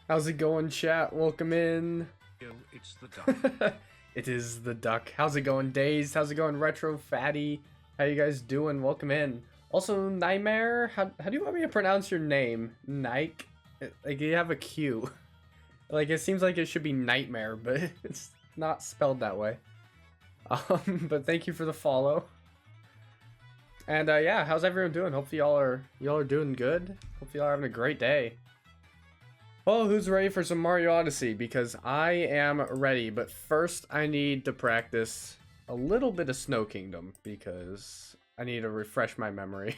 How's it going, chat? Welcome in. Yo, it's the duck. It is the duck. How's it going, Dazed? How's it going, Retro Fatty? How you guys doing? Welcome in. Also, Nightmare, how do you want me to pronounce your name? Nike? Like, you have a Q. Like, it seems like it should be Nightmare, but it's not spelled that way. But thank you for the follow. And, yeah, how's everyone doing? Hopefully y'all are doing good. Hopefully y'all are having a great day. Well, who's ready for some Mario Odyssey? Because I am ready, but first I need to practice a little bit of Snow Kingdom because I need to refresh my memory.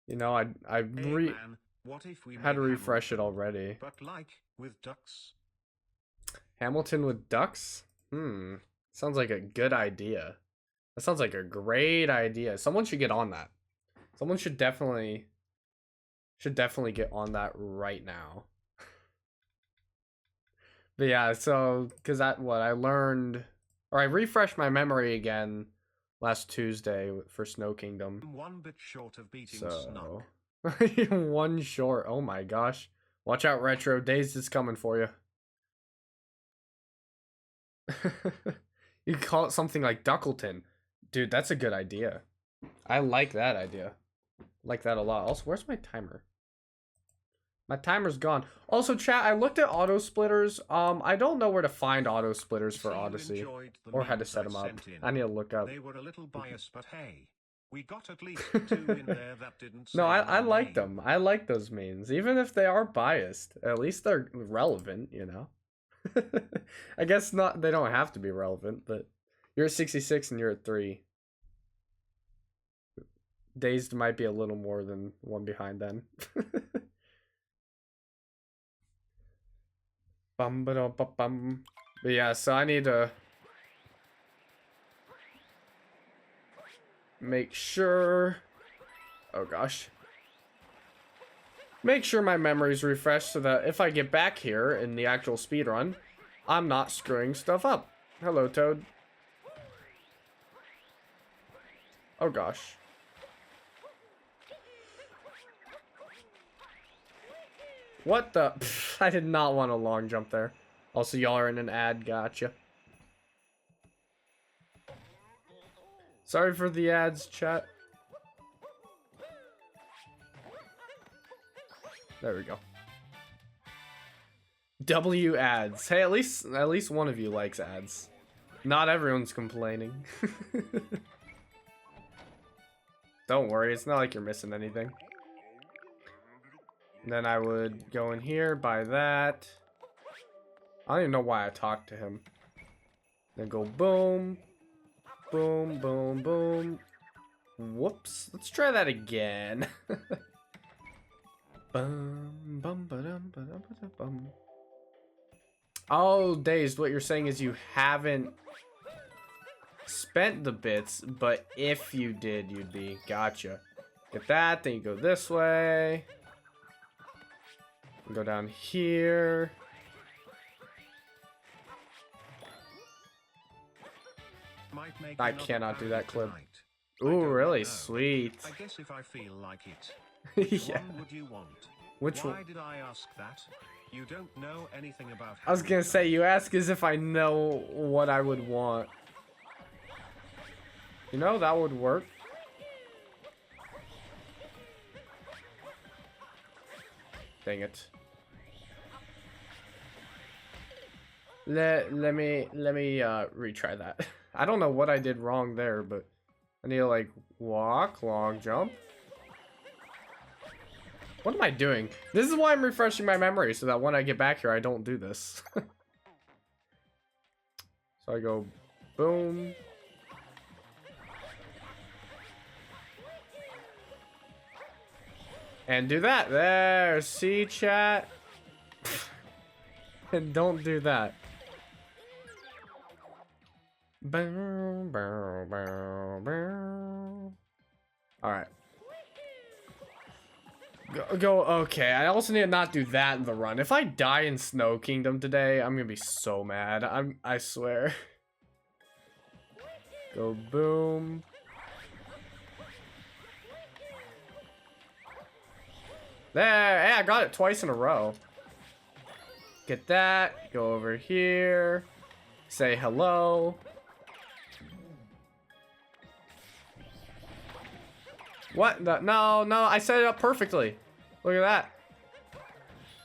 You know, I Hey man, what if we had to made refresh it Hamilton, already. but like with ducks? Hamilton with ducks? Sounds like a good idea. That sounds like a great idea. Someone should get on that. Someone should definitely get on that right now. But yeah, so because I learned, or I refreshed my memory again last Tuesday for Snow Kingdom. I'm one bit short of beating So Snog. one short. Oh my gosh! Watch out, Retro. Dazed is coming for you. You could call it something like Duckleton. Dude, that's a good idea. I like that idea. Like that a lot. Also, where's my timer? My timer's gone. Also, chat, I looked at auto splitters. I don't know where to find auto splitters for Odyssey or how to set them up. I need to look up. They were a little biased, but hey, we got at least 2 in there that didn't say No, I my like name. them. I like those memes. Even if they are biased, at least they're relevant, you know? I guess not. They don't have to be relevant, but you're at 66 and you're at 3. Dazed might be a little more than one behind then. Bum. But yeah, so I need to make sure. Oh gosh. Make sure my memory's refreshed so that if I get back here in the actual speedrun, I'm not screwing stuff up. Hello, Toad. Oh gosh. What the? Pff, I did not want a long jump there. Also, y'all are in an ad. Gotcha. Sorry for the ads, chat. There we go. W ads. Hey, at least one of you likes ads. Not everyone's complaining. Don't worry, it's not like you're missing anything. And then I would go in here, buy that. I don't even know why I talked to him. Then go boom. Boom, boom, boom. Whoops. Let's try that again. Oh, Dazed, what you're saying is you haven't spent the bits, but if you did, you'd be. Gotcha. Get that, then you go this way. Go down here. I cannot do that clip. Ooh, really? Sweet. I guess if I feel like it. Yeah. One would you want? Which one? Why did I ask that? You don't know anything about I was gonna say, you ask as if I know what I would want. You know, that would work. Dang it. Let me retry that. I don't know what I did wrong there, but I need to like walk, long jump. What am I doing? This is why I'm refreshing my memory so that when I get back here I don't do this. So I go boom. And do that. There, see, chat? And don't do that. Alright. Go, okay. I also need to not do that in the run. If I die in Snow Kingdom today, I'm gonna be so mad. I swear. Go boom. There, hey, I got it twice in a row. Get that. Go over here. Say hello. What? No, I set it up perfectly. Look at that.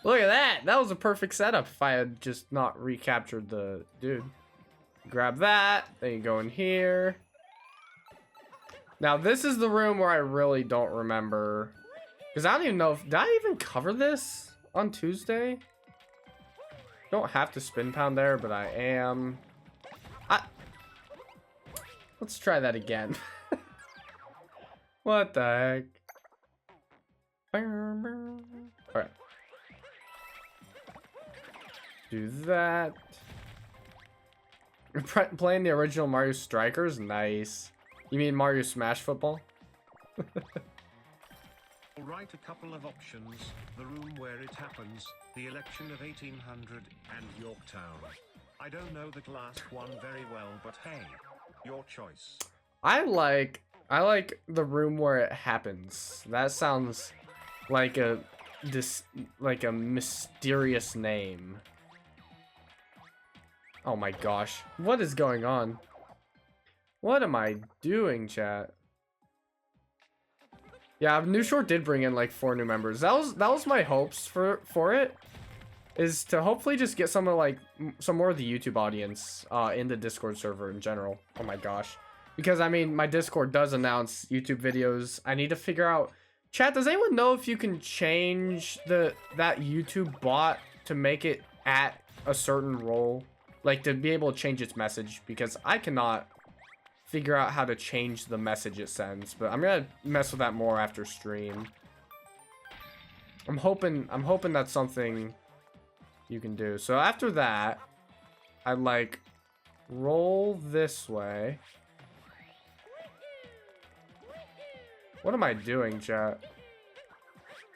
Look at that. That was a perfect setup if I had just not recaptured the dude. Grab that. Then you go in here. Now, this is the room where I really don't remember. Because I don't even know if... Did I even cover this on Tuesday? Don't have to spin pound there, but I am. Let's try that again. What the heck? Alright. Do that. Playing the original Mario Strikers? Nice. You mean Mario Smash Football? Write a couple of options, the room where it happens, the election of 1800, and Yorktown. I don't know that last one very well, but hey, your choice. I like the room where it happens. That sounds like a mysterious name. Oh my gosh. What is going on? What am I doing, chat? Yeah, New Short did bring in like 4 new members. That was my hopes for it. Is to hopefully just get some more of the YouTube audience in the Discord server in general. Oh my gosh. Because I mean, my Discord does announce YouTube videos. I need to figure out. Chat, does anyone know if you can change that YouTube bot to make it at a certain role? Like to be able to change its message, because I cannot figure out how to change the message it sends, but I'm gonna mess with that more after stream. I'm hoping that's something you can do. So after that, I like roll this way. What am I doing, chat?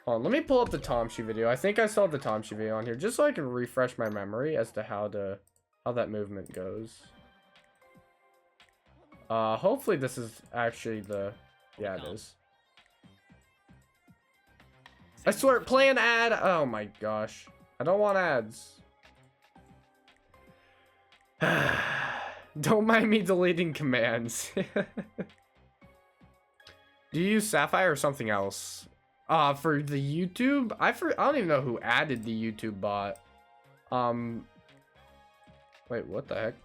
Hold on, let me pull up the Tomshi video. I think I saw the Tomshi video on here just so I can refresh my memory as to how that movement goes. Hopefully this is actually the... Yeah, it is. I swear, play an ad! Oh my gosh. I don't want ads. Don't mind me deleting commands. Do you use Sapphire or something else? For the YouTube? I don't even know who added the YouTube bot. Wait, what the heck?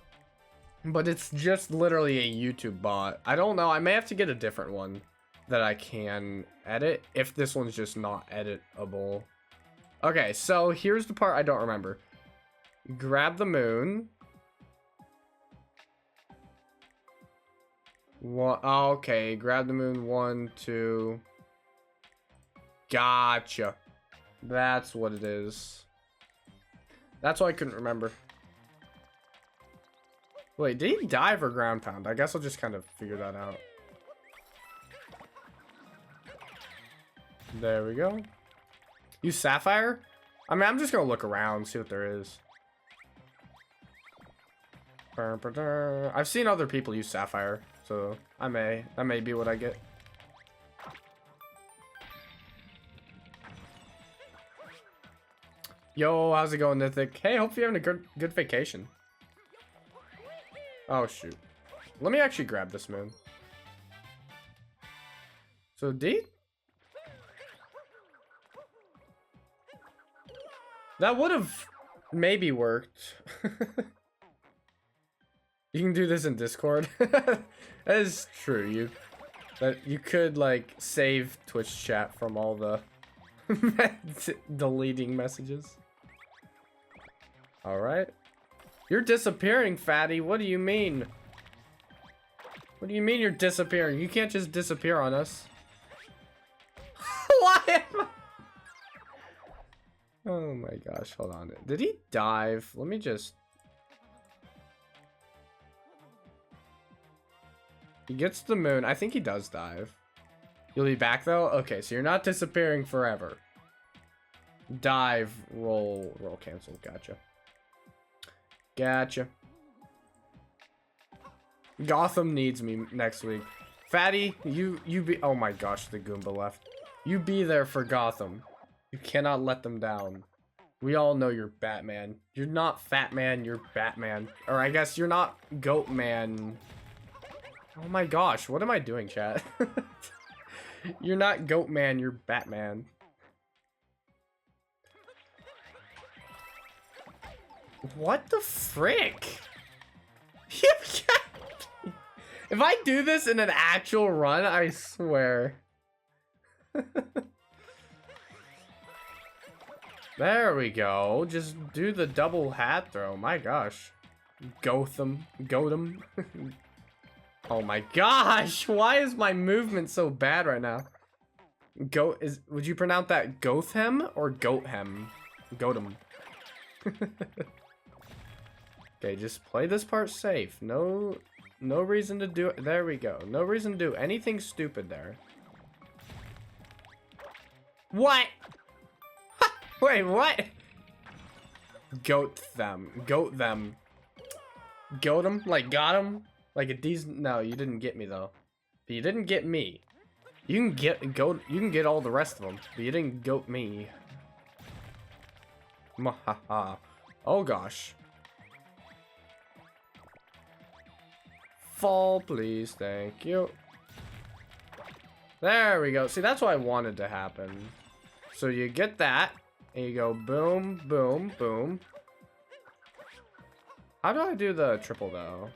But it's just literally a YouTube bot. I don't know. I may have to get a different one that I can edit if this one's just not editable. Okay, so here's the part I don't remember. Grab the moon. Okay, grab the moon. 1, 2. Gotcha. That's what it is. That's why I couldn't remember. Wait, did he dive or ground pound? I guess I'll just kind of figure that out. There we go. Use Sapphire? I mean, I'm just gonna look around, see what there is. I've seen other people use Sapphire, so that may be what I get. Yo, how's it going, Nithic? Hey, hope you're having a good vacation. Oh, shoot. Let me actually grab this moon. So, D? That would have maybe worked. You can do this in Discord. That is true. You could, like, save Twitch chat from all the deleting messages. Alright. You're disappearing, fatty. What do you mean? What do you mean you're disappearing? You can't just disappear on us. Why am I... Oh my gosh, hold on. Did he dive? Let me just... He gets the moon. I think he does dive. You'll be back though? Okay, so you're not disappearing forever. Dive, roll cancel. Gotcha. Gotcha. Gotham needs me next week. Fatty, you be... Oh my gosh, the Goomba left. You be there for Gotham. You cannot let them down. We all know you're Batman. You're not Fat Man, you're Batman. Or I guess you're not Goat Man. Oh my gosh, what am I doing, chat? You're not Goat Man, you're Batman. What the frick? If I do this in an actual run, I swear. There we go. Just do the double hat throw. My gosh. Gotham. Oh my gosh. Why is my movement so bad right now? Would you pronounce that Gotham or Goathem? Goatem. Okay, just play this part safe. No reason to do it. There we go. No reason to do anything stupid there. What? Wait, what? Goat them. Goat them. Goat them? Like, got them? Like a decent... No, you didn't get me, though. But you didn't get me. You can get all the rest of them. But you didn't goat me. Mahaha. Oh, gosh. Fall, please. Thank you. There we go. See, that's what I wanted to happen. So you get that. And you go boom, boom, boom. How do I do the triple, though?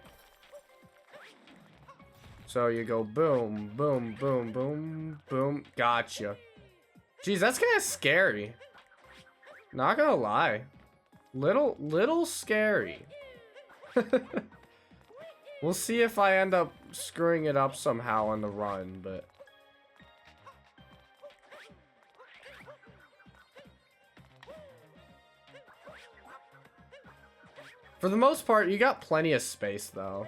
So you go boom, boom, boom, boom, boom. Gotcha. Jeez, that's kind of scary. Not gonna lie. Little scary. We'll see if I end up screwing it up somehow on the run, but... For the most part, you got plenty of space, though.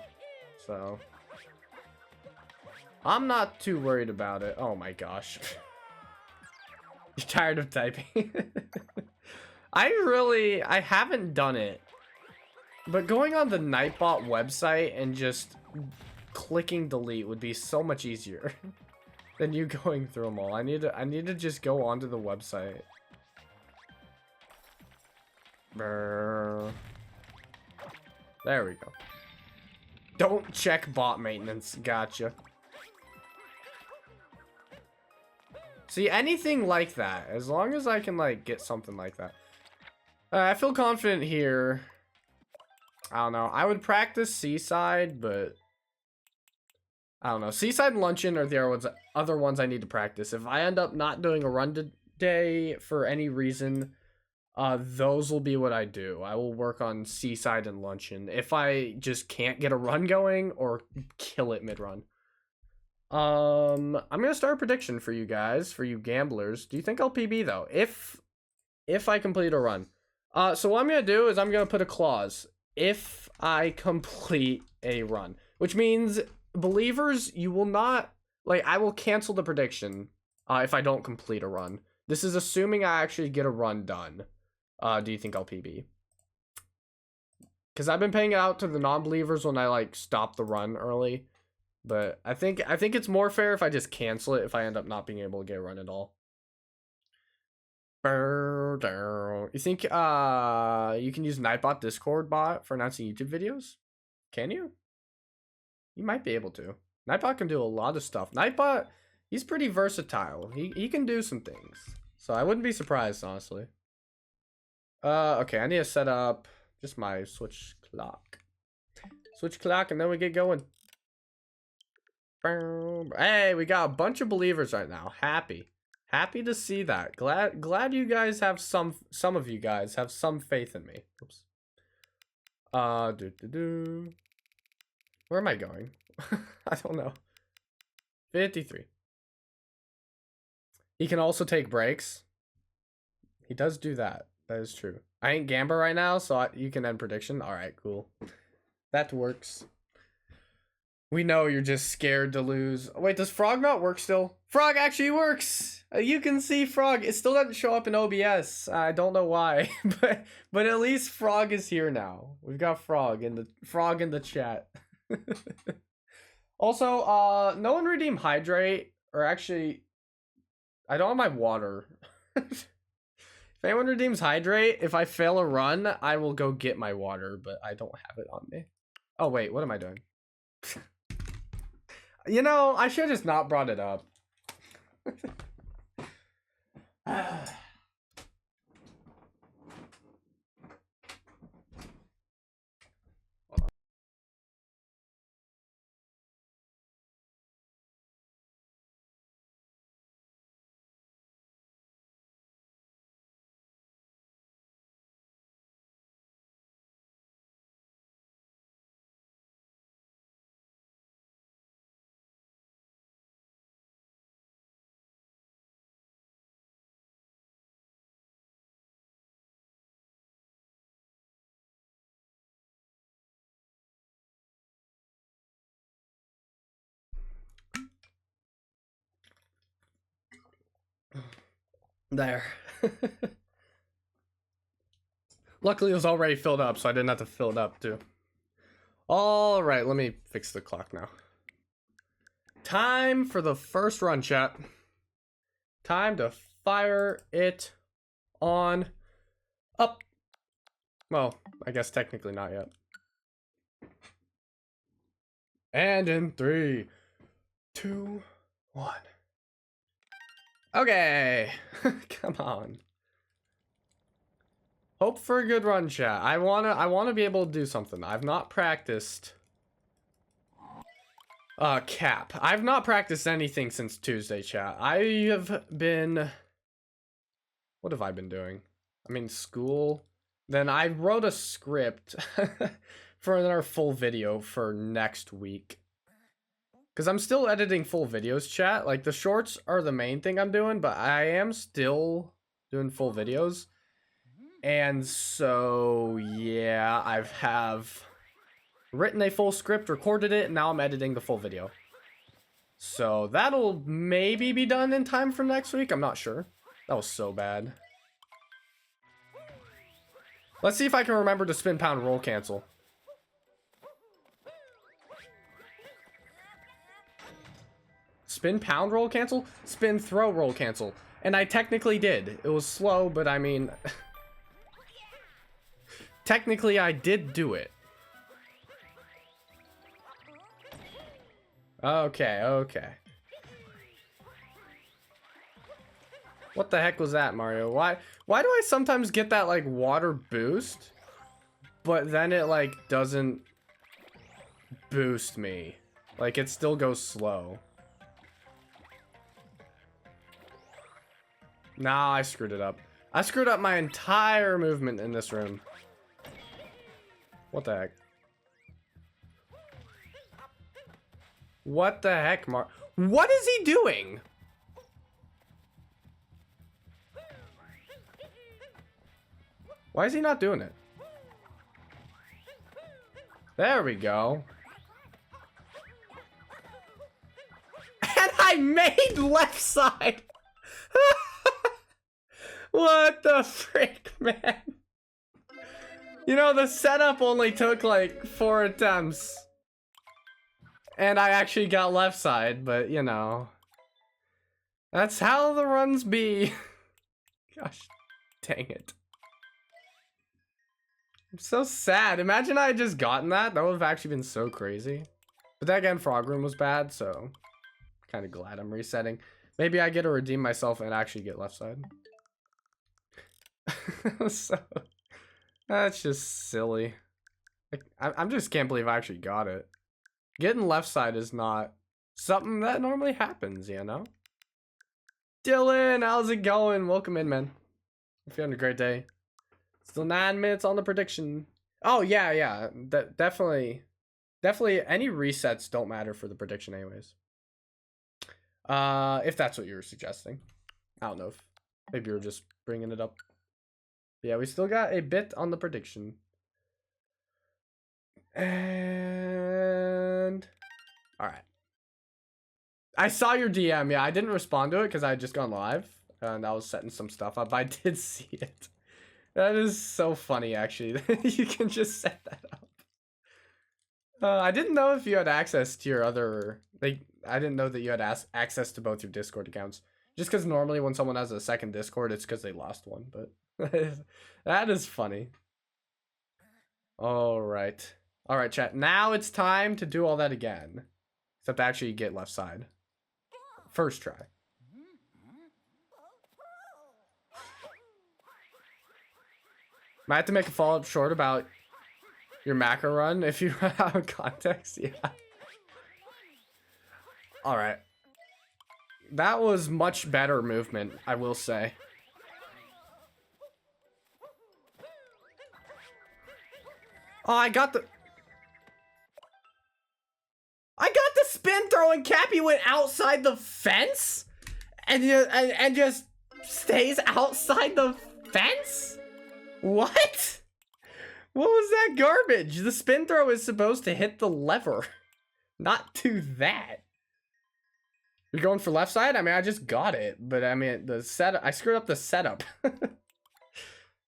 So... I'm not too worried about it. Oh my gosh. You're tired of typing? I haven't done it. But going on the Nightbot website and just clicking delete would be so much easier than you going through them all. I need to just go onto the website. Brr. There we go. Don't check bot maintenance. Gotcha. See, anything like that, as long as I can, like, get something like that. I feel confident here. I don't know. I would practice Seaside, but... I don't know. Seaside and Luncheon are the other ones I need to practice. If I end up not doing a run today for any reason, those will be what I do. I will work on Seaside and Luncheon. If I just can't get a run going or kill it mid-run. I'm gonna start a prediction for you guys, for you gamblers. Do you think I'll PB though? If I complete a run. So what I'm gonna do is I'm gonna put a clause. If I complete a run. Which means, believers, you will not... Like, I will cancel the prediction if I don't complete a run. This is assuming I actually get a run done. Do you think I'll PB? Because I've been paying it out to the non-believers when I, like, stop the run early. But I think it's more fair if I just cancel it if I end up not being able to get a run at all. You think you can use Nightbot Discord bot for announcing YouTube videos? Can you? You might be able to. Nightbot can do a lot of stuff. Nightbot, he's pretty versatile. He can do some things. So I wouldn't be surprised, honestly. Okay, I need to set up just my switch clock. Switch clock and then we get going. Hey, we got a bunch of believers right now. Happy to see that. Glad you guys have some of you guys have some faith in me. Oops. Where am I going? I don't know. 53. He can also take breaks. He does do that. That is true. I ain't Gamba right now, so you can end prediction. All right, cool. That works. We know you're just scared to lose. Wait, does Frog not work still? Frog actually works! You can see Frog. It still doesn't show up in OBS. I don't know why. but at least Frog is here now. We've got Frog in the chat. Also, no one redeemed Hydrate. Or actually, I don't have my water. If If anyone redeems hydrate, if I fail a run, I will go get my water, but I don't have it on me. Oh wait, what am I doing? You know, I should have just not brought it up. There. Luckily, it was already filled up, so I didn't have to fill it up, too. All right, let me fix the clock now. Time for the first run, chat. Time to fire it on up. Well, I guess technically not yet. And in 3, 2, 1. Okay. Come on. Hope for a good run, chat. I wanna be able to do something. I've not practiced cap. I've not practiced anything since Tuesday, chat. I have been, what have I been doing? I mean, school. Then I wrote a script for another full video for next week. Because I'm still editing full videos, chat. Like, the shorts are the main thing I'm doing, but I am still doing full videos. And so, yeah, I have written a full script, recorded it, and now I'm editing the full video. So that'll maybe be done in time for next week. I'm not sure. That was so bad. Let's see if I can remember to spin, pound, roll, cancel. Spin, pound, roll, cancel? Spin, throw, roll, cancel. And I technically did. It was slow, but I mean... technically, I did do it. Okay, okay. What the heck was that, Mario? Why do I sometimes get that, like, water boost? But then it, like, doesn't boost me. Like, it still goes slow. Nah, I screwed it up. I screwed up my entire movement in this room. What the heck? What the heck, what is he doing? Why is he not doing it? There we go. And I made left side. What the frick, man? You know, the setup only took like 4 attempts. And I actually got left side, but you know. That's how the runs be. Gosh, dang it. I'm so sad. Imagine I had just gotten that. That would have actually been so crazy. But then again, Frog Room was bad, so kind of glad I'm resetting. Maybe I get to redeem myself and actually get left side. So that's just silly. I just can't believe I actually got it. Getting left side is not something that normally happens, you know? Dylan, how's it going? Welcome in, man. Hope you're having a great day. Still 9 minutes on the prediction. Oh, yeah. Definitely any resets don't matter for the prediction anyways. If that's what you were suggesting. I don't know if maybe you were just bringing it up. Yeah, we still got a bit on the prediction. And all right. I saw your DM. Yeah, I didn't respond to it because I had just gone live and I was setting some stuff up. I did see it. That is so funny, actually. You can just set that up. I didn't know if you had access to your other... Like, I didn't know that you had access to both your Discord accounts. Just because normally when someone has a second Discord, it's because they lost one, but... That is funny. Alright. Alright, chat. Now it's time to do all that again. Except actually get left side. First try. Might have to make a follow-up short about your macro run if you run out of context. Yeah. Alright. That was much better movement, I will say. Oh, I got the spin throw and Cappy went outside the fence? And just stays outside the fence? What? What was that garbage? The spin throw is supposed to hit the lever, not do that. You're going for left side? I mean, I just got it, but I mean, I screwed up the setup.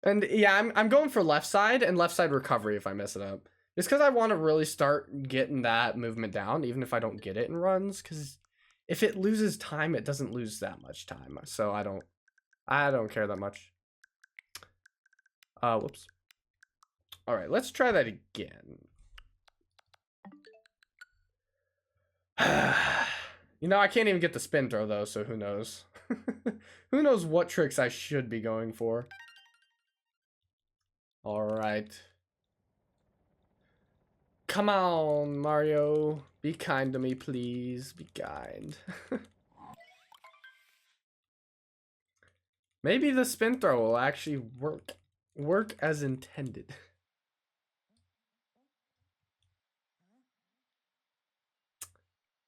And yeah, I'm going for left side and left side recovery if I mess it up. Just because I want to really start getting that movement down, even if I don't get it in runs, because if it loses time, it doesn't lose that much time. So I don't care that much. Whoops. All right, let's try that again. You know, I can't even get the spin throw though, so who knows? Who knows what tricks I should be going for? All right. Come on, Mario. Be kind to me, please. Be kind. Maybe the spin throw will actually work as intended.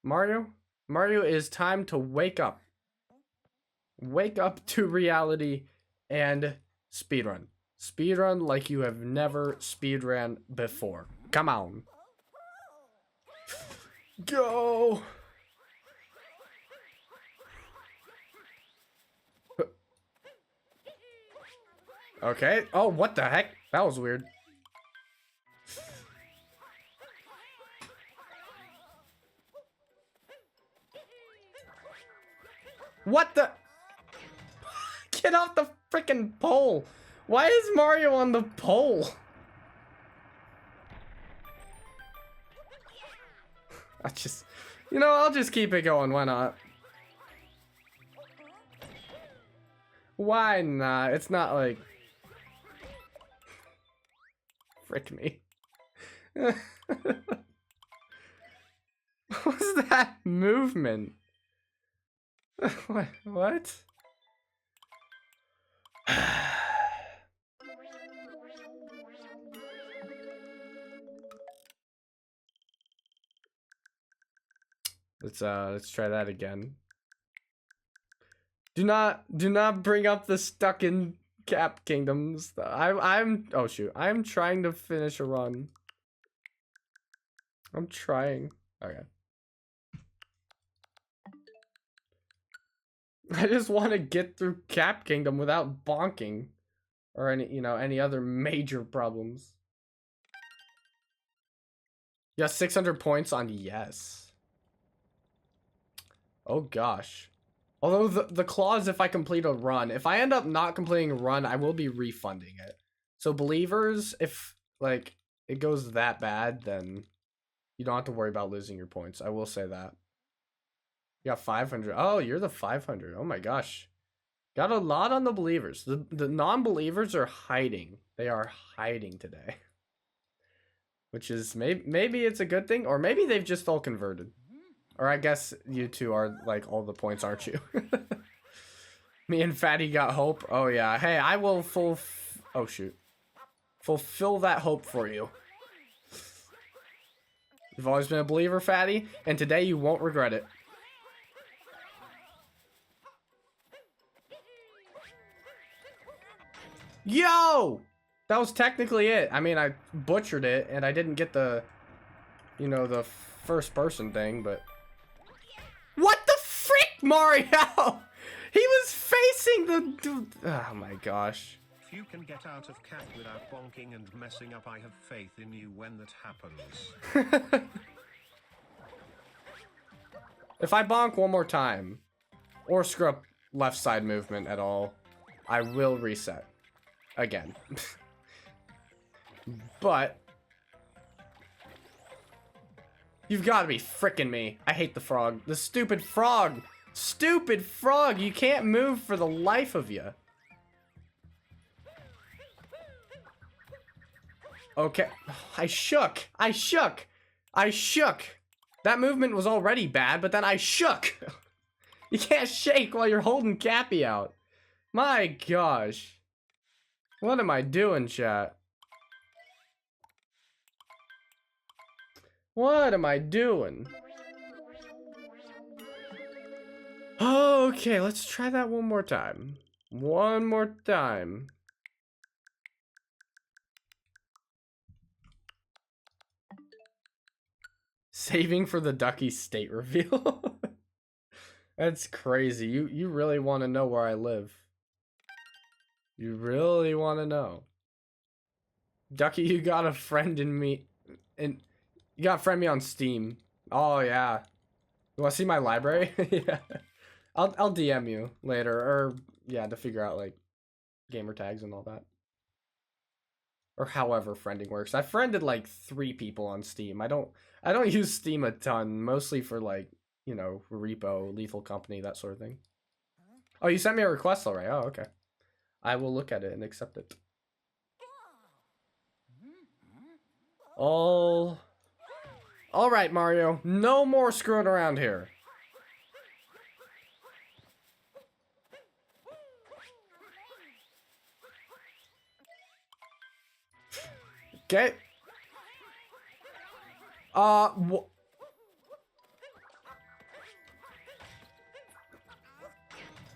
Mario, it is time to wake up. Wake up to reality and speedrun. Speedrun like you have never speedrun before. Come on. Go. Okay. Oh, what the heck? That was weird. What the? Get off the freaking pole. Why is Mario on the pole? I'll just keep it going. Why not? Why not? It's not like... Frick me. What was that movement? What? Let's try that again. Do not bring up the stuck in Cap Kingdoms. Oh shoot. I'm trying to finish a run. I'm trying. Okay. I just want to get through Cap Kingdom without bonking or any other major problems. Yeah, 600 points on yes. Oh gosh. Although the clause, if I complete a run, if I end up not completing a run, I will be refunding it. So believers, if like it goes that bad, then you don't have to worry about losing your points. I will say that. You got 500. Oh, you're the 500. Oh my gosh. Got a lot on the believers. The non-believers are hiding. They are hiding today. Which is maybe it's a good thing, or maybe they've just all converted. Or I guess you two are like all the points, aren't you? Me and Fatty got hope. Oh yeah. Hey, I will oh shoot. Fulfill that hope for you. You've always been a believer, Fatty, and today you won't regret it. Yo! That was technically it. I mean, I butchered it, and I didn't get the, the first person thing, but... What the frick, Mario? He was facing the... Oh my gosh. If you can get out of Cap without bonking and messing up, I have faith in you when that happens. If I bonk one more time, or screw up left side movement at all, I will reset. again. But you've got to be frickin' me. I hate the frog. The stupid frog. Stupid frog. You can't move for the life of you. Okay. I shook. I shook. I shook. That movement was already bad, but then I shook. You can't shake while you're holding Cappy out. My gosh. What am I doing, chat? What am I doing? Okay, let's try that one more time. One more time. Saving for the Ducky state reveal. That's crazy. You really want to know where I live. You really want to know. Ducky, you got a friend in me. And you got a friend me on Steam. Oh yeah. You want to see my library? Yeah. I'll DM you later, or yeah, to figure out like gamer tags and all that. Or however friending works. I friended like 3 people on Steam. I don't use Steam a ton, mostly for like, you know, repo, Lethal Company, that sort of thing. Oh, you sent me a request already. Oh, okay. I will look at it and accept it. All right, Mario. No more screwing around here. Okay.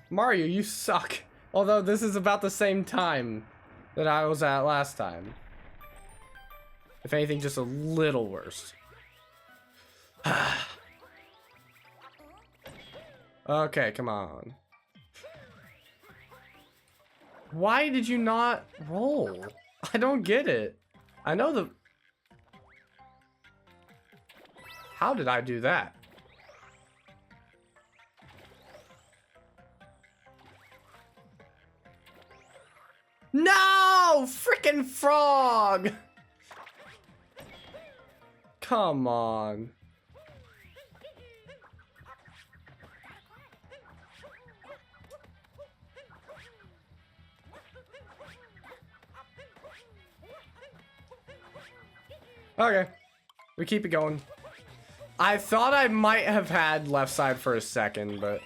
Mario, you suck. Although this is about the same time that I was at last time. If anything, just a little worse. Okay, come on. Why did you not roll? I don't get it. I know the... How did I do that? No! Frickin' frog! Come on. Okay. We keep it going. I thought I might have had left side for a second, but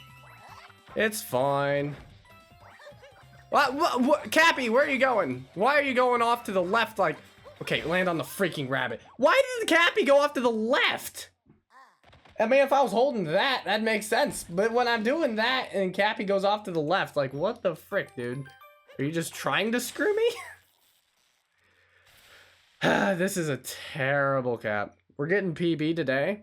it's fine. What? Cappy, where are you going? Why are you going off to the left like... Okay, land on the freaking rabbit. Why did the Cappy go off to the left? I mean, if I was holding that makes sense. But when I'm doing that and Cappy goes off to the left, like, what the frick, dude? Are you just trying to screw me? This is a terrible cap. We're getting PB today.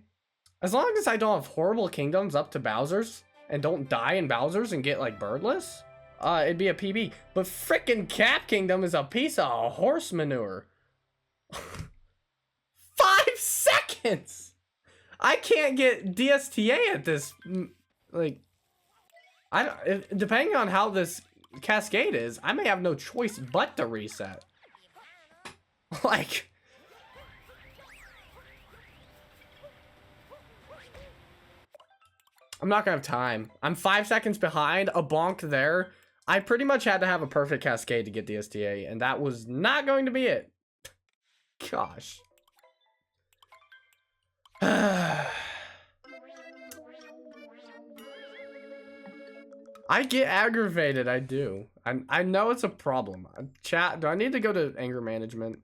As long as I don't have horrible kingdoms up to Bowser's and don't die in Bowser's and get, like, birdless, it'd be a PB. But frickin' Cap Kingdom is a piece of horse manure. 5 seconds! I can't get DSTA at this, like, depending on how this cascade is, I may have no choice but to reset. Like, I'm not gonna have time. I'm 5 seconds behind, a bonk there. I pretty much had to have a perfect cascade to get DSTA, and that was not going to be it. Gosh. I get aggravated, I do. I know it's a problem. Chat, do I need to go to anger management?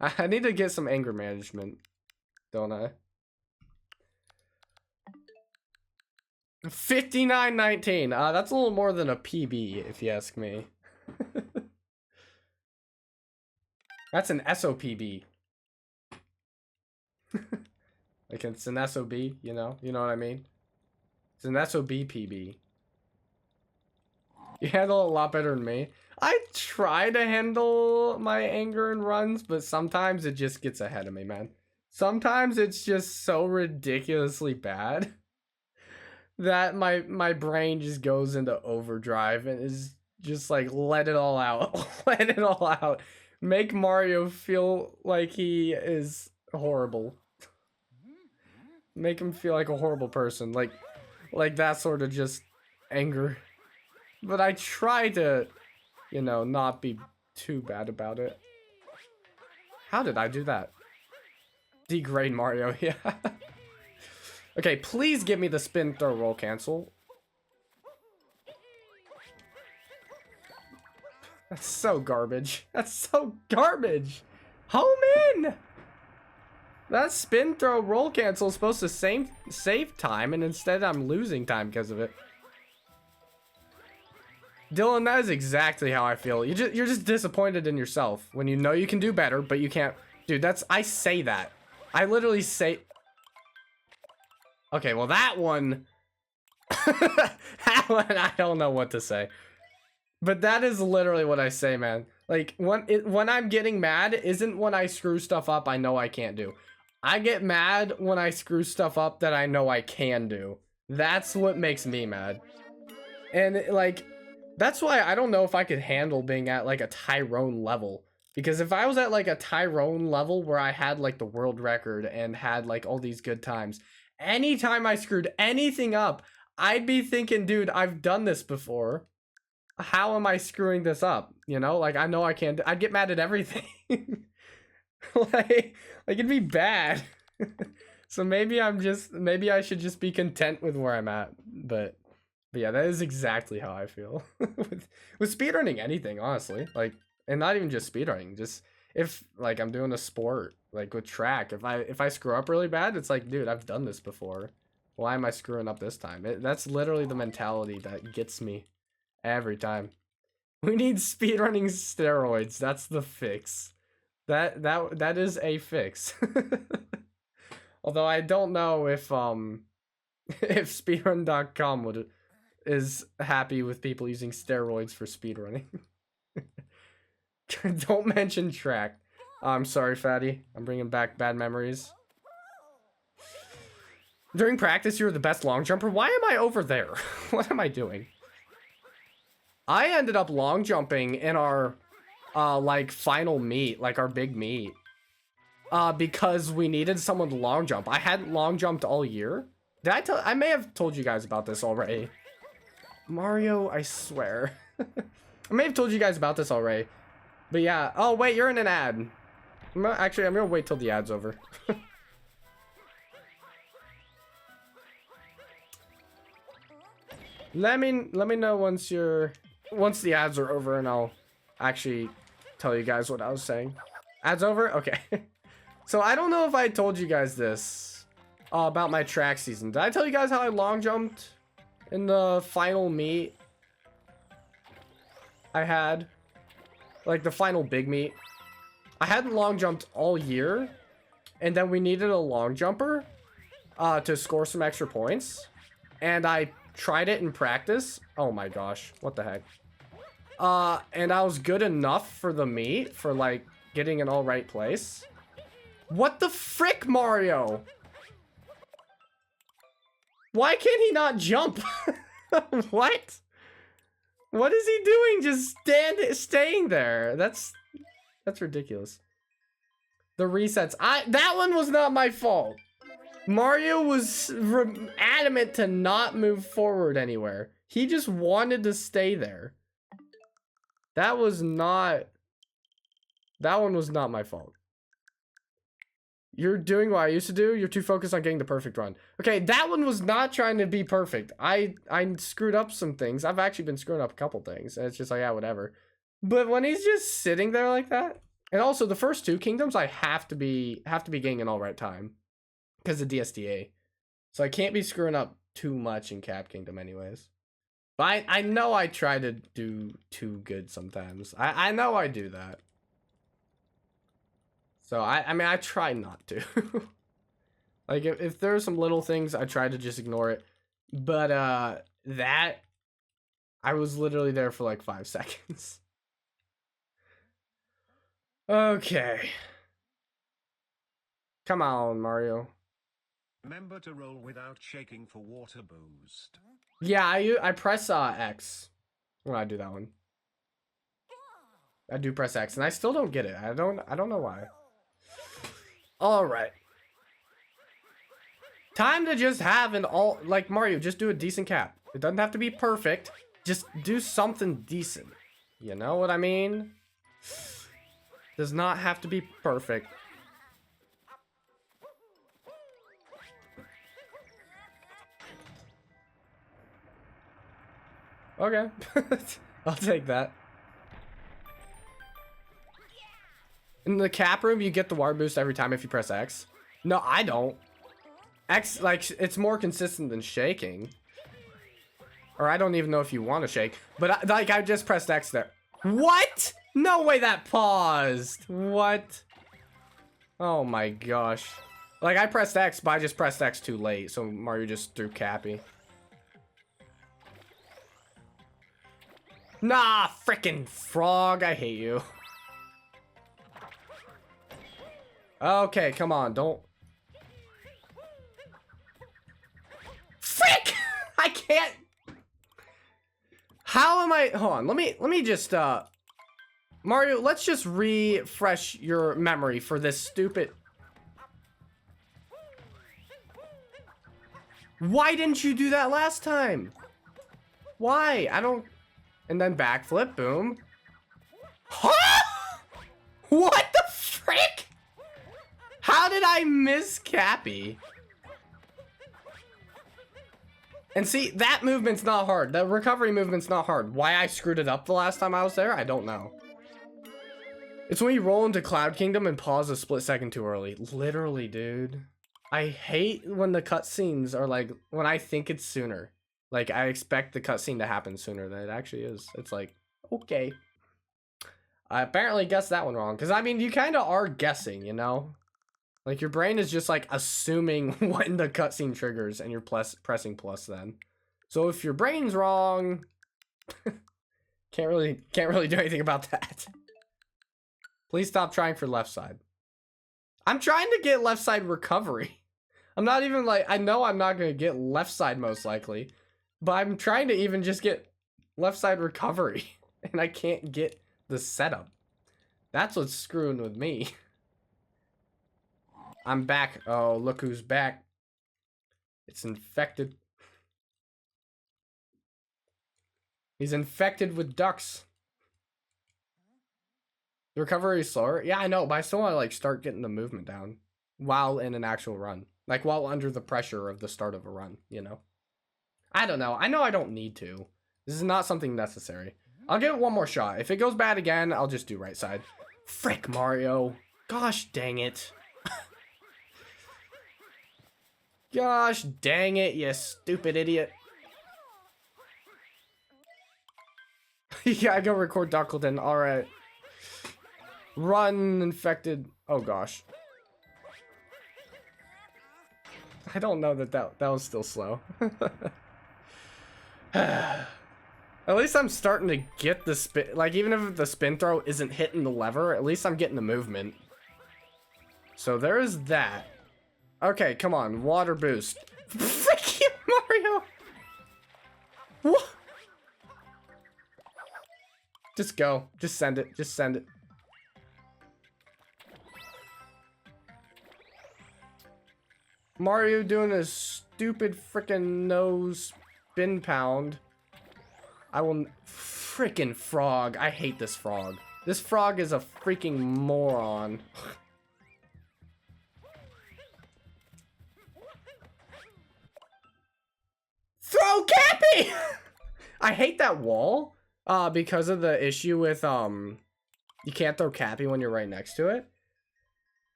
I need to get some anger management, don't I? 59-19. That's a little more than a PB, if you ask me. That's an SOPB. Like, it's an SOB, you know? You know what I mean? It's an SOB PB. You handle it a lot better than me. I try to handle my anger and runs, but sometimes it just gets ahead of me, man. Sometimes it's just so ridiculously bad that my brain just goes into overdrive and is just like let it all out. Let it all out. Make Mario feel like he is horrible. Make him feel like a horrible person. Like that sort of just anger. But I try to, you know, not be too bad about it. How did I do that? Degrade Mario, yeah. Okay, please give me the spin throw roll cancel. That's so garbage. That's so garbage. Home in! That spin throw roll cancel is supposed to save time, and instead I'm losing time because of it. Dylan, that is exactly how I feel. You're just disappointed in yourself when you know you can do better, but you can't. Dude, I say that. I literally say. Okay, well that one, that one I don't know what to say. But that is literally what I say, man. Like when I'm getting mad isn't when I screw stuff up I know I can't do. I get mad when I screw stuff up that I know I can do. That's what makes me mad. And like that's why I don't know if I could handle being at like a Tyrone level. Because if I was at like a Tyrone level where I had like the world record and had like all these good times, anytime I screwed anything up, I'd be thinking, dude, I've done this before. How am I screwing this up? You know, like I know I can't. I'd get mad at everything. like it'd be bad. So maybe I should just be content with where I'm at. But yeah, that is exactly how I feel with speedrunning anything, honestly. Like, and not even just speedrunning, just if like I'm doing a sport, like with track, if I screw up really bad, it's like, dude, I've done this before. Why am I screwing up this time? That's literally the mentality that gets me every time. We need speedrunning steroids. That's the fix. That is a fix. Although I don't know if speedrun.com is happy with people using steroids for speedrunning. Don't mention track. I'm sorry, Fatty. I'm bringing back bad memories. During practice, you're the best long jumper. Why am I over there? What am I doing? I ended up long jumping in our like final meet, like our big meet. Because we needed someone to long jump. I hadn't long jumped all year. I may have told you guys about this already. Mario, I swear. I may have told you guys about this already. But yeah. Oh, wait, you're in an ad. Actually, I'm gonna wait till the ad's over. Let me know once the ads are over, and I'll actually tell you guys what I was saying. Ads over? Okay. So I don't know if I told you guys this about my track season. Did I tell you guys how I long jumped in the final meet I had? Like the final big meet. I hadn't long jumped all year, and then we needed a long jumper to score some extra points, and I tried it in practice. Oh my gosh, what the heck. And I was good enough for the meet, for like getting an all right place. What the frick, Mario? Why can't he not jump? What? What is he doing? Just staying there. That's ridiculous. The resets. That one was not my fault. Mario was adamant to not move forward anywhere. He just wanted to stay there. That one was not my fault. You're doing what I used to do. You're too focused on getting the perfect run. Okay, that one was not trying to be perfect. I screwed up some things. I've actually been screwing up a couple things. And it's just like, yeah, whatever. But when he's just sitting there like that, and also the first two kingdoms, I have to be getting an all right time because of DSDA. So I can't be screwing up too much in Cap Kingdom anyways. But I know I try to do too good sometimes. I know I do that. So I mean, I try not to. Like if there are some little things, I try to just ignore it. But that, I was literally there for like 5 seconds. Okay. Come on, Mario. Remember to roll without shaking for water boost. Yeah, I press X when I do that one. I do press X, and I still don't get it. I don't know why. All right. Time to just have an all, like Mario, just do a decent cap. It doesn't have to be perfect. Just do something decent. You know what I mean? Does not have to be perfect. Okay. I'll take that. In the cap room, you get the water boost every time if you press X. No, I don't. X, like, it's more consistent than shaking. Or I don't even know if you want to shake. But, I just pressed X there. What? No way that paused. What? Oh my gosh. Like, I pressed X, but I just pressed X too late. So Mario just threw Cappy. Nah, frickin' frog. I hate you. Okay, come on. Don't. Frick! I can't. How am I? Hold on. Let me just, Mario, let's just refresh your memory for this stupid. Why didn't you do that last time? Why? I don't. And then backflip, boom. Huh? What the frick? How did I miss Cappy? And see, that movement's not hard. The recovery movement's not hard. Why I screwed it up the last time I was there, I don't know. It's when you roll into Cloud Kingdom and pause a split second too early. Literally, dude. I hate when the cutscenes are like, when I think it's sooner. Like, I expect the cutscene to happen sooner than it actually is. It's like, okay. I apparently guessed that one wrong. Because, I mean, you kind of are guessing, you know? Like, your brain is just, like, assuming when the cutscene triggers, and you're pressing plus then. So, if your brain's wrong, can't really do anything about that. Please stop trying for left side. I'm trying to get left side recovery. I'm not even, like, I know I'm not going to get left side most likely, but I'm trying to even just get left side recovery, and I can't get the setup. That's what's screwing with me. I'm back. Oh, look who's back. It's infected. He's infected with ducks. The recovery is slower. Yeah, I know, but I still want to, like, start getting the movement down while in an actual run. Like, while under the pressure of the start of a run, you know? I don't know. I know I don't need to. This is not something necessary. I'll give it one more shot. If it goes bad again, I'll just do right side. Frick, Mario. Gosh dang it. Gosh dang it, you stupid idiot. Yeah, I go record Duckleton. Alright. Run, infected. Oh gosh. I don't know that was still slow. At least I'm starting to get the spin. Like, even if the spin throw isn't hitting the lever, at least I'm getting the movement. So there is that. Okay, come on. Water boost. Freaking Mario! What? Just go. Just send it. Just send it. Mario doing a stupid freaking nose spin pound. I will. Freaking frog. I hate this frog. This frog is a freaking moron. Throw Cappy! I hate that wall. Because of the issue with, you can't throw Cappy when you're right next to it.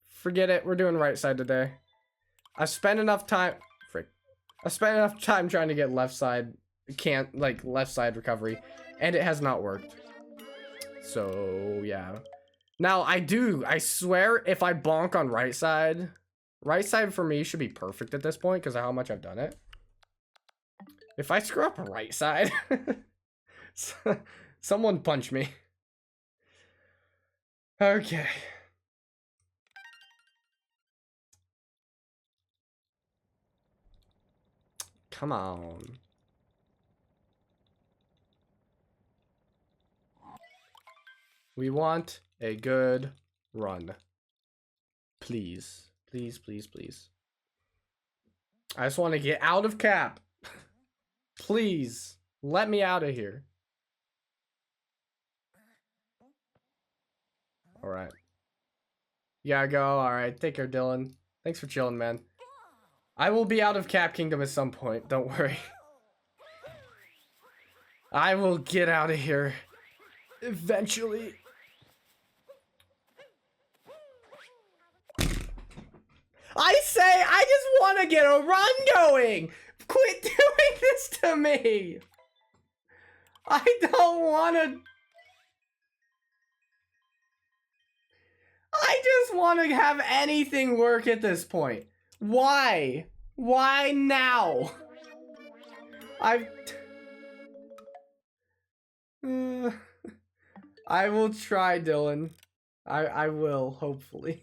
Forget it. We're doing right side today. I spent enough time. Frick. I spent enough time trying to get left side. Left side recovery. And it has not worked. So, yeah. Now, I swear, if I bonk on right side for me should be perfect at this point because of how much I've done it. If I screw up right side, someone punch me. Okay. Come on. We want a good run. Please. Please, please, please. I just want to get out of cap. Please. Let me out of here. Alright. You gotta go. Alright. Take care, Dylan. Thanks for chilling, man. I will be out of Cap Kingdom at some point. Don't worry. I will get out of here. Eventually. I say, I just want to get a run going. Quit doing this to me. I don't want to. I just want to have anything work at this point. Why? Why now? I will try, Dylan. I will, hopefully.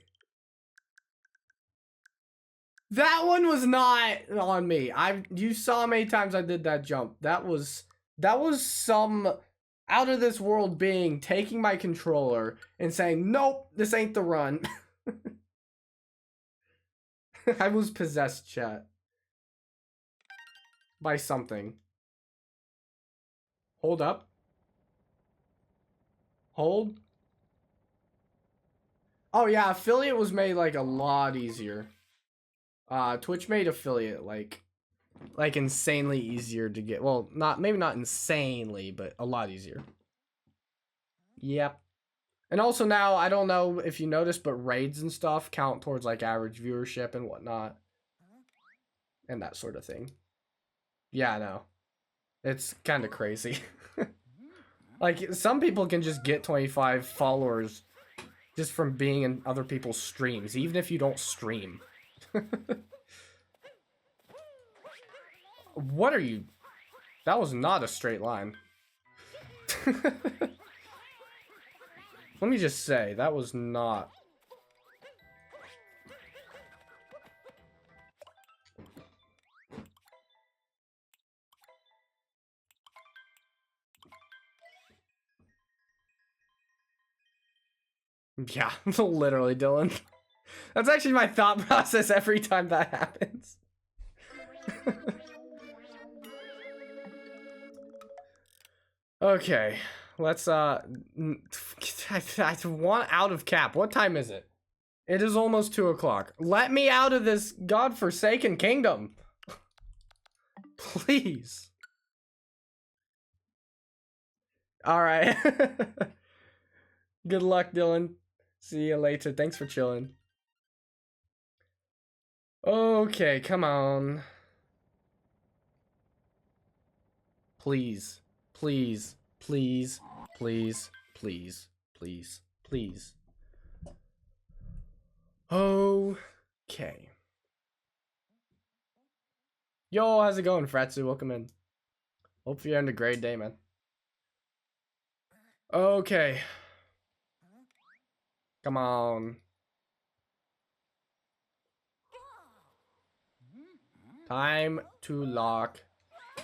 That one was not on me. You saw how many times I did that jump. That was some out of this world being taking my controller and saying, nope, this ain't the run. I was possessed, chat. By something. Hold up. Hold. Oh yeah, affiliate was made like a lot easier. Twitch made affiliate like insanely easier to get. Well, maybe not insanely, but a lot easier. Yep. And also now, I don't know if you noticed, but raids and stuff count towards like average viewership and whatnot. And that sort of thing. Yeah, I know. It's kind of crazy. Like, some people can just get 25 followers just from being in other people's streams, even if you don't stream. What are you? That was not a straight line. Let me just say, that was not. Yeah, literally, Dylan. That's actually my thought process every time that happens. Okay, let's I want out of cap. What time is it? It is almost 2 o'clock. Let me out of this godforsaken kingdom. Please. Alright. Good luck, Dylan. See you later. Thanks for chilling. Okay, come on. Please. Please. Please. Please. Please. Please. Please. Okay. Yo, how's it going, Fratsu? Welcome in. Hope you're having a great day, man. Okay. Come on. Time to lock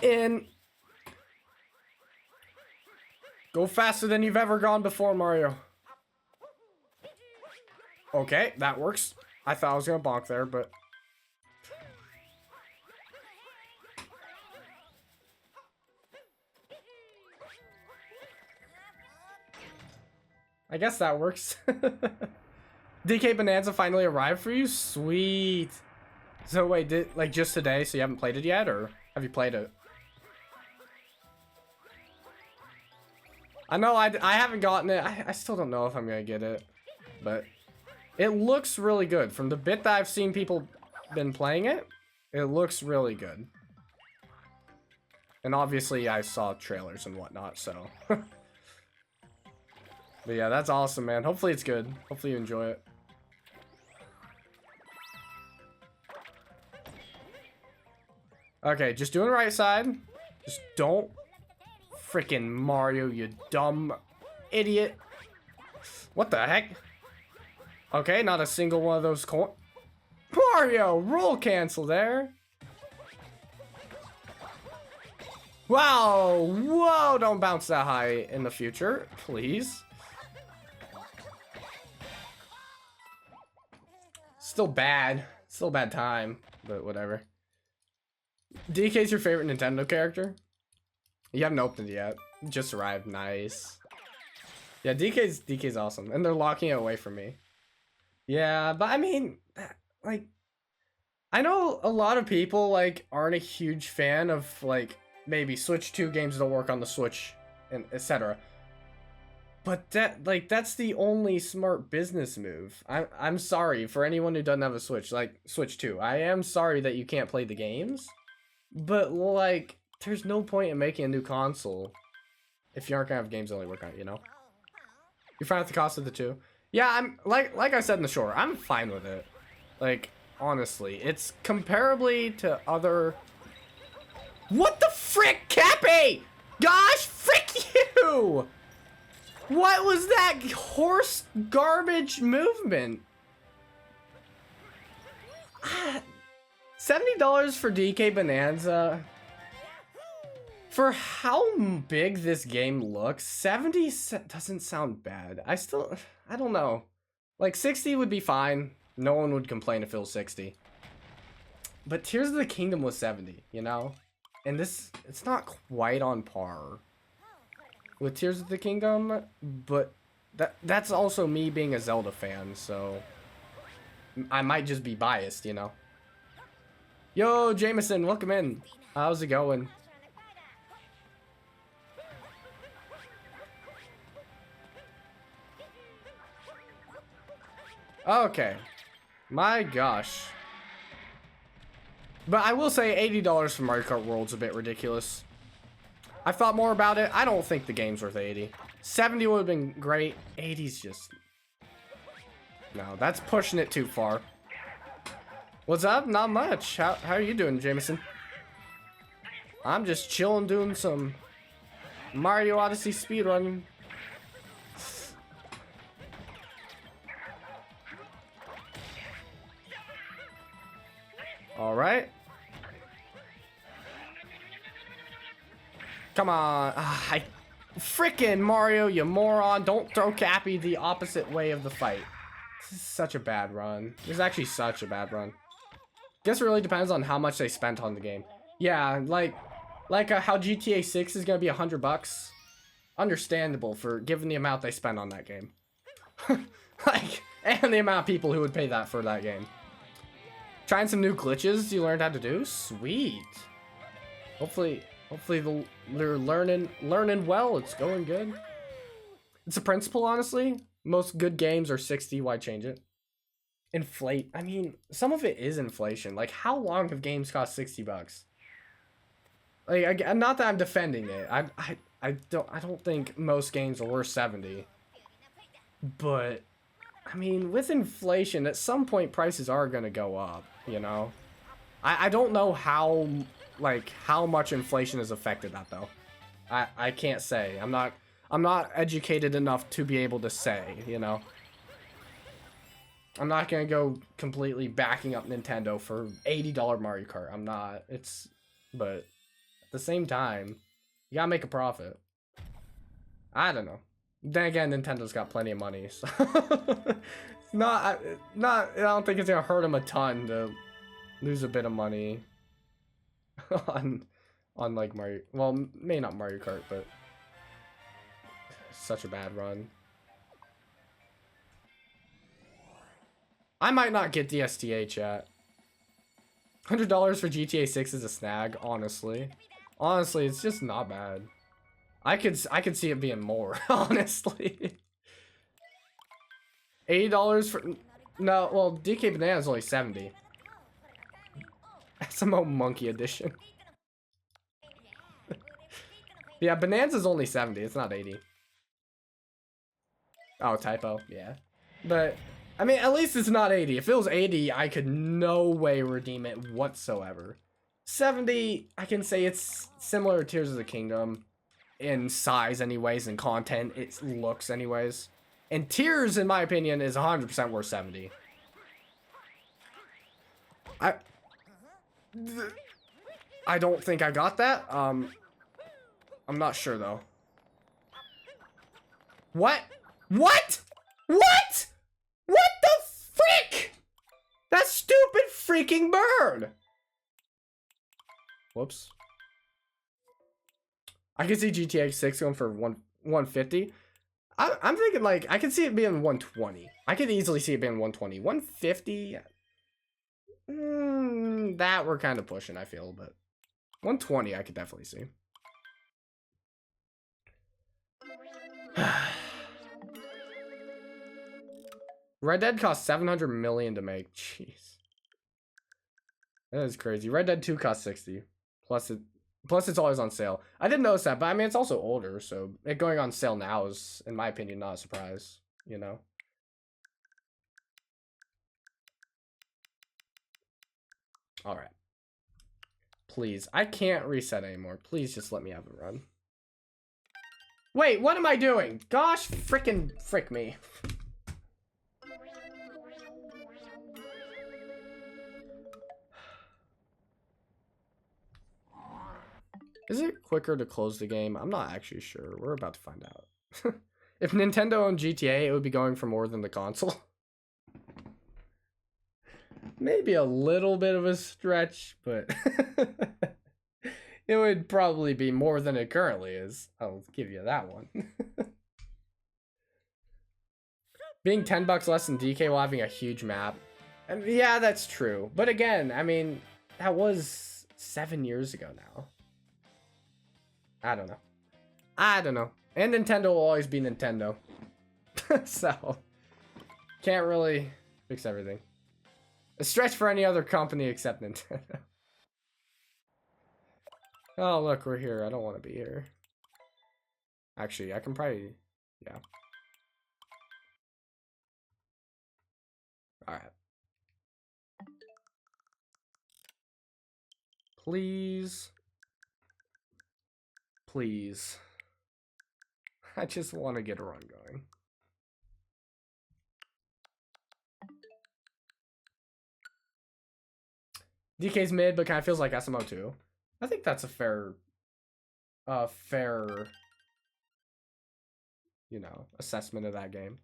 in. Go faster than you've ever gone before, Mario. Okay, that works. I thought I was gonna bonk there, but... I guess that works. DK Bonanza finally arrived for you? Sweet. So wait, like just today, so you haven't played it yet, or have you played it? I know I haven't gotten it. I still don't know if I'm gonna get it, but it looks really good. From the bit that I've seen people been playing it, it looks really good. And obviously I saw trailers and whatnot, so. But yeah, that's awesome, man. Hopefully it's good. Hopefully you enjoy it. Okay, just doing the right side. Just don't freaking Mario, you dumb idiot. What the heck? Okay, not a single one of those coins. Mario, roll cancel there. Wow, whoa, don't bounce that high in the future, please. Still bad. Still a bad time, but whatever. DK's your favorite Nintendo character? You haven't opened it yet. Just arrived. Nice. Yeah, DK's awesome. And they're locking it away from me. Yeah, but I mean, like, I know a lot of people, like, aren't a huge fan of, like, maybe Switch 2 games don't work on the Switch, and etc. But that's the only smart business move. I'm sorry for anyone who doesn't have a Switch, like, Switch 2. I am sorry that you can't play the games. But, like, there's no point in making a new console if you aren't gonna have games that only work on it, you know? You're fine with the cost of the two? Yeah, I'm, like I said in the short, I'm fine with it. Like, honestly, it's comparably to other... What the frick, Cappy? Gosh, frick you! What was that horse garbage movement? $70 for DK Bonanza. For how big this game looks, 70 doesn't sound bad. I don't know. Like, 60 would be fine. No one would complain if it was 60. But Tears of the Kingdom was 70, you know? And this, it's not quite on par with Tears of the Kingdom, but that's also me being a Zelda fan, so I might just be biased, you know? Yo, Jameson, welcome in. How's it going? Okay. My gosh. But I will say $80 for Mario Kart World's a bit ridiculous. I thought more about it. I don't think the game's worth 80. 70 would have been great. 80's just... No, that's pushing it too far. What's up? Not much. How are you doing, Jameson? I'm just chilling doing some Mario Odyssey speedrunning. Alright. Come on. Frickin' Mario, you moron. Don't throw Cappy the opposite way of the fight. This is such a bad run. This is actually such a bad run. Guess it really depends on how much they spent on the game. Yeah, like how GTA 6 is gonna be $100. Understandable for given the amount they spent on that game. Like, and the amount of people who would pay that for that game. Trying some new glitches you learned how to do? Sweet. Hopefully they're learning well. It's going good. It's a principle, honestly. Most good games are 60. Why change it? Inflate. I mean, some of it is inflation. Like, how long have games cost $60? Like, not that I'm defending it. I don't think most games are worth 70. But I mean, with inflation, at some point prices are gonna go up, you know? I don't know how much inflation has affected that though. I can't say. I'm not educated enough to be able to say, you know? I'm not gonna go completely backing up Nintendo for $80 Mario Kart. I'm not. But at the same time, you gotta make a profit. I don't know. Then again, Nintendo's got plenty of money, so I don't think it's gonna hurt them a ton to lose a bit of money on like Mario. Well, maybe not Mario Kart, but such a bad run. I might not get the STH yet. $100 for GTA 6 is a snag, honestly. Honestly, it's just not bad. I could see it being more, honestly. $80 for... No, well, DK Banana is only 70. SMO Monkey Edition. Yeah, Bonanza's only 70. It's not 80. Oh, typo. Yeah. But, I mean, at least it's not 80. If it was 80, I could no way redeem it whatsoever. 70, I can say it's similar to Tears of the Kingdom. In size anyways, and content, it looks anyways. And Tears, in my opinion, is 100% worth 70. I don't think I got that. I'm not sure though. What? What? What? What the frick? freaking bird! Whoops. I can see GTA 6 going for 150. I'm thinking, like, I can see it being 120. I could easily see it being 120. 150? That we're kind of pushing, I feel, but 120 I could definitely see. Red Dead cost 700 million to make. Jeez. That is crazy. Red Dead 2 cost 60. Plus it's always on sale. I didn't notice that, but I mean, it's also older, so it going on sale now is, in my opinion, not a surprise, you know? Alright. Please. I can't reset anymore. Please just let me have a run. Wait, what am I doing? Gosh, frick me. Is it quicker to close the game? I'm not actually sure. We're about to find out. If Nintendo owned GTA, it would be going for more than the console. Maybe a little bit of a stretch, but it would probably be more than it currently is. I'll give you that one. Being $10 less than DK while having a huge map. And yeah, that's true. But again, I mean, that was 7 years ago now. I don't know. And Nintendo will always be Nintendo. So, can't really fix everything. A stretch for any other company except Nintendo. Oh, look, we're here. I don't want to be here. Actually, I can probably... Yeah. Alright. Please. Please. I just want to get a run going. DK's mid, but kind of feels like SMO too. I think that's a fair, you know, assessment of that game.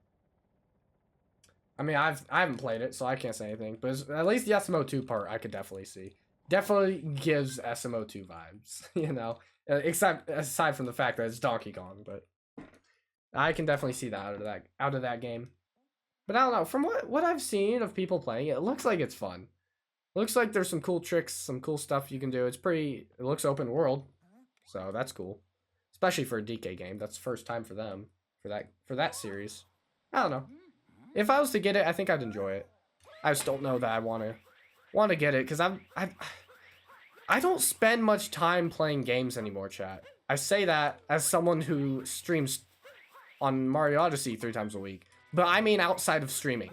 I mean, I haven't played it, so I can't say anything. But at least the SMO2 part, I could definitely see. Definitely gives SMO2 vibes, you know. Except aside from the fact that it's Donkey Kong, but I can definitely see that out of that game. But I don't know. From what I've seen of people playing it, it looks like it's fun. It looks like there's some cool tricks, some cool stuff you can do. It looks open world, so that's cool. Especially for a DK game. That's the first time for them for that series. I don't know. If I was to get it, I think I'd enjoy it. I just don't know that I want to get it because I don't spend much time playing games anymore, chat. I say that as someone who streams on Mario Odyssey 3 times a week, but I mean outside of streaming.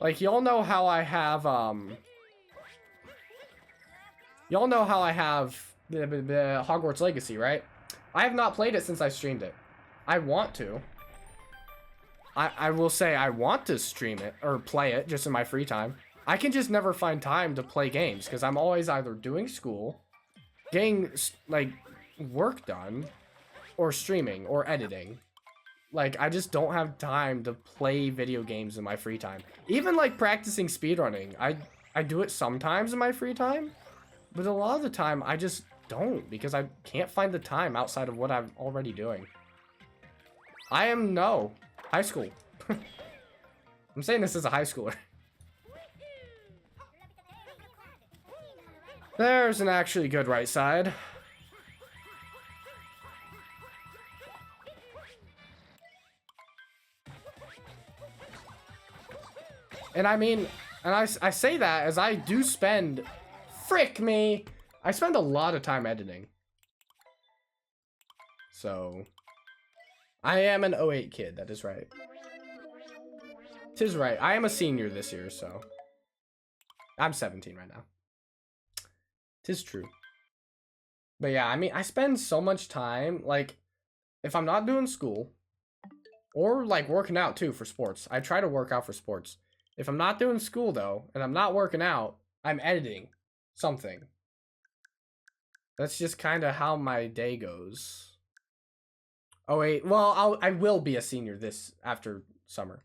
Like, y'all know how I have the Hogwarts Legacy, right? I have not played it since I streamed it. I want to. I will say I want to stream it or play it just in my free time. I can just never find time to play games because I'm always either doing school, getting, like, work done, or streaming, or editing. Like, I just don't have time to play video games in my free time. Even, like, practicing speedrunning. I do it sometimes in my free time, but a lot of the time, I just don't because I can't find the time outside of what I'm already doing. High school. I'm saying this as a high schooler. There's an actually good right side. And I mean, and I say that as I do spend, frick me, I spend a lot of time editing. So, I am an 08 kid, that is right. 'Tis right, I am a senior this year, so. I'm 17 right now. 'Tis true. But yeah, I mean, I spend so much time, like, if I'm not doing school, or like working out too for sports. I try to work out for sports. If I'm not doing school though, and I'm not working out, I'm editing something. That's just kind of how my day goes. Oh wait, well, I will be a senior after summer.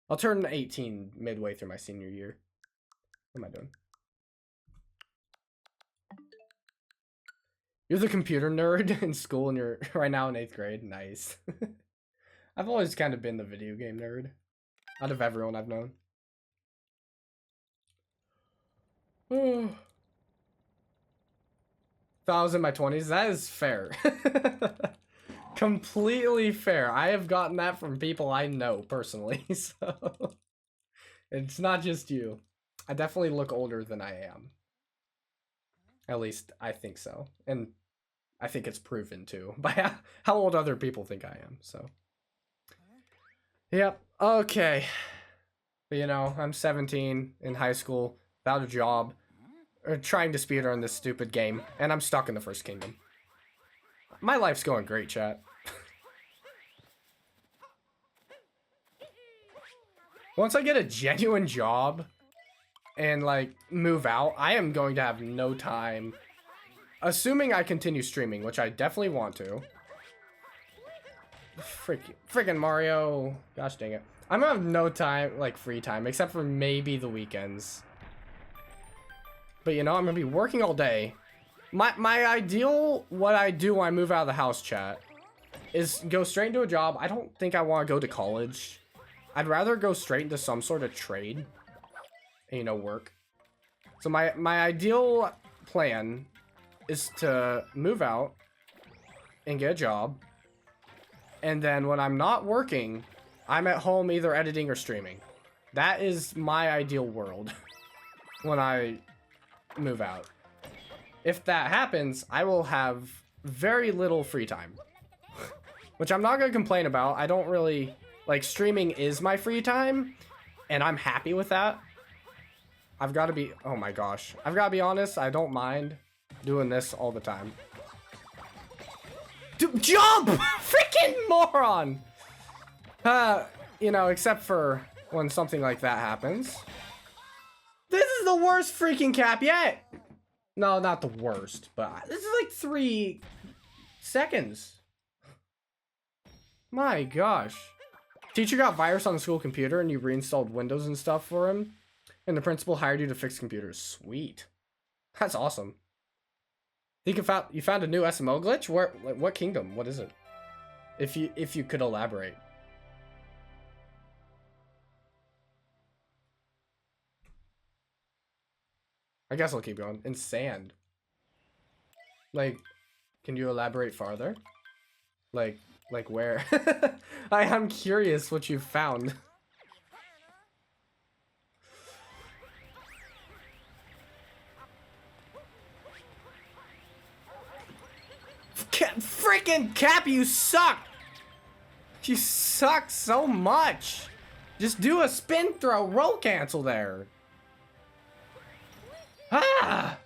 I'll turn 18 midway through my senior year. What am I doing? You're the computer nerd in school and you're right now in 8th grade. Nice. I've always kind of been the video game nerd out of everyone I've known. If I was in my 20s, that is fair. Completely fair. I have gotten that from people I know personally, so it's not just you. I definitely look older than I am. At least I think so. And I think it's proven too by how old other people think I am, so. Yep, okay. But, you know, I'm 17 in high school, without a job, or trying to speedrun this stupid game, and I'm stuck in the first kingdom. My life's going great, chat. Once I get a genuine job and, like, move out, I am going to have no time. Assuming I continue streaming, which I definitely want to. Freaking Mario. Gosh dang it. I'm gonna have no time, like, free time, except for maybe the weekends. But, you know, I'm gonna be working all day. My ideal, what I do when I move out of the house, chat, is go straight into a job. I don't think I want to go to college. I'd rather go straight into some sort of trade. And, you know, work. So my ideal plan is to move out and get a job. And then when I'm not working, I'm at home either editing or streaming. That is my ideal world when I move out. If that happens, I will have very little free time. Which I'm not going to complain about. I don't really... Like, streaming is my free time, and I'm happy with that. I've got to be... Oh my gosh. I've got to be honest, I don't mind doing this all the time. Dude, jump! Freaking moron! You know, except for when something like that happens. This is the worst freaking cap yet! No, not the worst, but this is like 3 seconds. My gosh. Teacher got virus on the school computer and you reinstalled Windows and stuff for him. And the principal hired you to fix computers. Sweet. That's awesome. Think you found a new SMO glitch? Where, like, what kingdom? What is it? If you could elaborate. I guess I'll keep going. In sand. Like, can you elaborate farther? Like where? I am curious what you found. Freaking Cap, you suck! You suck so much! Just do a spin throw, roll cancel there. Ah!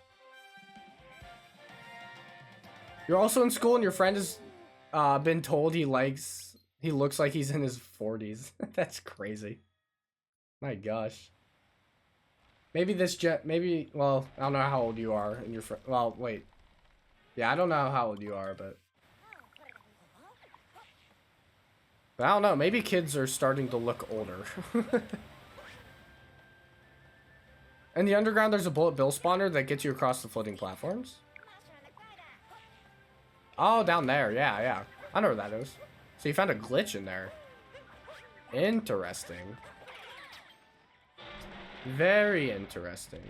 You're also in school and your friend has been told he looks like he's in his 40s. That's crazy. My gosh. Maybe well, I don't know how old you are and your friend. Well, wait. Yeah, I don't know how old you are, but I don't know. Maybe kids are starting to look older. In the underground, there's a bullet bill spawner that gets you across the floating platforms. Oh, down there. Yeah. I know where that is. So you found a glitch in there. Interesting. Very interesting.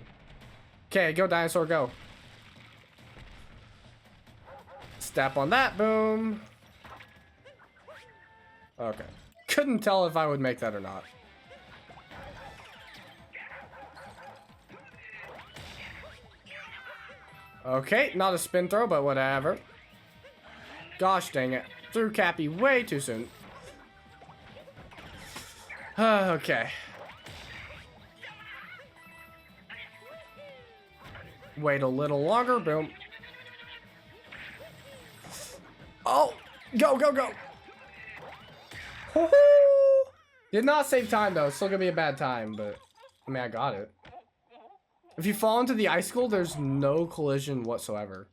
Okay, go dinosaur, go. Step on that, boom. Okay. Couldn't tell if I would make that or not. Okay, not a spin throw, but whatever. Gosh dang it. Threw Cappy way too soon. Okay. Wait a little longer, boom. Oh! Go! Did not save time though. It's still gonna be a bad time, but I mean, I got it. If you fall into the icicle, there's no collision whatsoever.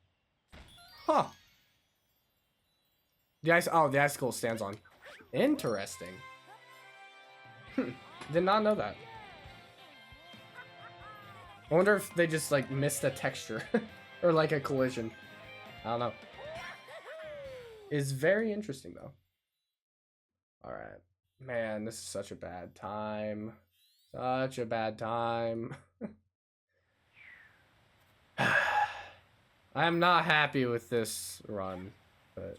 Huh. The icicle stands on. Interesting. Did not know that. I wonder if they just like missed a texture or like a collision. I don't know. It's very interesting though. All right, man, this is such a bad time. Such a bad time. I am not happy with this run, but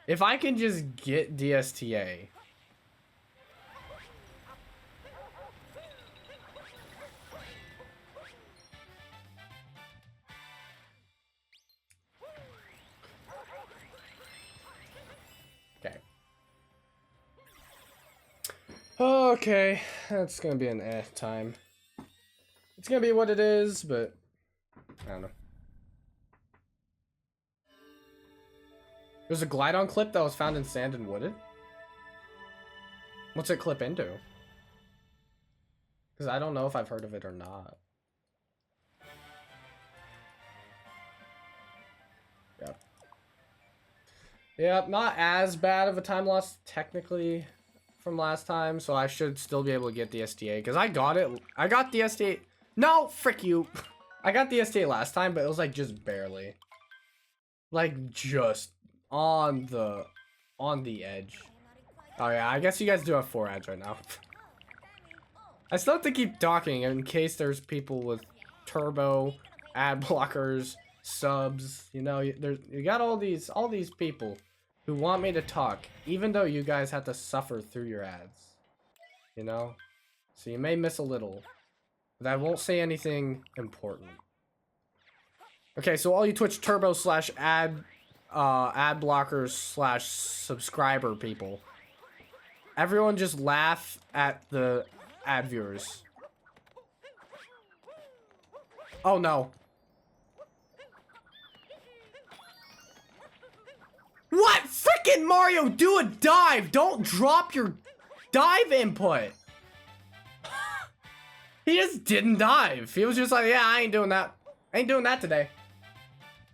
if I can just get DSTA. Okay. Okay, that's gonna be an time. It's gonna be what it is, but I don't know. There's a glide-on clip that was found in Sand and Wooded. What's it clip into? Because I don't know if I've heard of it or not. Yep. Yep, not as bad of a time loss technically from last time, so I should still be able to get the STA because I got it. I got the STA. No, frick you. I got the STA last time, but it was like just barely. Like just on the edge. Oh yeah, I guess you guys do have 4 ads right now. I still have to keep talking in case there's people with turbo, ad blockers, subs. You know, you got all these people who want me to talk, even though you guys have to suffer through your ads. You know, so you may miss a little, but I won't say anything important. Okay, so all you Twitch turbo / ad blockers / subscriber people, everyone just laugh at the ad viewers. Oh no. What? Frickin' Mario, do a dive! Don't drop your dive input! He just didn't dive. He was just like, yeah, I ain't doing that. I ain't doing that today.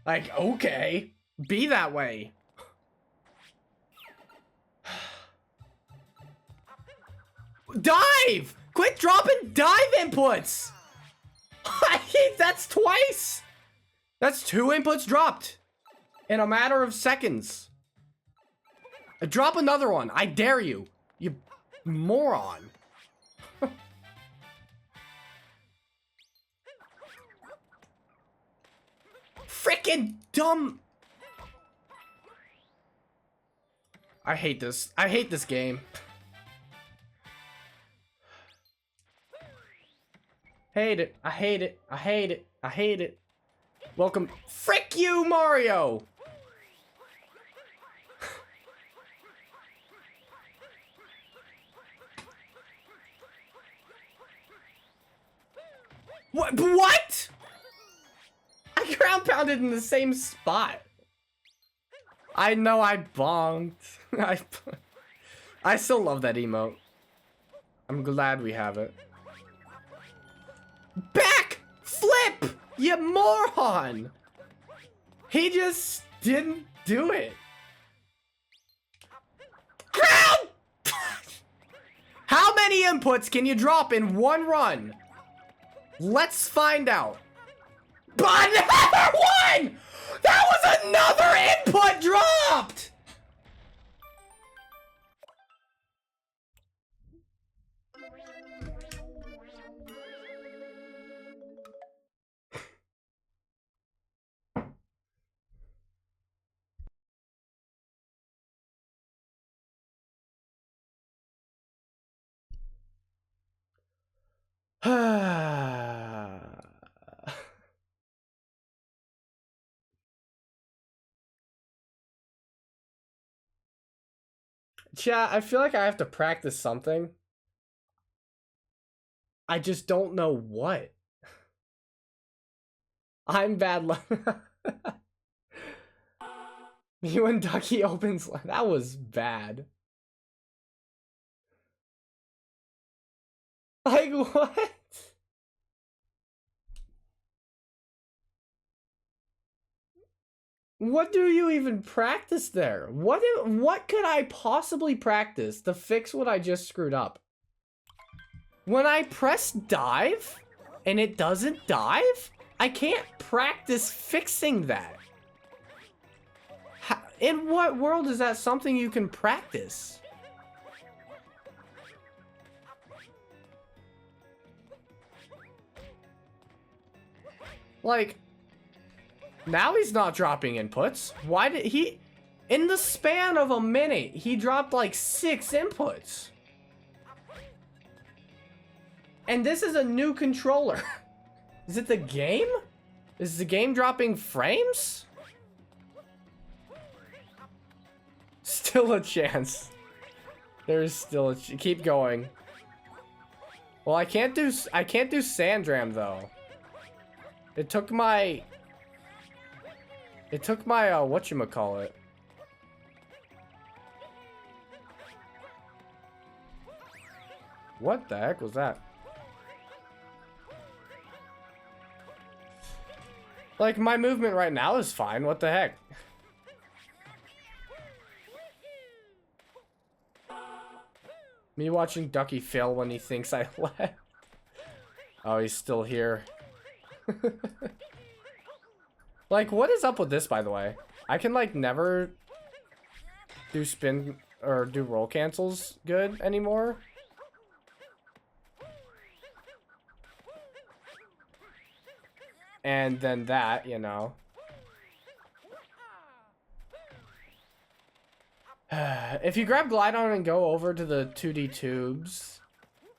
Like, okay. Be that way. Dive! Quit dropping dive inputs! That's twice! That's 2 inputs dropped in a matter of seconds. Drop another one. I dare you. You moron. Frickin' dumb. I hate this. I hate this game. Hate it. I hate it. I hate it. I hate it. Welcome. Frick you, Mario! What? I ground pounded in the same spot. I know I bonked. I still love that emote. I'm glad we have it. Back! Flip! You moron! He just didn't do it. Ground! How many inputs can you drop in one run? Let's find out. But another one! That was another input dropped! Chat, I feel like I have to practice something. I just don't know what. I'm bad luck. You and Ducky opens. That was bad. Like, what? What do you even practice there? What could I possibly practice to fix what I just screwed up? When I press dive and it doesn't dive, I can't practice fixing that. In what world is that something you can practice? Like, now he's not dropping inputs. Why did he... In the span of a minute, he dropped like 6 inputs. And this is a new controller. Is it the game? Is the game dropping frames? Still a chance. There's still a keep going. Well, I can't do Sandram though. It took my whatchamacallit. What the heck was that? Like, my movement right now is fine. What the heck? Me watching Ducky fail when he thinks I left. Oh, he's still here. Like, what is up with this, by the way? I can, like, never do spin or do roll cancels good anymore. And then that, you know. If you grab glide on and go over to the 2D tubes,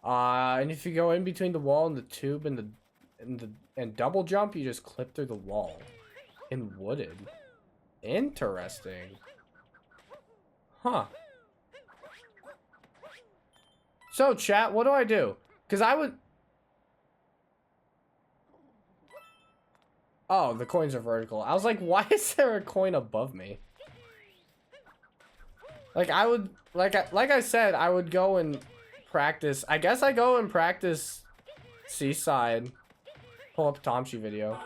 and if you go in between the wall and the tube and double jump, you just clip through the wall in wooded. Interesting. Huh. So chat, what do I do? Because I would... Oh, the coins are vertical. I was like, why is there a coin above me? Like, I would, like I said, I would go and practice. I guess I go and practice Seaside. Pull up a Tomchi video.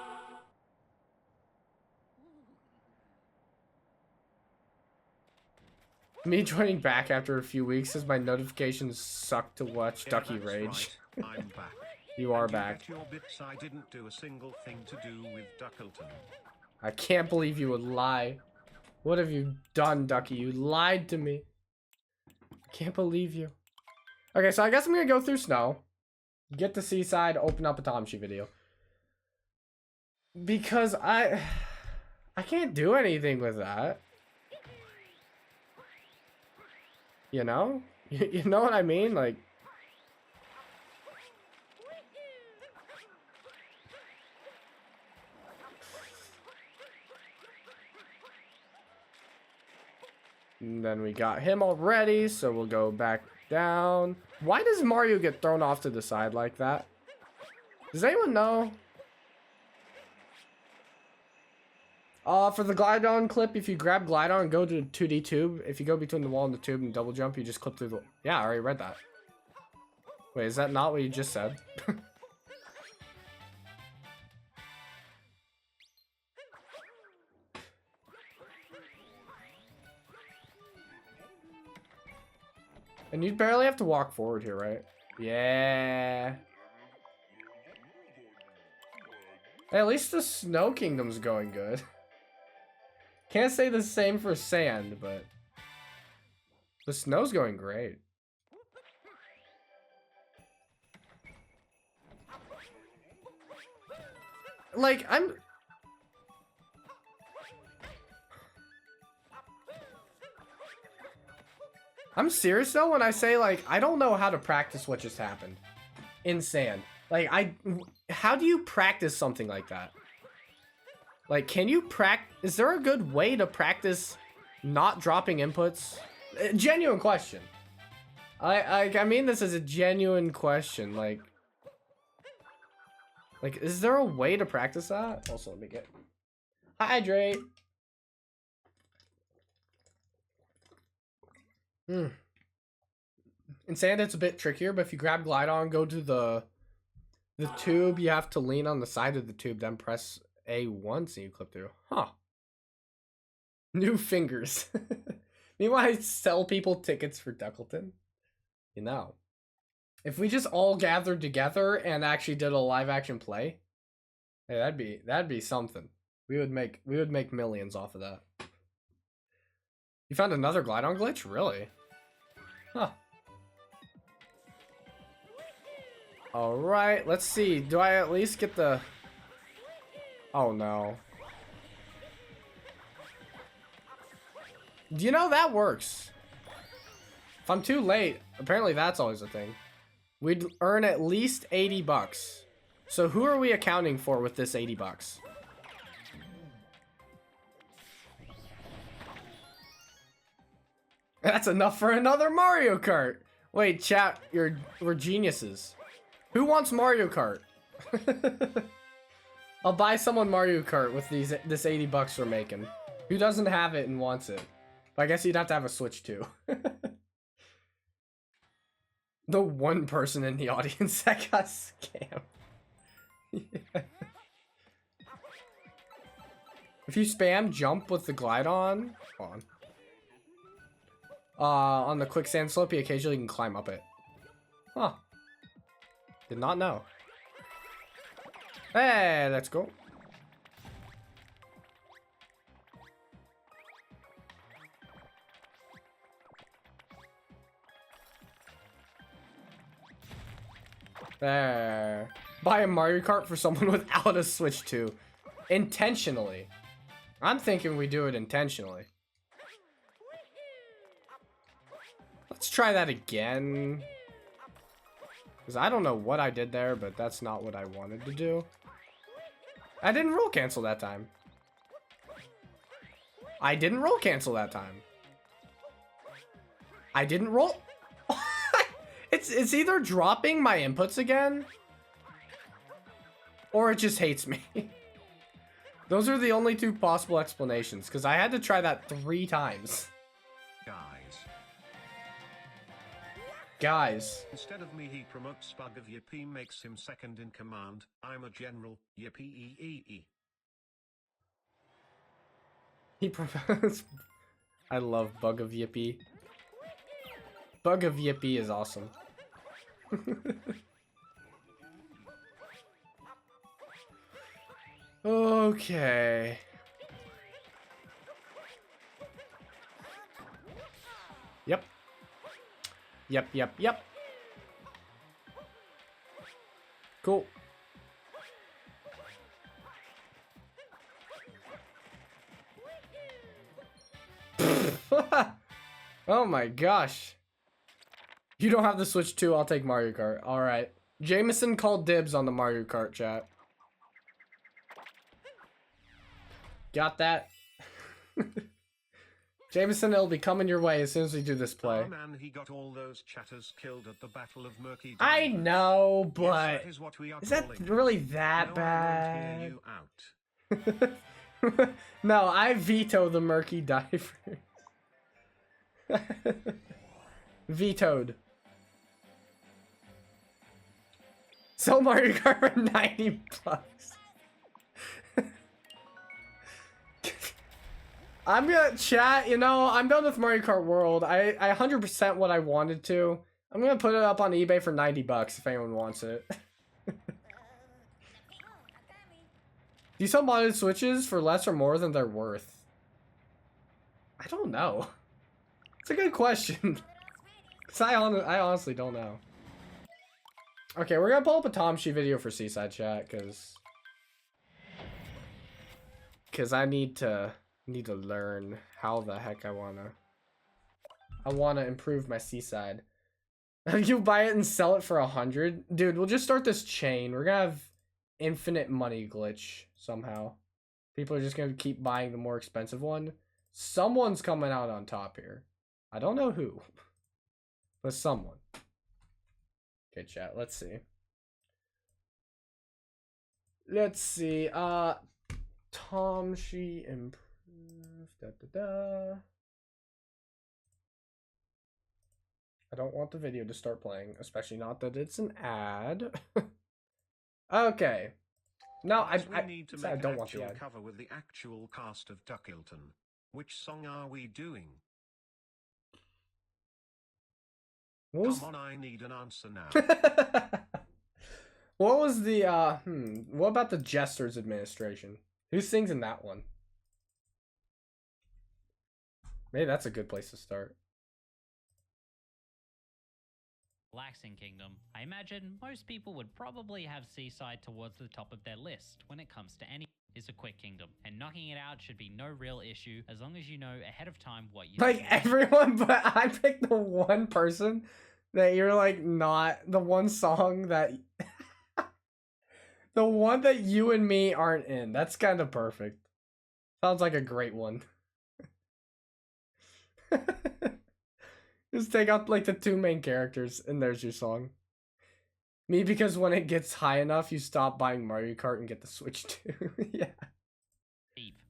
Me joining back after a few weeks as my notifications suck to watch Ducky Rage. Right. I'm back. You are back. Your bits, I didn't do a single thing to do with Duckleton. I can't believe you would lie. What have you done, Ducky? You lied to me. I can't believe you. Okay, so I guess I'm gonna go through snow. Get to Seaside, open up a Tomchi video. Because I can't do anything with that. You know? You know what I mean? Like... And then we got him already, so we'll go back down. Why does Mario get thrown off to the side like that? Does anyone know? For the glide on clip, if you grab glide on and go to the 2D tube, if you go between the wall and the tube and double jump, you just clip through the... Yeah, I already read that. Wait, is that not what you just said? And you barely have to walk forward here, right? Yeah. Hey, at least the Snow Kingdom's going good. Can't say the same for Sand, but the snow's going great. Like, I'm serious though when I say, like, I don't know how to practice what just happened in Sand. Like, how do you practice something like that? Like, can you is there a good way to practice not dropping inputs? Genuine question. I mean this is a genuine question. Like, is there a way to practice that? Also, let me get hydrate. In Sand, it's a bit trickier, but if you grab glide on, go to the tube, you have to lean on the side of the tube, then press A once and you clip through. Huh. New fingers. Meanwhile, I sell people tickets for Duckleton. You know. If we just all gathered together and actually did a live action play, hey, that'd be something. We would make millions off of that. You found another glide-on glitch? Really? Huh. Alright, let's see. Do I at least get the... Oh, no. Do you know that works? If I'm too late, apparently that's always a thing. We'd earn at least 80 bucks. So who are we accounting for with this 80 bucks? That's enough for another Mario Kart. Wait, chat, we're geniuses. Who wants Mario Kart? I'll buy someone Mario Kart with this 80 bucks we're making. Who doesn't have it and wants it? But I guess you'd have to have a Switch too. The one person in the audience that got scammed. Yeah. If you spam jump with the glide on the quicksand slope, you occasionally can climb up it. Huh. Did not know. Hey, let's go. There. Buy a Mario Kart for someone without a Switch 2. Intentionally. I'm thinking we do it intentionally. Let's try that again. Because I don't know what I did there, but that's not what I wanted to do. I didn't roll cancel that time. I didn't roll cancel that time. I didn't roll... It's either dropping my inputs again, or it just hates me. Those are the only two possible explanations, because I had to try that 3 times. Guys. Instead of me, he promotes Bug of Yippee, makes him second in command. I'm a general. Yippee. He promotes... I love Bug of Yippee. Bug of Yippee is awesome. Okay. Yep. Yep. Cool. Oh my gosh. You don't have the Switch 2, I'll take Mario Kart. Alright. Jameson called dibs on the Mario Kart chat. Got that? Jameson, it'll be coming your way as soon as we do this play. Oh man, he got all those chatters killed at the Battle of Murky. I know, but yes, is that really that no, bad? I won't hear you out. No, I veto the Murky Diver. Vetoed. Sell Mario Kart for 90 bucks. I'm gonna chat, you know, I'm done with Mario Kart World. I 100% what I wanted to. I'm gonna put it up on eBay for 90 bucks if anyone wants it. Do you sell modded Switches for less or more than they're worth? I don't know. It's a good question. Cause I honestly don't know. Okay, we're gonna pull up a Tom She video for Seaside chat, cause I need to learn how the heck I wanna improve my Seaside. You buy it and sell it for 100? Dude, we'll just start this chain. We're gonna have infinite money glitch somehow. People are just gonna keep buying the more expensive one. Someone's coming out on top here. I don't know who, but someone. Okay, chat, let's see. Tom She improved. I don't want the video to start playing, especially not that it's an ad. Okay. No, I need to make I don't an want the actual ad. cover with the actual cast of Duckilton. Which song are we doing? What was... Come on, I need an answer now. What was the, what about the Jester's Administration? Who sings in that one? Maybe that's a good place to start. Relaxing Kingdom. I imagine most people would probably have Seaside towards the top of their list when it comes to any is a quick kingdom, and knocking it out should be no real issue as long as you know ahead of time what you Like everyone, but I picked the one person that you're like not the one song that the one that you and me aren't in. That's kind of perfect. Sounds like a great one. Just take out like the two main characters and there's your song. Me, because when it gets high enough, you stop buying Mario Kart and get the Switch too. Yeah.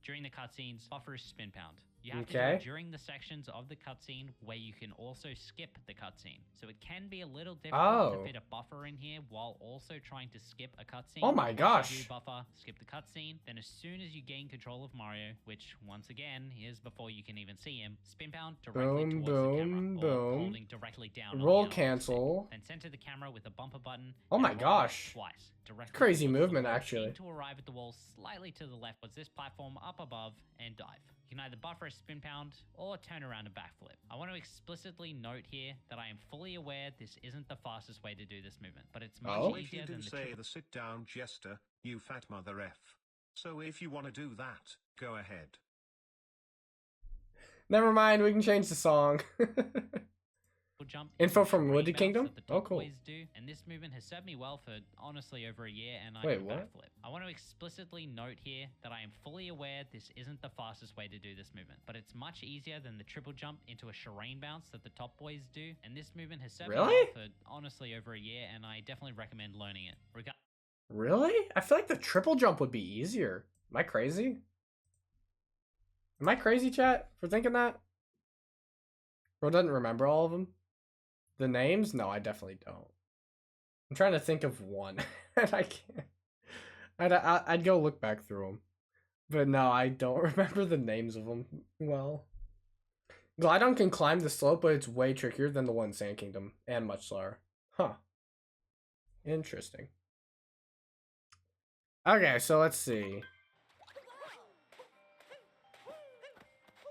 During the cutscenes, buffer is spin pound. You have to do it during the sections of the cutscene where you can also skip the cutscene. So it can be a little difficult to fit a buffer in here while also trying to skip a cutscene. Oh my gosh. Do buffer, skip the cutscene, then as soon as you gain control of Mario, which once again is before you can even see him, spin pound directly towards the camera, or holding directly down. Roll cancel. Then center the camera with a bumper button. Oh my gosh. Twice. Crazy movement actually. To arrive at the wall slightly to the left was this platform up above and dive. You can either buffer a spin pound or turn around and backflip. I want to explicitly note here that I am fully aware this isn't the fastest way to do this movement, but it's much easier than the sit down Jester, you fat mother F. So if you want to do that, go ahead. Never mind, we can change the song. Jump info from Wooded Kingdom? Oh, cool. And this movement has served me well for honestly over a year, and I can backflip. I want to explicitly note here that I am fully aware this isn't the fastest way to do this movement, but it's much easier than the triple jump into a Shireen bounce that the top boys do, and this movement has served me well for honestly over a year, and I definitely recommend learning it. Really? I feel like the triple jump would be easier. Am I crazy? Am I crazy, chat, for thinking that? Bro doesn't remember all of them? The names? No, I definitely don't. I'm trying to think of one, and I can't. I'd go look back through them. But no, I don't remember the names of them well. Glidon can climb the slope, but it's way trickier than the one in Sand Kingdom, and much slower. Huh. Interesting. Okay, so let's see.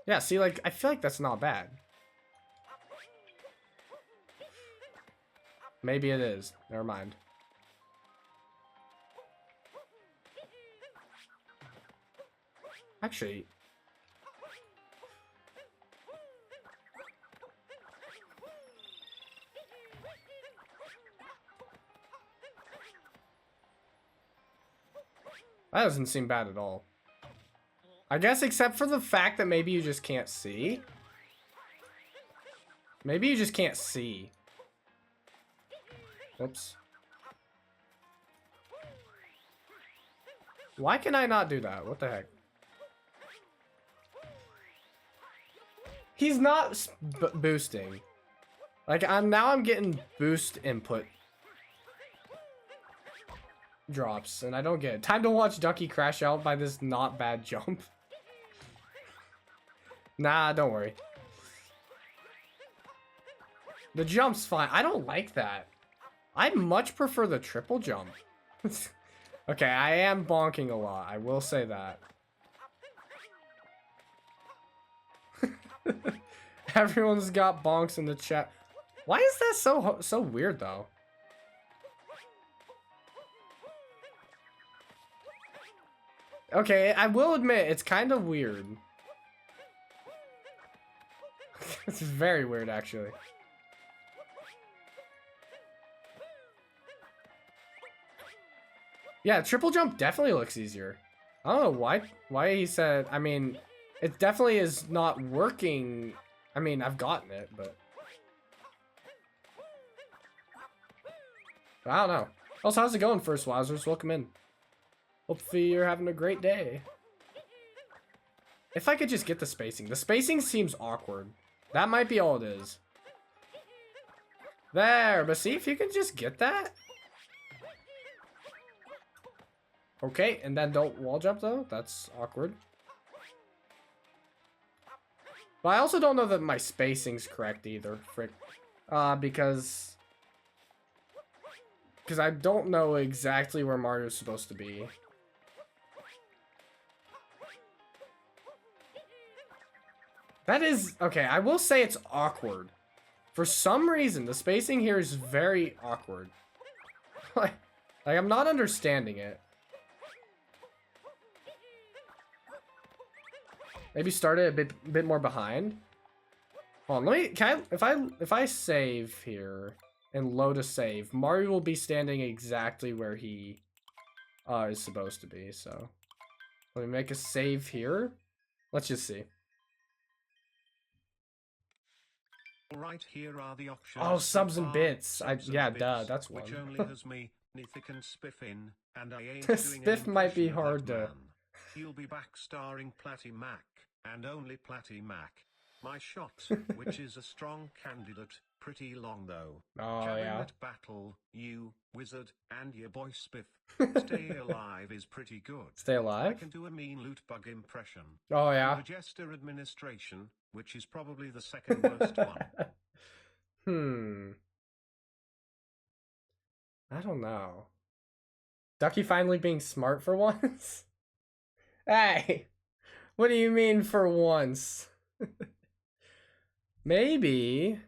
Yeah, see, like, I feel like that's not bad. Maybe it is. Never mind. Actually... that doesn't seem bad at all. I guess except for the fact that maybe you just can't see. Maybe you just can't see. Oops. Why can I not do that? What the heck? He's not boosting. Like, I'm getting boost input drops, and I don't get it. Time to watch Ducky crash out by this not bad jump. Nah, don't worry. The jump's fine. I don't like that. I much prefer the triple jump. Okay, I am bonking a lot. I will say that. Everyone's got bonks in the chat. Why is that so weird though? Okay, I will admit it's kind of weird. It's very weird actually. Yeah, triple jump definitely looks easier. I don't know why he said, I mean, it definitely is not working. I mean, I've gotten it, but I don't know. Also, how's it going, First Wowzers? Welcome in. Hopefully you're having a great day. If I could just get the spacing. The spacing seems awkward. That might be all it is. There, but see if you can just get that. Okay, and then don't wall jump though. That's awkward. But I also don't know that my spacing's correct either. Frick. Because I don't know exactly where Mario's supposed to be. That is... Okay, I will say it's awkward. For some reason, the spacing here is very awkward. Like, I'm not understanding it. Maybe start it a bit more behind. Hold on, let me... Can I... If I save here and load a save, Mario will be standing exactly where he is supposed to be, so... Let me make a save here. Let's just see. Right, here are the options. Oh, subs and bits. Yeah, bits, duh, that's one. Which only has me, Nithik and Spiff in, and I ain't doing Spiff an might be impression of hard that to... man. He'll be back starring Platty Mac, and only Platty Mac. My shot, which is a strong candidate, pretty long though. Oh, yeah. That battle, you, wizard, and your boy Spiff. Stay alive is pretty good. Stay alive? I can do a mean loot bug impression. Oh, yeah. The Jester administration, which is probably the second worst one. I don't know. Ducky finally being smart for once? Hey! What do you mean for once? Maybe...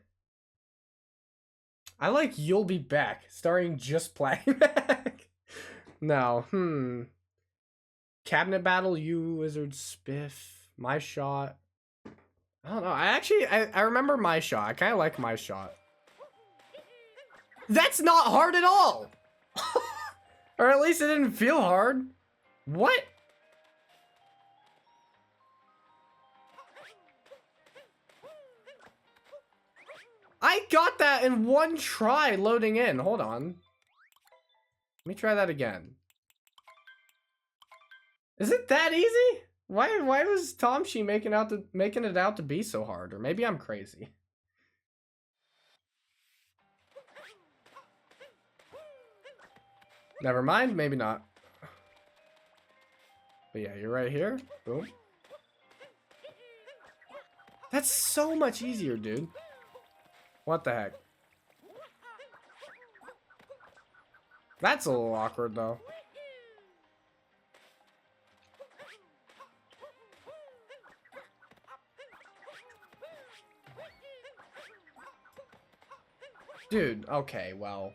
I like You'll Be Back, starring just Playback. No, Cabinet Battle, you, Wizard, Spiff, My Shot. I don't know. I remember My Shot. I kind of like My Shot. That's not hard at all! Or at least it didn't feel hard. What? I got that in one try loading in. Hold on. Let me try that again. Is it that easy? Why was Tomshi making it out to be so hard? Or maybe I'm crazy. Never mind, maybe not. But yeah, you're right here. Boom. That's so much easier, dude. What the heck? That's a little awkward, though. Dude, okay, well.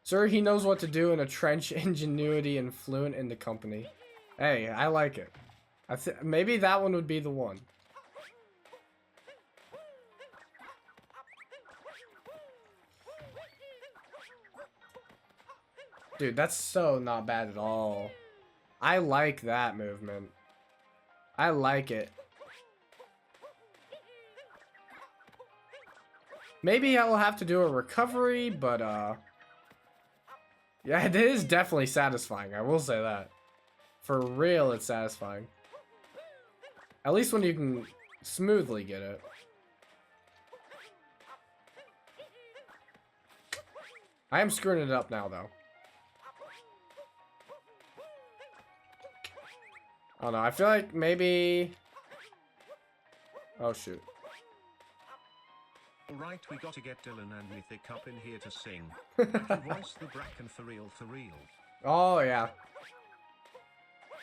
Sir, he knows what to do in a trench, ingenuity, and fluent in the company. Hey, I like it. Maybe that one would be the one. Dude, that's so not bad at all. I like that movement. I like it. Maybe I will have to do a recovery, but yeah, it is definitely satisfying. I will say that. For real, it's satisfying. At least when you can smoothly get it. I am screwing it up now, though. I don't know. I feel like maybe... Oh, shoot. Alright, we gotta get Dylan and Mythic up in here to sing. I can voice the Bracken for real, for real. Oh, yeah.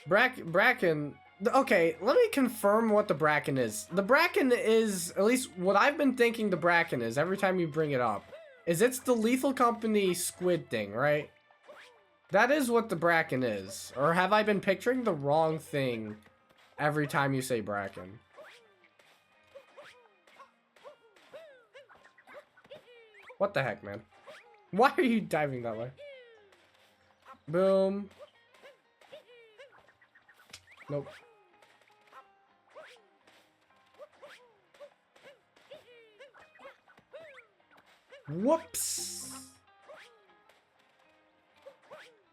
Bracken... Okay, let me confirm what the Bracken is. The Bracken is, at least what I've been thinking the Bracken is every time you bring it up, is it's the Lethal Company squid thing, right? That is what the Bracken is. Or have I been picturing the wrong thing every time you say Bracken? What the heck, man? Why are you diving that way? Boom. Nope. Whoops.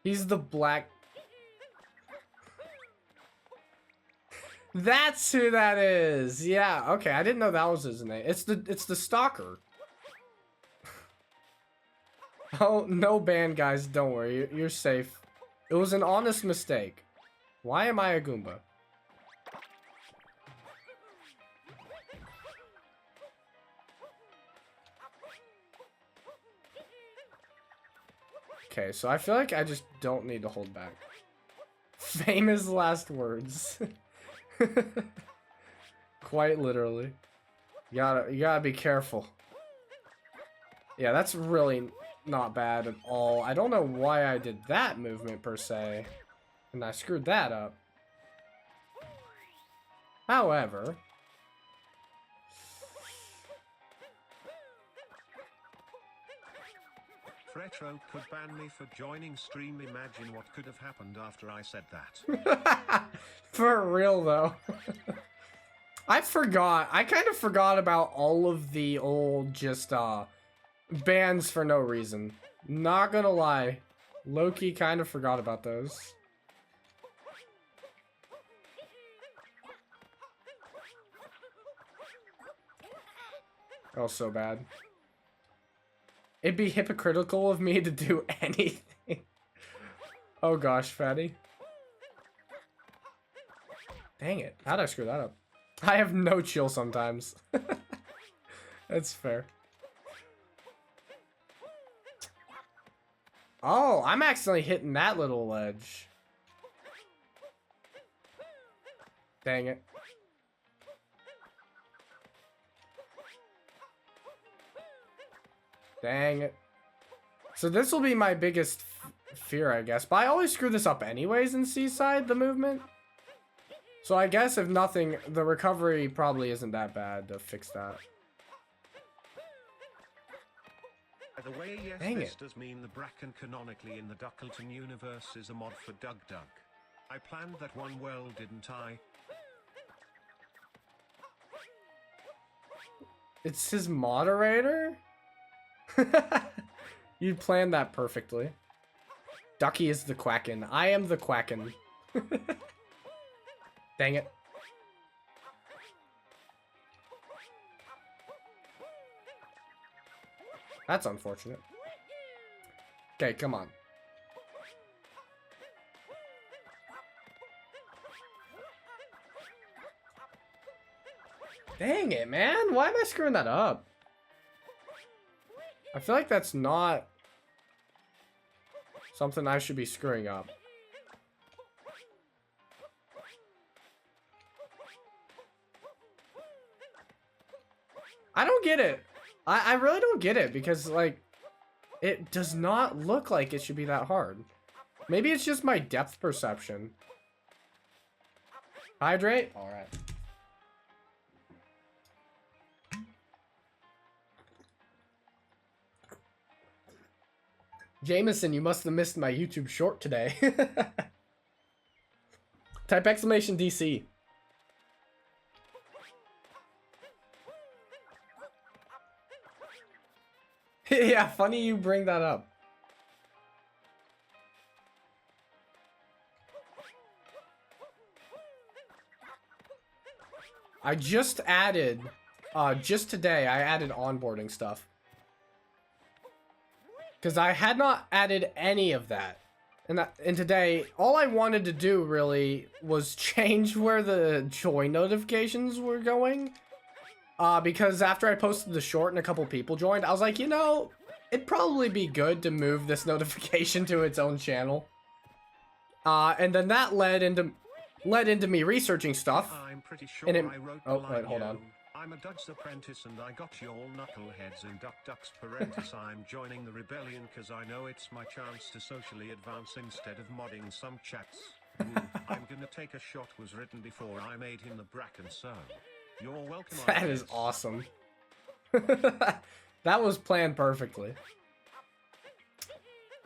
He's the black... That's who that is. Yeah, okay. I didn't know that was his name. It's the stalker. Oh, no ban, guys. Don't worry. You're safe. It was an honest mistake. Why am I a Goomba? Okay, so I feel like I just don't need to hold back. Famous last words. Quite literally. You gotta be careful. Yeah, that's really not bad at all. I don't know why I did that movement per se. And I screwed that up. However... Retro could ban me for joining stream. Imagine what could have happened after I said that. For real though. I kind of forgot about all of the old just bans for no reason. Not gonna lie. Low-key kind of forgot about those. Oh, so bad. It'd be hypocritical of me to do anything. Oh gosh, fatty. Dang it. How'd I screw that up? I have no chill sometimes. That's fair. Oh, I'm accidentally hitting that little ledge. Dang it. Dang it. So this will be my biggest fear, I guess. But I always screw this up anyways in Seaside, the movement. So I guess if nothing, the recovery probably isn't that bad to fix that. By the way, yes, Dang this it. does mean the Bracken canonically in the Duckleton universe is a mod for DuckDuck. I planned that one well, didn't I? It's his moderator? You planned that perfectly. Ducky is the Quacken. I am the Quacken. Dang it. That's unfortunate. Okay, come on. Dang it, man. Why am I screwing that up? I feel like that's not something I should be screwing up. I don't get it. I really don't get it because, like, it does not look like it should be that hard. Maybe it's just my depth perception. Hydrate? Alright. Jameson, you must have missed my YouTube short today. Type exclamation DC. Yeah, funny you bring that up. I just added, just today, I added onboarding stuff. Because I had not added any of that. And today, all I wanted to do, really, was change where the join notifications were going. Because after I posted the short and a couple people joined, I was like, you know, it'd probably be good to move this notification to its own channel. And then that led into me researching stuff. I'm pretty sure and it, I wrote oh, wait, hold on. I'm a Duck's apprentice and I got you all knuckleheads in Duck's parentis. I'm joining the rebellion because I know it's my chance to socially advance instead of modding some chats. I'm gonna take a shot was written before I made him the Bracken, so you're welcome. That is awesome. That was planned perfectly.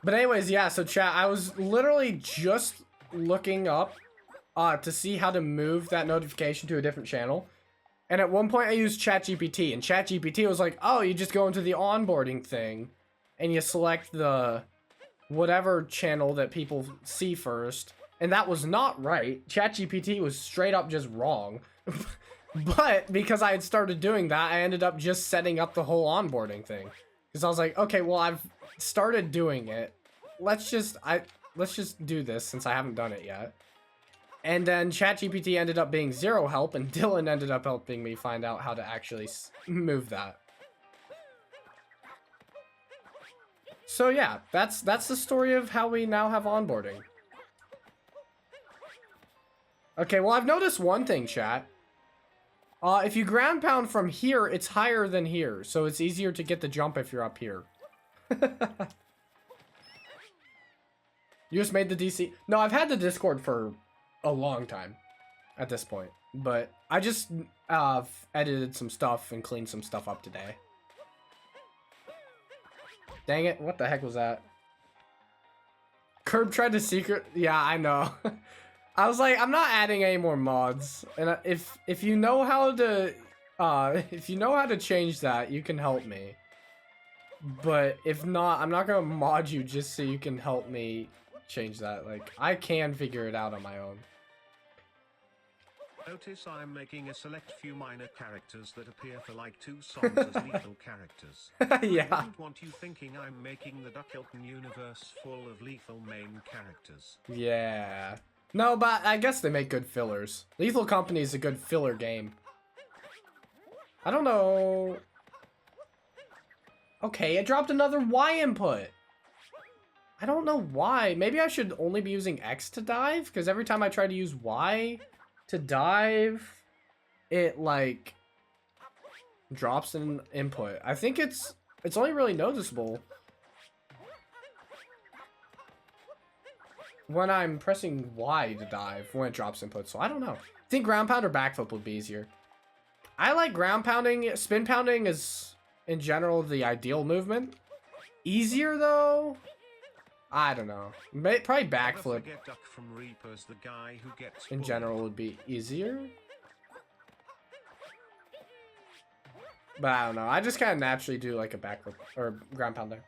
But anyways, yeah, so chat, I was literally just looking up to see how to move that notification to a different channel. And at one point I used ChatGPT, and ChatGPT was like, oh, you just go into the onboarding thing and you select the whatever channel that people see first. And that was not right. ChatGPT was straight up just wrong. But because I had started doing that, I ended up just setting up the whole onboarding thing. Because I was like, okay, well, I've started doing it. Let's just do this since I haven't done it yet. And then ChatGPT ended up being zero help, and Dylan ended up helping me find out how to actually move that. So yeah, that's the story of how we now have onboarding. Okay, well, I've noticed one thing, chat. If you ground pound from here, it's higher than here, so it's easier to get the jump if you're up here. You just made the DC? No, I've had the Discord for a long time at this point, but I just edited some stuff and cleaned some stuff up today. Dang it, what the heck was that? Curb tried to secret... Yeah, I know. I was like, I'm not adding any more mods. And if you know how to change that, you can help me. But if not, I'm not gonna mod you just so you can help me change that. Like, I can figure it out on my own. Notice I'm making a select few minor characters that appear for like 2 songs as lethal characters. Yeah. I don't want you thinking I'm making the JDucky1 universe full of lethal main characters. Yeah. No, but I guess they make good fillers. Lethal Company is a good filler game. I don't know. Okay, it dropped another Y input. I don't know why. Maybe I should only be using X to dive? Because every time I try to use Y to dive, it, like, drops an input. I think it's only really noticeable when I'm pressing Y to dive when it drops input. So I don't know. I think ground pound or backflip would be easier. I like ground pounding. Spin pounding is, in general, the ideal movement. Easier, though? I don't know. Probably backflip in general would be easier. But I don't know. I just kind of naturally do like a backflip or ground pound there.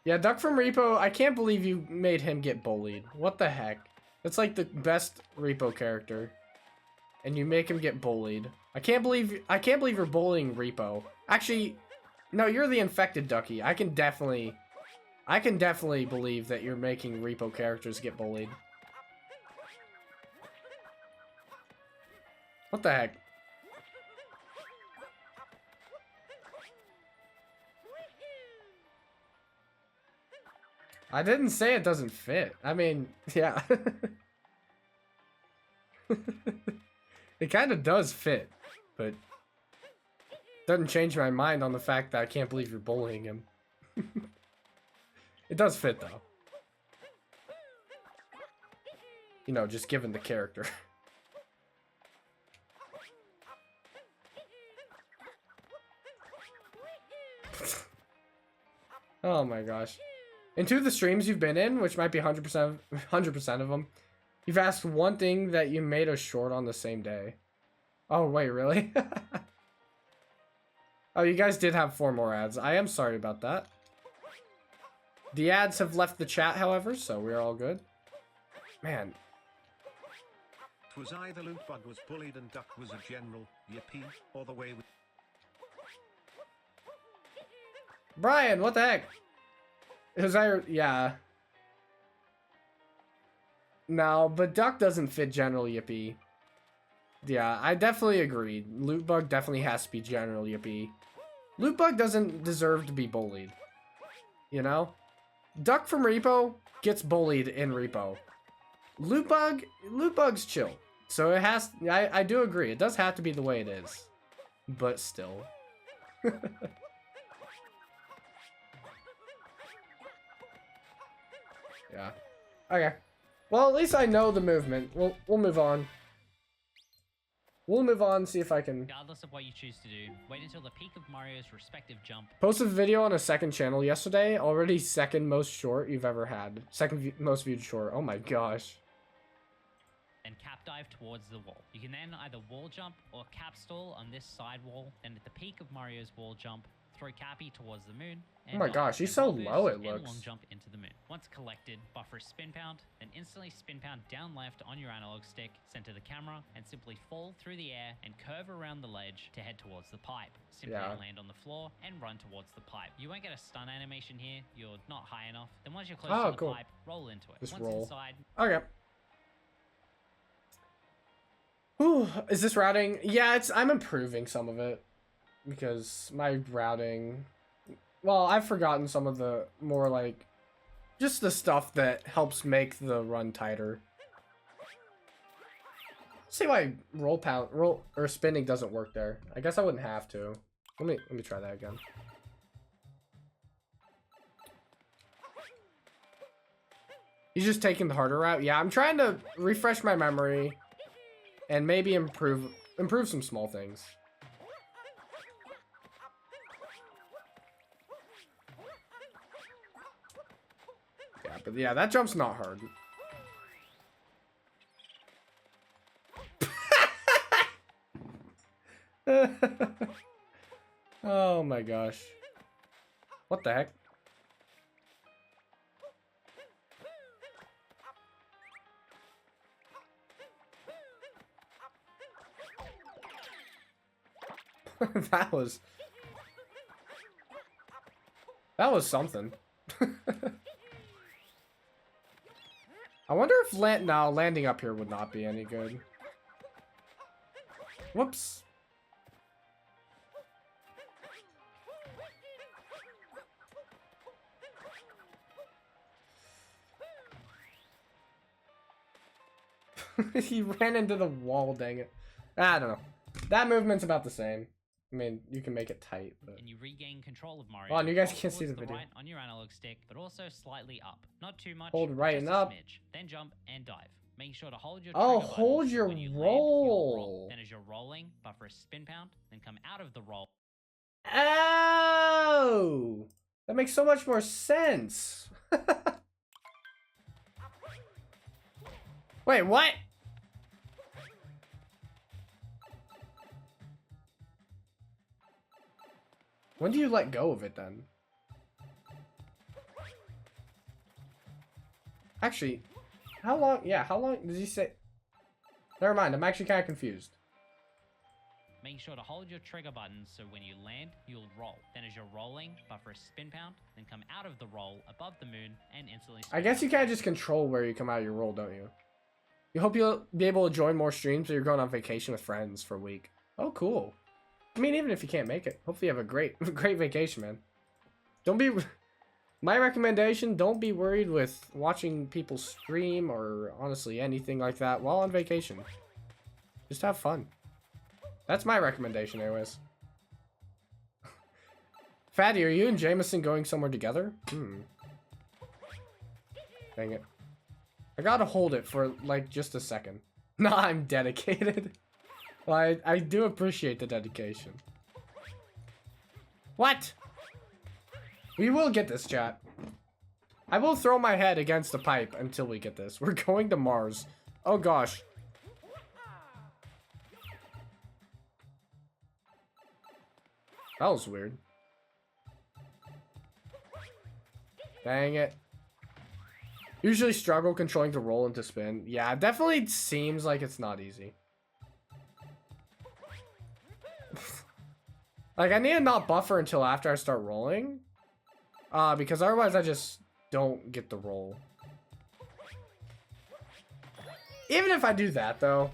Yeah, Duck from Repo, I can't believe you made him get bullied. What the heck? That's like the best Repo character. And you make him get bullied. I can't believe you're bullying Repo. Actually, no, you're the infected Ducky. I can definitely believe that you're making Repo characters get bullied. What the heck? I didn't say it doesn't fit. I mean, yeah. It kind of does fit, but doesn't change my mind on the fact that I can't believe you're bullying him. It does fit, though. You know, just given the character. Oh my gosh. In 2 of the streams you've been in, which might be 100% of them, you've asked one thing that you made a short on the same day. Oh, wait, really? Oh, you guys did have 4 more ads. I am sorry about that. The ads have left the chat, however, so we're all good. Man. It was either Lootbug was bullied and Duck was a general, yippee, or the way we... Brian, what the heck? Was yeah. No, but Duck doesn't fit General Yippee. Yeah, I definitely agree. Lootbug definitely has to be General Yippee. Lootbug doesn't deserve to be bullied. You know? Duck from Repo gets bullied in Repo. Lootbug's chill. So it has... I do agree. It does have to be the way it is. But still. Yeah. Okay. Well, at least I know the movement. We'll move on. We'll move on, see if I can... Regardless of what you choose to do, wait until the peak of Mario's respective jump. Posted a video on a second channel yesterday. Already second most short you've ever had. Second most viewed short. Oh my gosh. And cap dive towards the wall. You can then either wall jump or cap stall on this side wall. Then at the peak of Mario's wall jump, throw Cappy towards the moon. Oh my gosh, he's so low it looks. Long jump into the moon. Once collected, buffer a spin pound, then instantly spin pound down left on your analog stick, center the camera, and simply fall through the air and curve around the ledge to head towards the pipe. Simply land on the floor and run towards the pipe. You won't get a stun animation here, you're not high enough. Then once you're close to the pipe, roll into it. Just once roll. Inside... Okay. Ooh, is this routing? Yeah, I'm improving some of it. Because my routing well, I've forgotten some of the more like just the stuff that helps make the run tighter. See why roll or spinning doesn't work there. I guess I wouldn't have to. Let me try that again. He's just taking the harder route. Yeah, I'm trying to refresh my memory and maybe improve some small things. Yeah, but yeah, that jump's not hard. Oh my gosh. What the heck? That was something. I wonder if landing up here would not be any good. Whoops. He ran into the wall, dang it. I don't know. That movement's about the same. I mean, you can make it tight, but... And you regain control of Mario. Oh, and you guys can't see the video. Right on your analog stick, but also slightly up. Not too much. Hold right and up. Smidge. Then jump and dive. Making sure to hold your hold your roll. Then as you're rolling, buffer a spin pound, then come out of the roll. Oh! That makes so much more sense. Wait, what? When do you let go of it then? Actually, how long? Yeah, how long does he say? Never mind, I'm actually kind of confused. Make sure to hold your trigger button so when you land, you'll roll. Then as you're rolling, buffer a spin pound, then come out of the roll above the moon and instantly... I guess you can't just control where you come out of your roll, don't you? You hope you'll be able to join more streams so you're going on vacation with friends for a week. Oh, cool. I mean, even if you can't make it, hopefully you have a great vacation, man. Don't be... My recommendation, don't be worried with watching people stream or honestly anything like that while on vacation. Just have fun. That's my recommendation anyways. Fatty, are you and Jameson going somewhere together? Dang it. I gotta hold it for like just a second. Nah, I'm dedicated. Well, I do appreciate the dedication. What? We will get this, chat. I will throw my head against the pipe until we get this. We're going to Mars. Oh gosh. That was weird. Dang it. Usually struggle controlling to roll and to spin. Yeah, it definitely seems like it's not easy. Like, I need to not buffer until after I start rolling. Because otherwise I just don't get the roll. Even if I do that, though.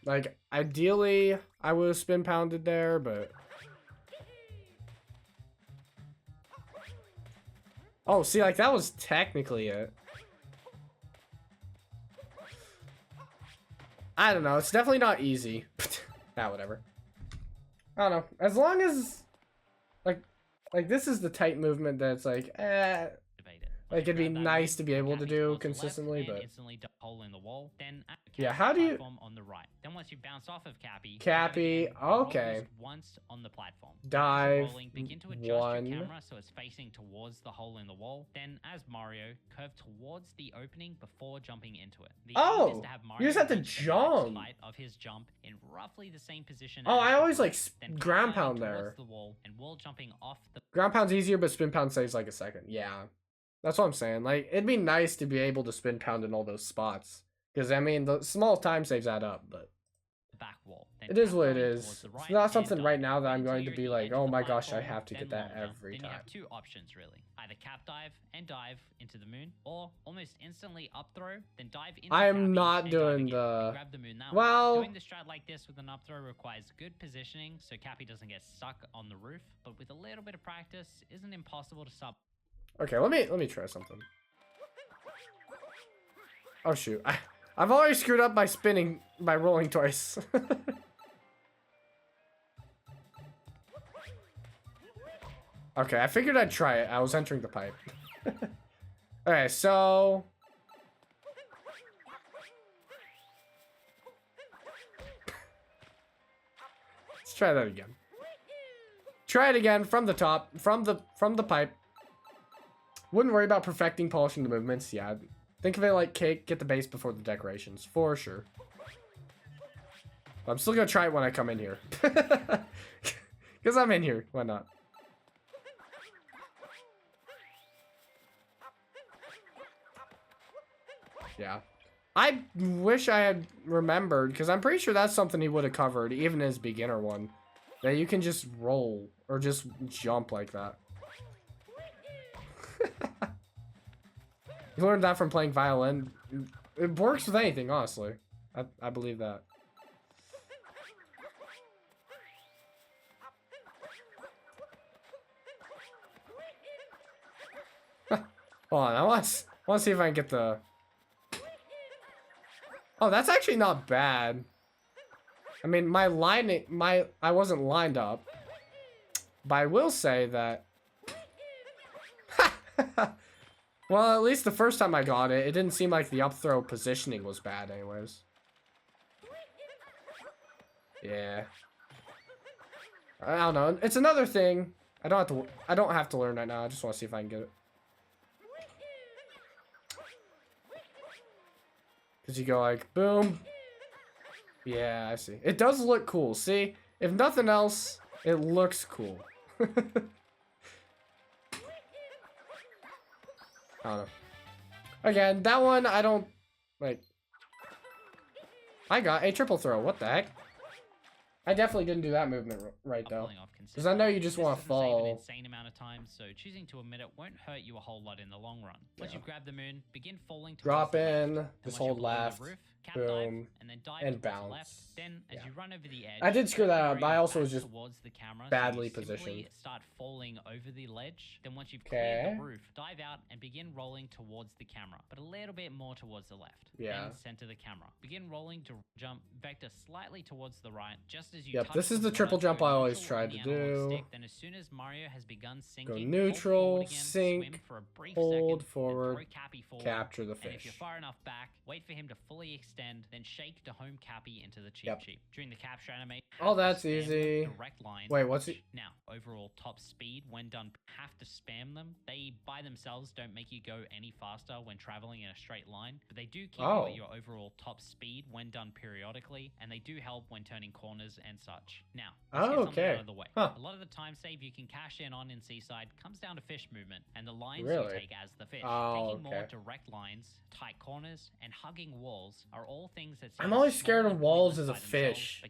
Like, ideally, I would have spin pounded there, but... Oh, see, like, that was technically it. I don't know. It's definitely not easy. Nah, whatever. I don't know. As long as... Like, this is the tight movement that's like, like, it'd be nice to be able to do consistently, but... Hole in the wall, then yeah, how do you... on the right. Then once you bounce off of Cappy, okay. Once on the platform. Dive, begin to adjust your camera so it's facing towards the hole in the wall. Then, as Mario, curve towards the opening before jumping into it. The aim is to have Mario you just have to jump. Of his jump in roughly the same position. Oh, I always like ground pound there. The wall and while jumping off the ground pound's easier, but spin pound saves like a second. Yeah. That's what I'm saying. Like, it'd be nice to be able to spin pound in all those spots. Because, I mean, the small time saves add up, but... The back wall. Then It is tap what it going is. towards the It's right, not and something dive right now that I'm until going to you're at be the like, edge of oh the my gosh, I platform, have to then get that long jump. every Then you time. have two options really. Either cap dive and dive into the moon, or almost instantly up throw, then dive into I am cappy not and doing dive again the... and grab the moon that Well... way. Doing the strat like this with an up throw requires good positioning so cappy doesn't get stuck on the roof, but with a little bit of practice, isn't impossible to stop. Okay, let me try something. Oh shoot. I've already screwed up by spinning, by rolling twice. Okay, I figured I'd try it. I was entering the pipe. Okay, so... Let's try that again. Try it again from the top, from the pipe. Wouldn't worry about perfecting, polishing the movements. Yeah, think of it like cake, get the base before the decorations, for sure. But I'm still gonna try it when I come in here. Because I'm in here, why not? Yeah. I wish I had remembered, because I'm pretty sure that's something he would have covered, even his beginner one. That you can just roll, or just jump like that. You learned that from playing violin. It works with anything, honestly. I believe that. Hold on, I want to see if I can get the... Oh, that's actually not bad. I mean, I wasn't lined up. But I will say that... Well, at least the first time I got it, it didn't seem like the up throw positioning was bad anyways. Yeah. I don't know. It's another thing. I don't have to learn right now. I just want to see if I can get it. Cause you go like boom. Yeah, I see. It does look cool. See, if nothing else, it looks cool. I don't know. Again, that one I don't like. I got a triple throw. What the heck? I definitely didn't do that movement right though. Because I know you just want to fall. An insane amount of time, so choosing to omit it won't hurt you a whole lot in the long run. Once you've grabbed the moon, begin falling towards drop the in, left. just hold left, Roof, boom, dive, and then dive and towards bounce. The left. Then, as you run over the edge, I did screw that up, but I also was just the camera, badly so you positioned. Start falling over the ledge. Then once you've cleared the roof, dive out and begin rolling towards the camera, but a little bit more towards the left. Yeah. Then center the camera. Begin rolling to jump vector slightly towards the right, just as you. Yep, this is the triple jump I always tried to do. Stick, then as soon as Mario has begun sinking, go neutral, again, sink, for a brief hold second, forward, forward, capture the fish. And if you're far enough back, wait for him to fully extend, then shake to home cappy into the cheap cheap. During the capture animation, oh, that's easy. Direct lines. Wait, what's it? Now, overall top speed when done, have to spam them. They by themselves don't make you go any faster when traveling in a straight line, but they do keep you at your overall top speed when done periodically, and they do help when turning corners and such. Now, let's get something out of the way. A lot of the time save you can cash in on in Seaside comes down to fish movement and the lines you take as the fish. Taking more direct lines, tight corners, and hugging walls are all things that I'm always scared of walls as a fish.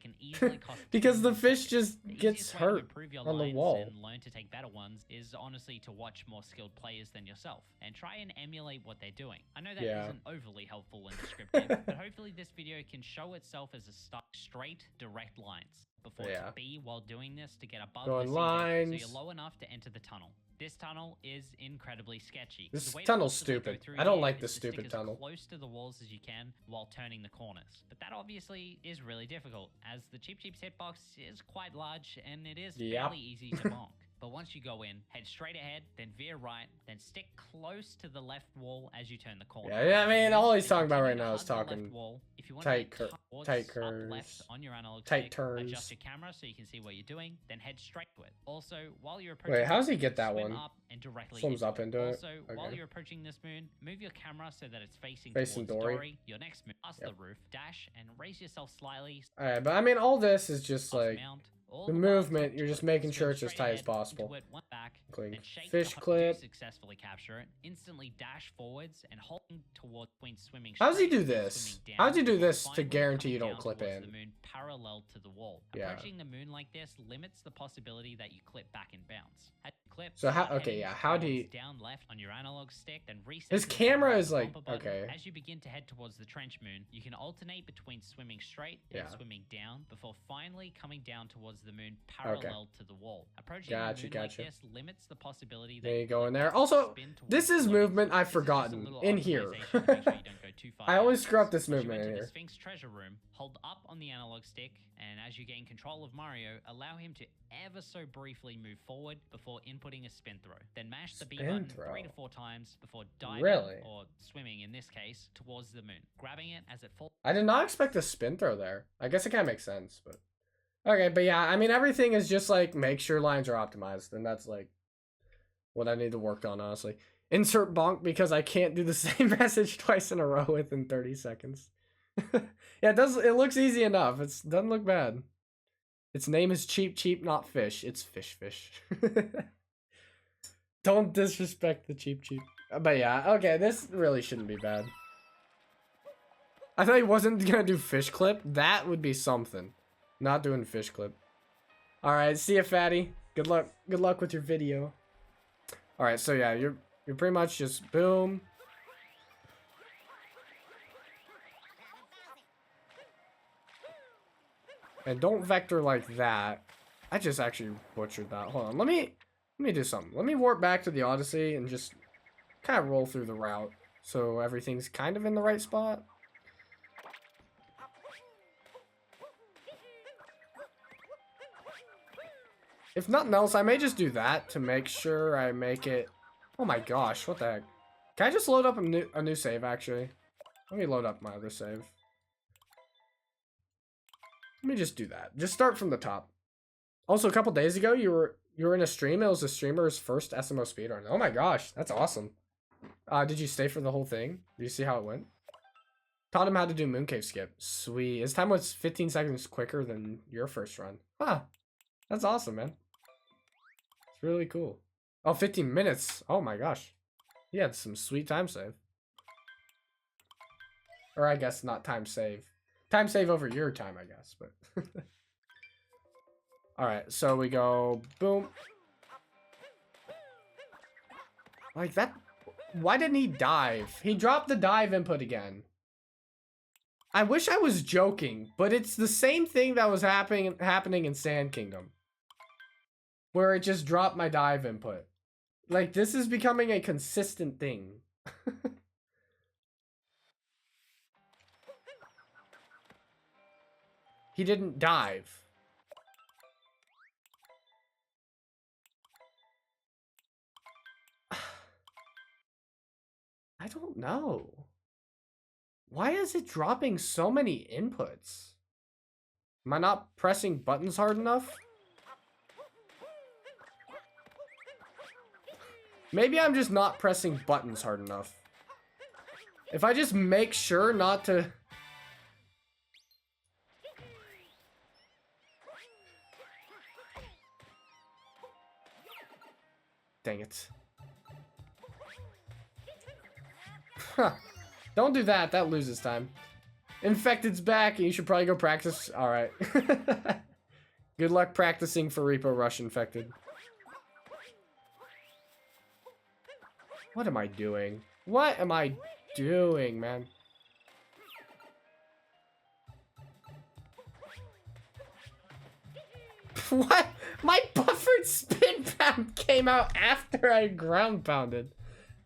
Because the fish just gets hurt on the wall. And learn to take better ones is honestly to watch more skilled players than yourself and try and emulate what they're doing. I know that isn't overly helpful and descriptive, but hopefully this video can show itself as a straight, direct lines. Before to B while doing this to get above the ceiling, so you're low enough to enter the tunnel. This tunnel is incredibly sketchy. This tunnel's stupid. I don't like this stupid tunnel. As close to the walls as you can while turning the corners. But that obviously is really difficult, as the Cheap Cheap's hitbox is quite large and it is fairly easy to bonk. But once you go in, head straight ahead, then veer right, then stick close to the left wall as you turn the corner. Yeah, I mean, all he's talking about right now is talking tight curves, on your analog tight stick, turns. adjust your camera so you can see what you're doing, then head straight to it. Also, while you're approaching... Wait, how does he get that one? Up and directly swims up into it. Also, while you're approaching this moon, move your camera so that it's facing towards Dory. Your next move, past the roof, dash, and raise yourself slightly. Alright, but I mean, all this is just like... The movement, you're just making sure it's as tight as possible. circling Then shake fish the clip. to successfully capture it. Instantly dash forwards and holding towards swimming. How does he do this? How does he do this to guarantee you don't clip in? The moon parallel to the wall. Yeah. Approaching the moon like this limits the possibility that you clip back in bounds. Clip, so how? Okay, yeah. How do you? Down left on your analog stick, then reset. His camera is like okay. As you begin to head towards the trench moon, you can alternate between swimming straight and swimming down before finally coming down towards the moon parallel to the wall. Approaching the moon like this limits the possibility that there you go in there. Also, this is movement I've forgotten in here. I always screw up this movement in here. The Sphinx treasure room, hold up on the analog stick, and as you gain control of Mario, allow him to ever so briefly move forward before inputting a spin throw. Then mash the B button 3 to 4 times before diving or swimming in this case towards the moon, grabbing it as it falls. I did not expect a spin throw there. I guess it kind of makes sense, but okay. But yeah, I mean everything is just like make sure lines are optimized, and that's like what I need to work on honestly. Insert bonk because I can't do the same message twice in a row within 30 seconds. Yeah, it does. It looks easy enough. It doesn't look bad. Its name is Cheap Cheap, not Fish. It's Fish Fish. Don't disrespect the Cheap Cheap. But yeah, okay, this really shouldn't be bad. I thought he wasn't gonna do fish clip. That would be something. Not doing fish clip. Alright, see ya, fatty. Good luck. Good luck with your video. Alright, so yeah, you're pretty much just boom. And don't vector like that. I just actually butchered that. Hold on. Let me do something. Let me warp back to the Odyssey and just kind of roll through the route so everything's kind of in the right spot. If nothing else, I may just do that to make sure I make it. Oh my gosh, what the heck? Can I just load up a new save actually? Let me load up my other save. Let me just do that. Just start from the top. Also, a couple days ago, you were in a stream. It was a streamer's first SMO speedrun. Oh my gosh, that's awesome. Did you stay for the whole thing? Did you see how it went? Taught him how to do Mooncave skip. Sweet. His time was 15 seconds quicker than your first run. Huh. That's awesome, man. It's really cool. Oh, 15 minutes. Oh my gosh. He had some sweet time save. Or I guess not time save. Time save over your time, I guess, but alright, so we go boom. Like that. Why didn't he dive? He dropped the dive input again. I wish I was joking, but it's the same thing that was happening in Sand Kingdom. Where it just dropped my dive input. Like this is becoming a consistent thing. He didn't dive. I don't know. Why is it dropping so many inputs? Am I not pressing buttons hard enough? Maybe I'm just not pressing buttons hard enough. If I just make sure not to... Dang it. Huh. Don't do that. That loses time. Infected's back, and you should probably go practice. Alright. Good luck practicing for Repo Rush, Infected. What am I doing? What am I doing, man? What? My buffered spin pound came out after I ground pounded.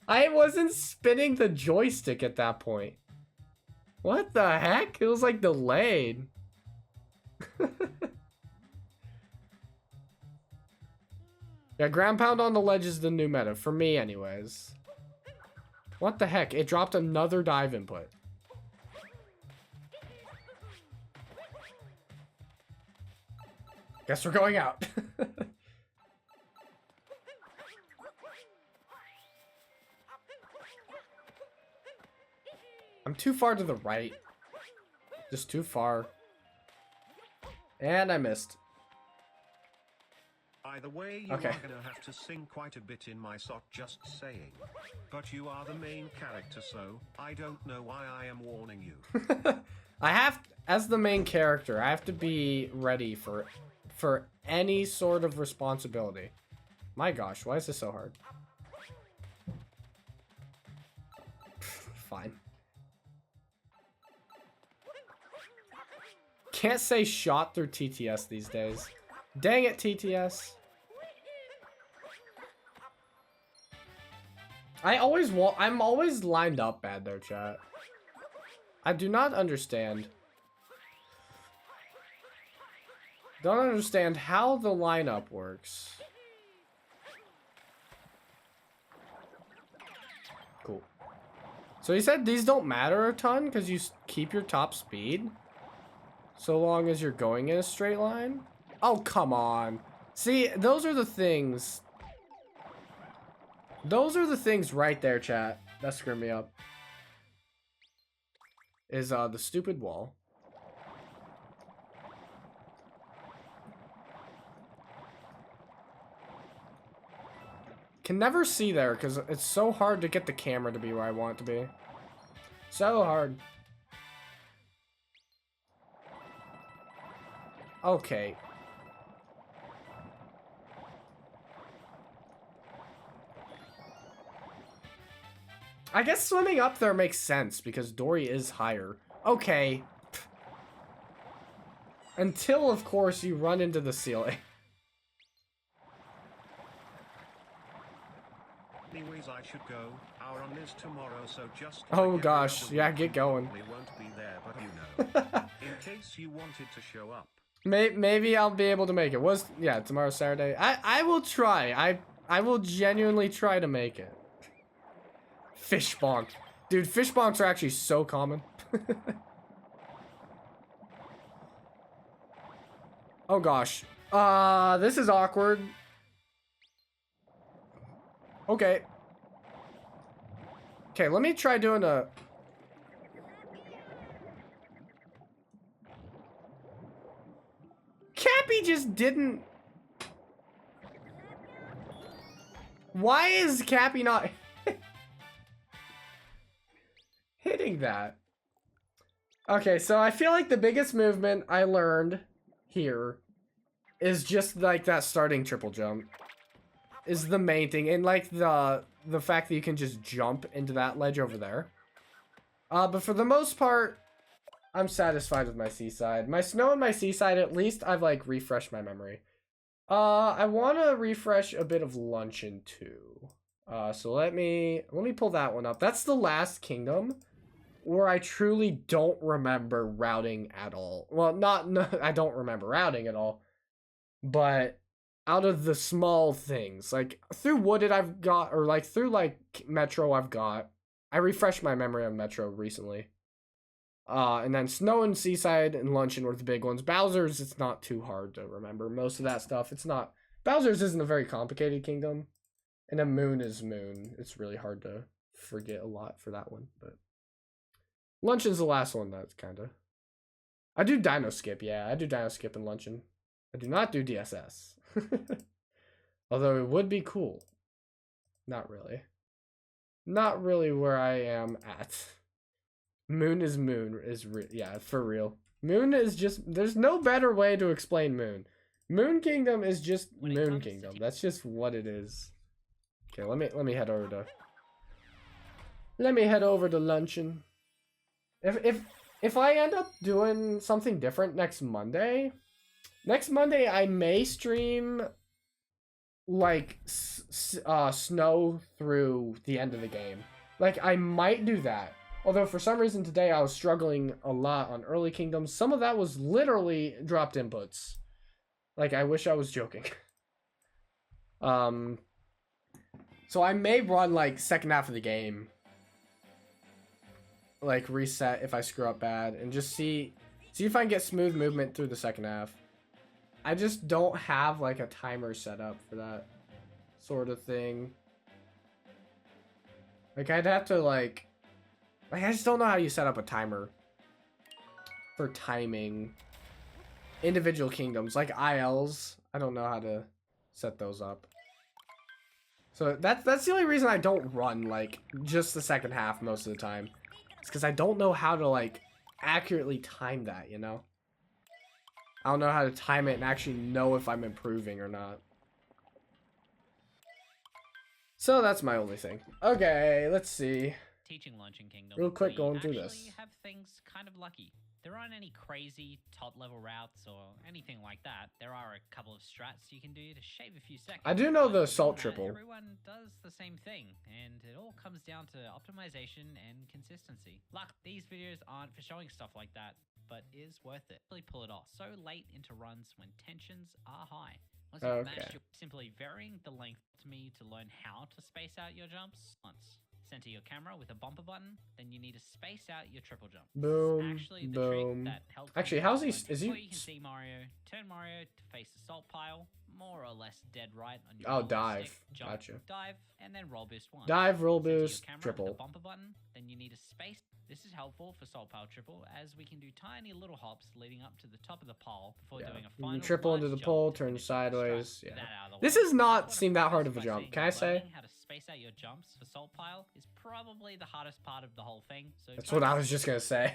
I wasn't spinning the joystick at that point. What the heck? It was like delayed. Yeah, ground pound on the ledge is the new meta, for me anyways. What the heck? It dropped another dive input. Guess we're going out. I'm too far to the right. Just too far. And I missed. By the way, you are gonna have to sing quite a bit in my SOT, just saying. But you are the main character, so I don't know why I am warning you. I have, as the main character, I have to be ready for any sort of responsibility. My gosh, why is this so hard? Fine. Can't say shot through TTS these days. Dang it, TTS. I'm always lined up bad there, chat. I do not understand. Don't understand how the lineup works. Cool. So you said these don't matter a ton because you keep your top speed? So long as you're going in a straight line? Oh, come on. See, those are the things. Those are the things right there, chat. That screwed me up. Is the stupid wall. Can never see there because it's so hard to get the camera to be where I want it to be. So hard. Okay. I guess swimming up there makes sense because Dory is higher. Okay. Until, of course, you run into the ceiling. Anyways, I should go. Our run is tomorrow, so just. Oh gosh, yeah, get going. We won't be there, but you know. In case you wanted to show up. Maybe I'll be able to make it. Yeah, tomorrow's Saturday. I will try. I will genuinely try to make it. Fish bonk. Dude, fish bonks are actually so common. Oh gosh. This is awkward. Okay. Okay, let me try doing a... Cappy just didn't... Why is Cappy not... hitting that? Okay, so I feel like the biggest movement I learned here is just like that starting triple jump is the main thing, and like the fact that you can just jump into that ledge over there. But for the most part, I'm satisfied with my seaside. My snow and my seaside, at least I've like refreshed my memory. I want to refresh a bit of luncheon too. So let me pull that one up. That's the last kingdom where I truly don't remember routing at all. Well, no, I don't remember routing at all. But out of the small things, like through Wooded I've got, or like through like Metro I've got, I refreshed my memory on Metro recently. And then Snow and Seaside and Luncheon were the big ones. Bowser's, it's not too hard to remember. Most of that stuff, it's not. Bowser's isn't a very complicated kingdom. And then Moon is Moon. It's really hard to forget a lot for that one, but Luncheon's the last one that's kind of... I do Dino Skip, yeah. I do Dino Skip and Luncheon. I do not do DSS. Although it would be cool. Not really. Not really where I am at. Moon is Moon. Yeah, for real. Moon is just... There's no better way to explain Moon. Moon Kingdom is just Moon Kingdom. That's just what it is. Okay, let me head over to... Let me head over to Luncheon. If I end up doing something different next Monday I may stream like Snow through the end of the game. Like I might do that. Although for some reason today I was struggling a lot on early kingdoms. Some of that was literally dropped inputs. Like I wish I was joking. So I may run like second half of the game. Like reset if I screw up bad and just see if I can get smooth movement through the second half. I just don't have like a timer set up for that sort of thing. Like I'd have to like I just don't know how you set up a timer for timing individual kingdoms like ILs. I don't know how to set those up. So that's the only reason I don't run, like, just the second half most of the time. It's because I don't know how to, like, accurately time that, you know? I don't know how to time it and actually know if I'm improving or not. So that's my only thing. Okay, let's see. Teaching Lunch in Kingdom. Real quick, going through this. We have things kind of lucky. There aren't any crazy top level routes or anything like that. There are a couple of strats you can do to shave a few seconds. I do know the assault triple. Everyone does the same thing, and it all comes down to optimization and consistency. Luck, these videos aren't for showing stuff like that, but is worth it. Really pull it off so late into runs when tensions are high. Once you've matched, you're simply varying the length to me to learn how to space out your jumps. Once center your camera with a bumper button, then you need to space out your triple jump. Boom, actually the boom. Trick that helps. Actually, how's he? Is he? You can see Mario. Turn Mario to face the salt pile, more or less dead right on your. Oh, dive. Stick, jump, Gotcha. Dive, and then roll boost one. Dive, roll Center your boost, camera triple. With the bumper button, then you need a space. This is helpful for salt pile triple, as we can do tiny little hops leading up to the top of the pole before doing a final triple into the jump pole, to turn finish sideways. Yeah. that out of the This way. does not Just seem wanna that hard preface of a by jump. saying Can I that say? learning how to space out your jumps for salt pile is probably the hardest part of the whole thing. So That's what I was just gonna say.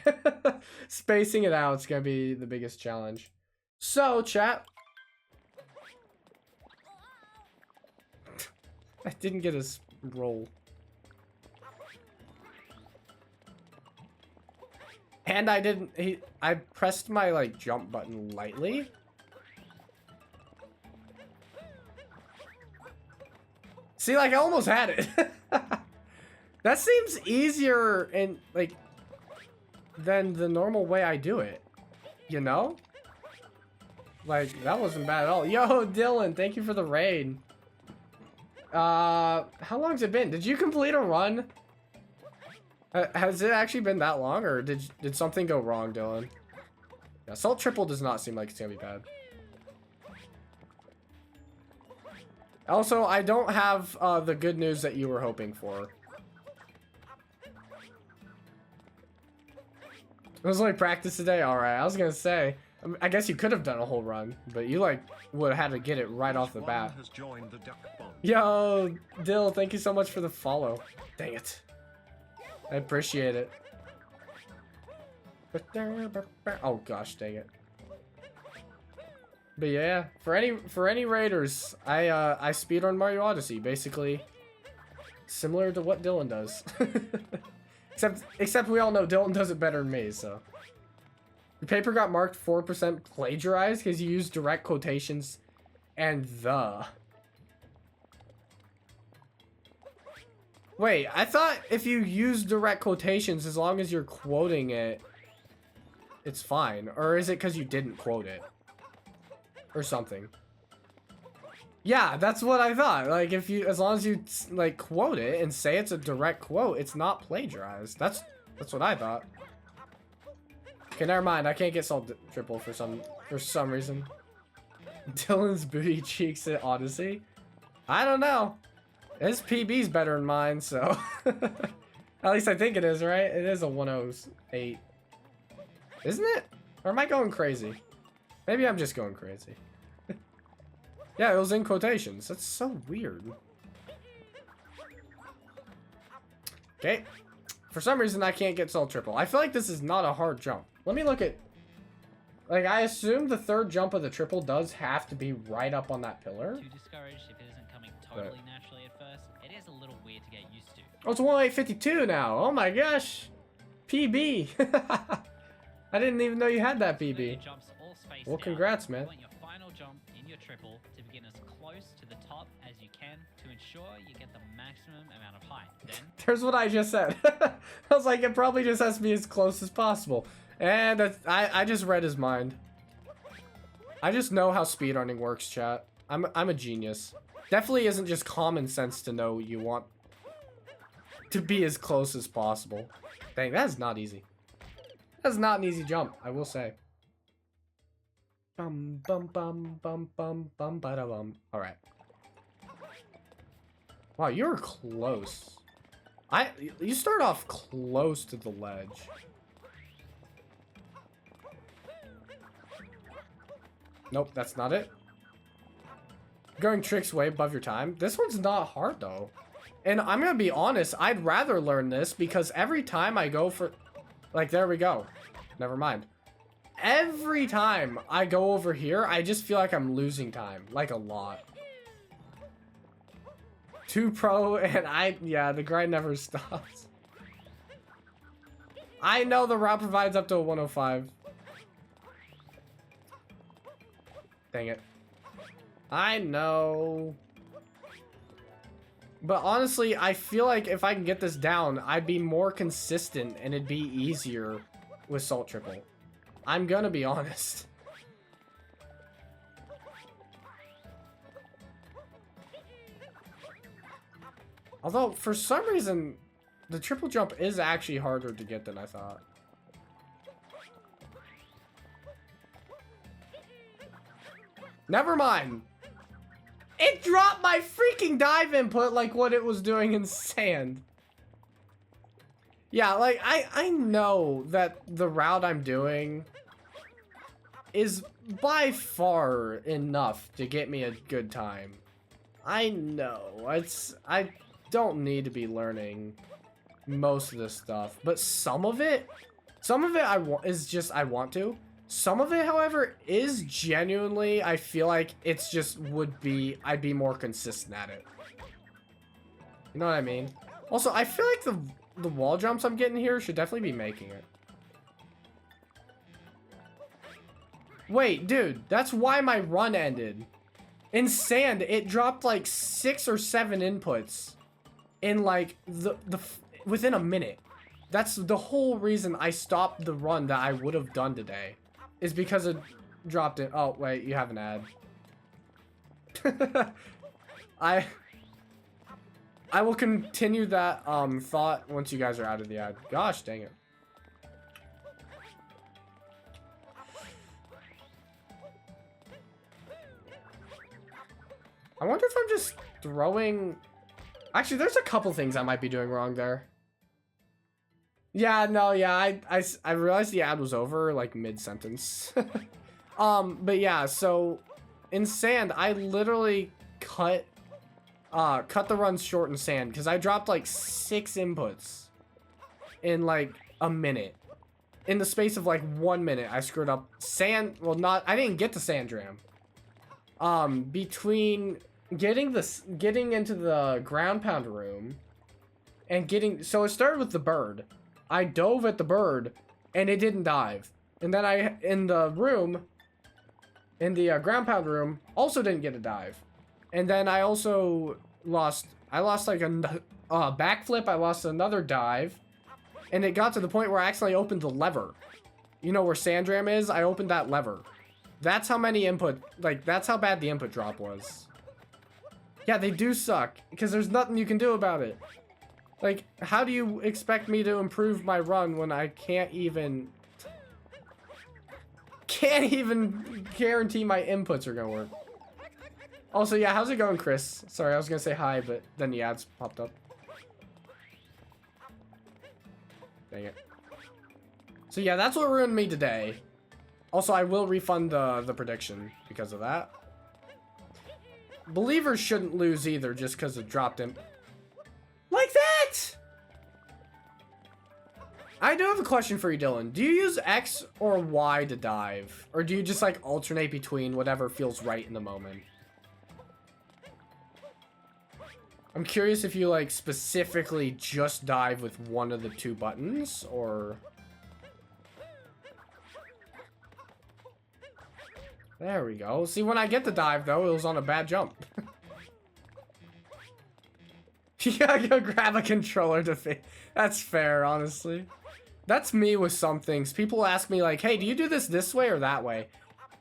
Spacing it out is gonna be the biggest challenge. So, chat. I didn't get his roll. And I didn't. I pressed my like jump button lightly. See, like I almost had it. That seems easier and like than the normal way I do it. You know? Like that wasn't bad at all. Yo, Dylan, thank you for the raid. How long's it been? Did you complete a run? Has it actually been that long, or did something go wrong, Dylan? Yeah, Salt Triple does not seem like it's gonna be bad. Also, I don't have the good news that you were hoping for. It was like practice today. All right, I was gonna say. I guess you could have done a whole run, but you like would have had to get it right off the bat. Yo, Dill, thank you so much for the follow. Dang it. I appreciate it. Oh gosh, dang it. But yeah, for any raiders, I speedrun Mario Odyssey, basically similar to what Dylan does. except we all know Dylan does it better than me, so. Your paper got marked 4% plagiarized because you used direct quotations and the. Wait, I thought if you use direct quotations, as long as you're quoting it, it's fine. Or is it because you didn't quote it? Or something. Yeah, that's what I thought. Like, if you, as long as you, like, quote it and say it's a direct quote, it's not plagiarized. That's what I thought. Okay, never mind. I can't get Salt Triple for some reason. Dylan's booty cheeks at Odyssey? I don't know. His PB's better than mine, so. At least I think it is, right? It is a 108. Isn't it? Or am I going crazy? Maybe I'm just going crazy. Yeah, it was in quotations. That's so weird. Okay. For some reason, I can't get Salt Triple. I feel like this is not a hard jump. Let me look at... Like, I assume the third jump of the triple does have to be right up on that pillar. Too discouraged if it isn't coming totally naturally at first. It is a little weird to get used to. Oh, it's 1852 now. Oh my gosh. PB. I didn't even know you had that PB. Well, congrats, man. You want your final jump in your triple to begin as close to the top as you can to ensure you get the maximum amount of height. Then there's what I just said. I was like, it probably just has to be as close as possible. And that's, I just read his mind. I just know how speedrunning works, chat. I'm a genius. Definitely isn't just common sense to know you want to be as close as possible. Dang, that is not easy. That's not an easy jump, I will say. Bum bum bum bum bum bum bada bum. All right. Wow, you were close. You start off close to the ledge. Nope, that's not it. Going tricks way above your time. This one's not hard though. And I'm gonna be honest, I'd rather learn this because every time I go for... Like, there we go. Never mind. Every time I go over here, I just feel like I'm losing time. Like, a lot. 2 pro and yeah, the grind never stops. I know the route provides up to a 105. Dang it. I know. But honestly, I feel like if I can get this down, I'd be more consistent and it'd be easier with Salt Triple. I'm gonna be honest. Although, for some reason, the triple jump is actually harder to get than I thought. Never mind. It dropped my freaking dive input like what it was doing in sand. Yeah, like, I know that the route I'm doing is by far enough to get me a good time. I know. I don't need to be learning most of this stuff, but some of it I want to. Some of it, however, is genuinely, I feel like it's just I'd be more consistent at it. You know what I mean? Also, I feel like the wall jumps I'm getting here should definitely be making it. Wait, dude, that's why my run ended. In sand, it dropped like 6 or 7 inputs in like within a minute. That's the whole reason I stopped the run that I would have done today. Is because it dropped it. Oh, wait, you have an ad. I will continue that thought once you guys are out of the ad. Gosh, dang it. I wonder if I'm just throwing... Actually, there's a couple things I might be doing wrong there. Yeah, no, yeah, I realized the ad was over, like, mid-sentence. But yeah, so, in sand, I literally cut the runs short in sand, because I dropped, like, 6 inputs in, like, a minute. In the space of, like, 1 minute, I screwed up sand, well, I didn't get to sand jam. Between getting into the ground pound room, and so it started with the bird. I dove at the bird, and it didn't dive. And then in the ground pound room, also didn't get a dive. And then I also lost like a backflip, I lost another dive. And it got to the point where I accidentally opened the lever. You know where Sandram is? I opened that lever. That's how many that's how bad the input drop was. Yeah, they do suck, because there's nothing you can do about it. Like, how do you expect me to improve my run when I can't even guarantee my inputs are gonna work? Also, yeah, how's it going, Chris? Sorry, I was gonna say hi, but then the ads popped up. Dang it. So yeah, that's what ruined me today. Also, I will refund the prediction because of that. Believers shouldn't lose either just because it dropped him. Like that! I do have a question for you, Dylan. Do you use X or Y to dive? Or do you just, like, alternate between whatever feels right in the moment? I'm curious if you, like, specifically just dive with one of the 2 buttons, or... There we go. See, when I get the dive, though, it was on a bad jump. You gotta go grab a controller to fit. That's fair, honestly. That's me with some things. People ask me, like, hey, do you do this way or that way?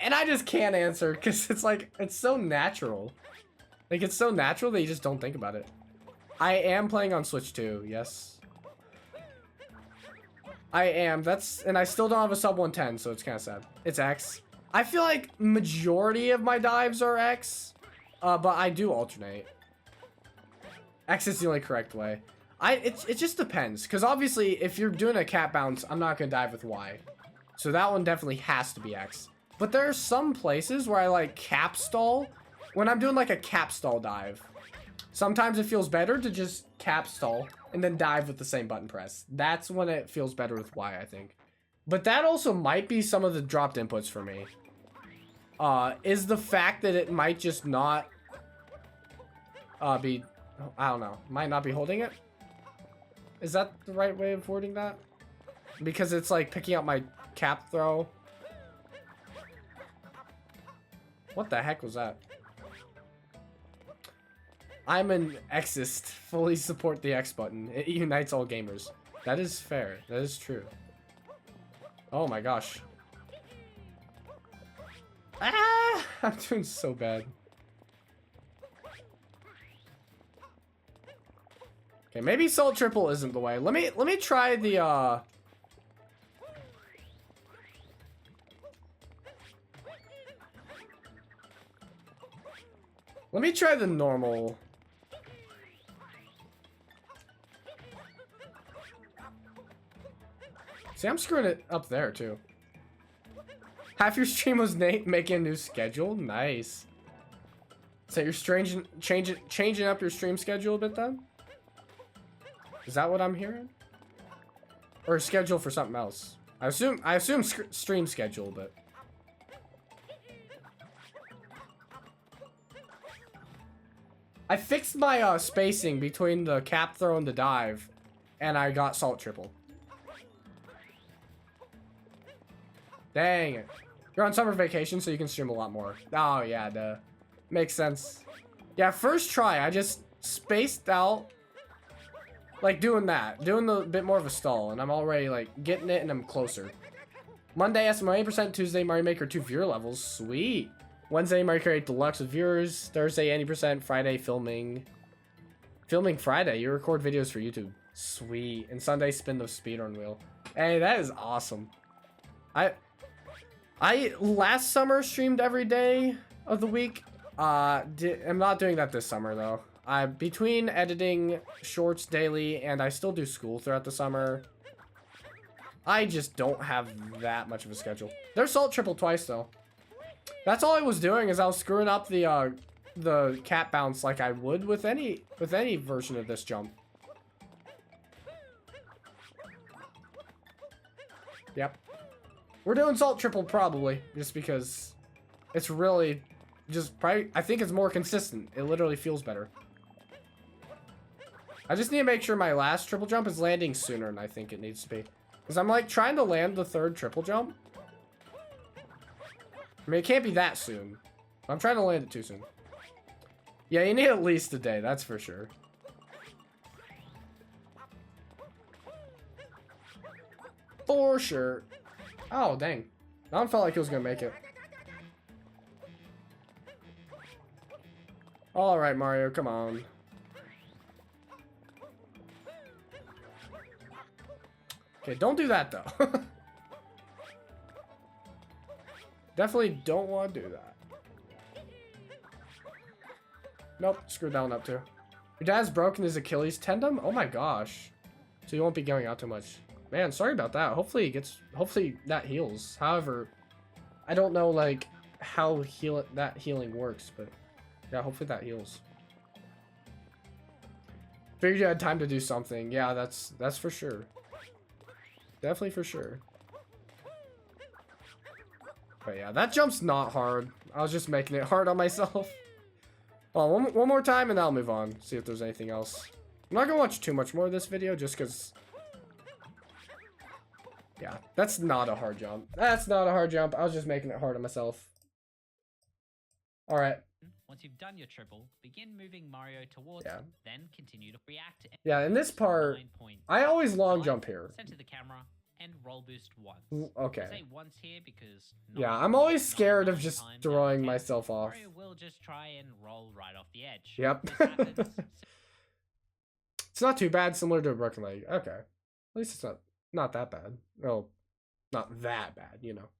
And I just can't answer, because it's like, it's so natural. Like, it's so natural that you just don't think about it. I am playing on Switch too, yes. I am. And I still don't have a sub 110, so it's kind of sad. It's X. I feel like majority of my dives are X, but I do alternate. X is the only correct way. It just depends, because obviously if you're doing a cat bounce, I'm not gonna dive with Y, so that one definitely has to be X. But there are some places where I like cap stall, when I'm doing like a cap stall dive, sometimes it feels better to just cap stall and then dive with the same button press. That's when it feels better with Y, I think. But that also might be some of the dropped inputs for me. Is the fact that it might just not be, I don't know, might not be holding it? Is that the right way of wording that? Because it's like picking up my cap throw. What the heck was that? I'm an Xist. Fully support the X button. It unites all gamers. That is fair. That is true. Oh my gosh. Ah! I'm doing so bad. Okay, maybe salt triple isn't the way. Let me try the let me try the normal. See, I'm screwing it up there too. Half your stream was Nate making a new schedule. Nice. So you're changing up your stream schedule a bit then? Is that what I'm hearing? Or schedule for something else? I assume stream schedule, but I fixed my spacing between the cap throw and the dive, and I got salt triple. Dang it. You're on summer vacation, so you can stream a lot more. Oh, yeah, duh. Makes sense. Yeah, first try, I just spaced out, like doing that. Doing a bit more of a stall, and I'm already, like, getting it, and I'm closer. Monday, SMO 80%. Tuesday, Mario Maker 2 viewer levels. Sweet. Wednesday, Mario Kart 8 Deluxe with viewers. Thursday, 80%. Friday, filming. Filming Friday. You record videos for YouTube. Sweet. And Sunday, spin the speedrun wheel. Hey, that is awesome. I last summer streamed every day of the week. I'm not doing that this summer though. Between editing shorts daily and I still do school throughout the summer, I just don't have that much of a schedule. There's salt triple twice though. That's all I was doing is I was screwing up the cat bounce like I would with any version of this jump. Yep. We're doing salt triple probably, just because it's really just probably, I think it's more consistent. It literally feels better. I just need to make sure my last triple jump is landing sooner than I think it needs to be. Because I'm like trying to land the third triple jump. I mean, it can't be that soon. I'm trying to land it too soon. Yeah, you need at least a day, that's for sure. For sure. Oh, dang. That one felt like it was going to make it. Alright, Mario, come on. Okay, don't do that, though. Definitely don't want to do that. Nope, screwed that one up, too. Your dad's broken his Achilles tendon? Oh my gosh. So you won't be going out too much. Man, sorry about that. Hopefully that heals. However, I don't know like how that healing works, but yeah, hopefully that heals. Figured you had time to do something. Yeah, that's for sure. Definitely for sure. But yeah, that jump's not hard. I was just making it hard on myself. Well, one more time and I'll move on. See if there's anything else. I'm not gonna watch too much more of this video just because. Yeah, that's not a hard jump. That's not a hard jump. I was just making it hard on myself. All right. Once you've done your triple, begin moving Mario towards it, then continue to react. Yeah, in this part, I always long jump here. Center the camera and roll boost once. Okay. Say once here because yeah, I'm always scared of just throwing myself off. Mario will just try and roll right off the edge. Yep. It's not too bad, similar to a broken leg. Okay. At least it's not that bad. Well, not that bad, you know.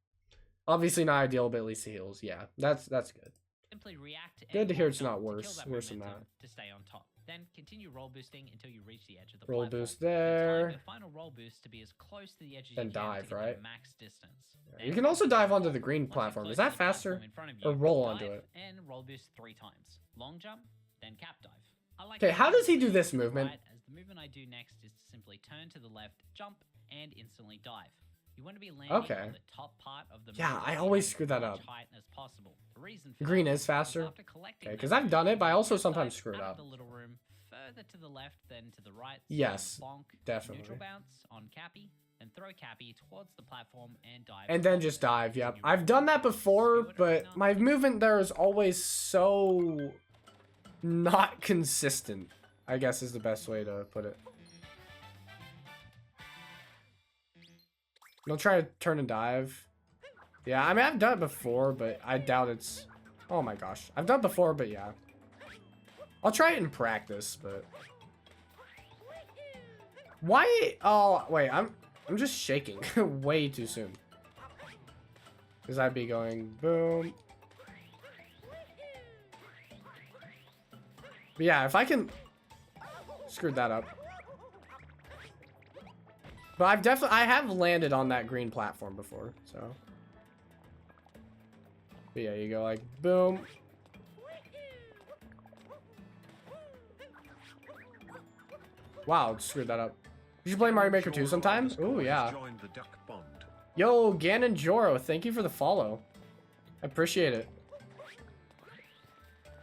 Obviously not ideal, but at least it heals. Yeah, that's good. Simply react. Good to hear it's not worse than that. To stay on top. Then continue roll boosting until you reach the edge of the Roll platform. boost there. Time your final roll boost to be as close to the edge as Then you can dive, to get right? a max distance. You can also dive onto the green Once you're platform. close Is to that the platform faster? in front of Or you, roll dive onto it? And roll boost 3 times. Long jump, then cap dive. Okay, how does he do this movement? Right, as the movement I do next is to simply turn to the left, jump, and instantly dive. You want to be landing on the top part of the Yeah, movement I and always as screw that much up. height as possible. The reason for Green that is faster. after collecting Okay, that because I've done it, but I also cap sometimes dive screw it out of up. the little room, further to the left, then to the right. Yes, bonk, definitely. Neutral bounce on Cappy, then throw Cappy towards the platform and dive. And then just dive, yep. I've done that before, but my movement there is always so not consistent, I guess is the best way to put it. Don't try to turn and dive. Yeah, I mean, I've done it before, but I doubt it's... Oh my gosh. I've done it before, but yeah. I'll try it in practice, but... Why? Oh, wait, I'm just shaking way too soon. Because I'd be going boom. But yeah, if I can... Screwed that up. But I have landed on that green platform before, so. But yeah, you go like boom. Wow, screwed that up. You should play Mario Maker 2 sometime? Ooh, yeah. Yo, Ganon Joro, thank you for the follow. I appreciate it.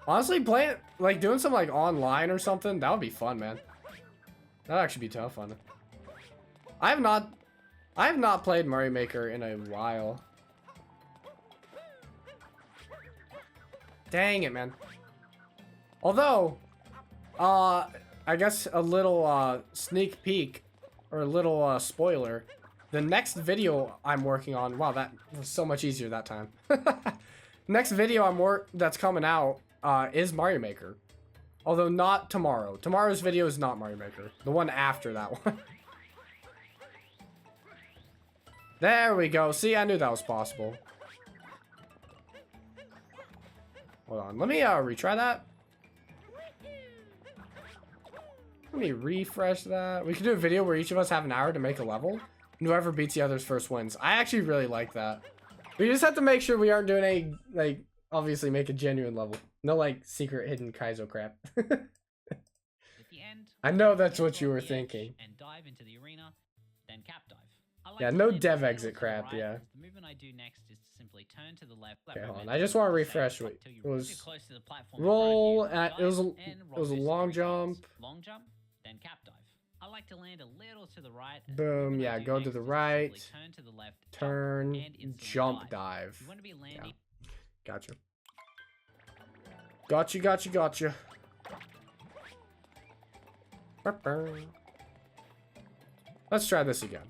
Honestly, playing, like, doing some, like, online or something, that would be fun, man. That'd actually be tough fun. I have not played Mario Maker in a while. Dang it, man. Although, I guess a little, sneak peek, or a little, spoiler. The next video I'm working on, wow, that was so much easier that time. Next video that's coming out, is Mario Maker. Although not tomorrow. Tomorrow's video is not Mario Maker. The one after that one. There we go. See, I knew that was possible. Hold on. Let me retry that. Let me refresh that. We could do a video where each of us have an hour to make a level. And whoever beats the others first wins. I actually really like that. We just have to make sure we aren't doing any, like, obviously make a genuine level. No, like, secret hidden Kaizo crap. At the end, I know that's what you were thinking. And dive into the arena, then cap dive. Yeah, no dev exit crap, yeah. The movement I do next is to simply turn to the left. Okay, hold on. I just want to refresh what it was. Roll, it was a long jump. Long jump, then cap dive. I like to land a little to the right. Boom, yeah, go to the right. Turn to the left. Turn, jump, dive. You want to be landing. Yeah. Gotcha. Gotcha. Let's try this again.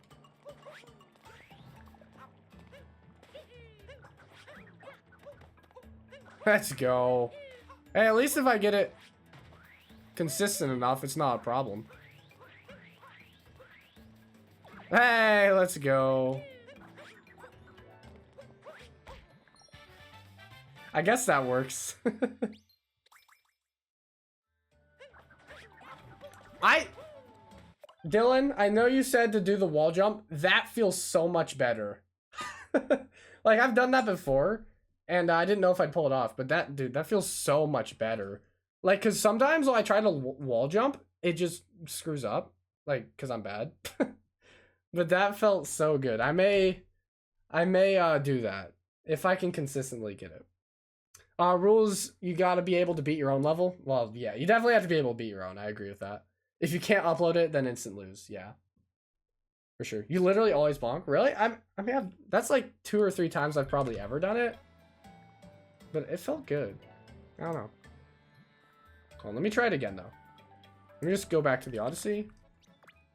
Let's go. Hey, at least if I get it consistent enough, it's not a problem. Hey, let's go. I guess that works. Dylan, I know you said to do the wall jump. That feels so much better. Like, I've done that before. And I didn't know if I'd pull it off, but that feels so much better. Like, because sometimes when I try to wall jump, it just screws up. Like, because I'm bad. But that felt so good. I may do that if I can consistently get it. Rules, you gotta be able to beat your own level. Well, yeah, you definitely have to be able to beat your own. I agree with that. If you can't upload it, then instant lose. Yeah. For sure. You literally always bonk? Really? That's like 2 or 3 times I've probably ever done it. But it felt good. I don't know. Hold on, let me try it again, though. Let me just go back to the Odyssey.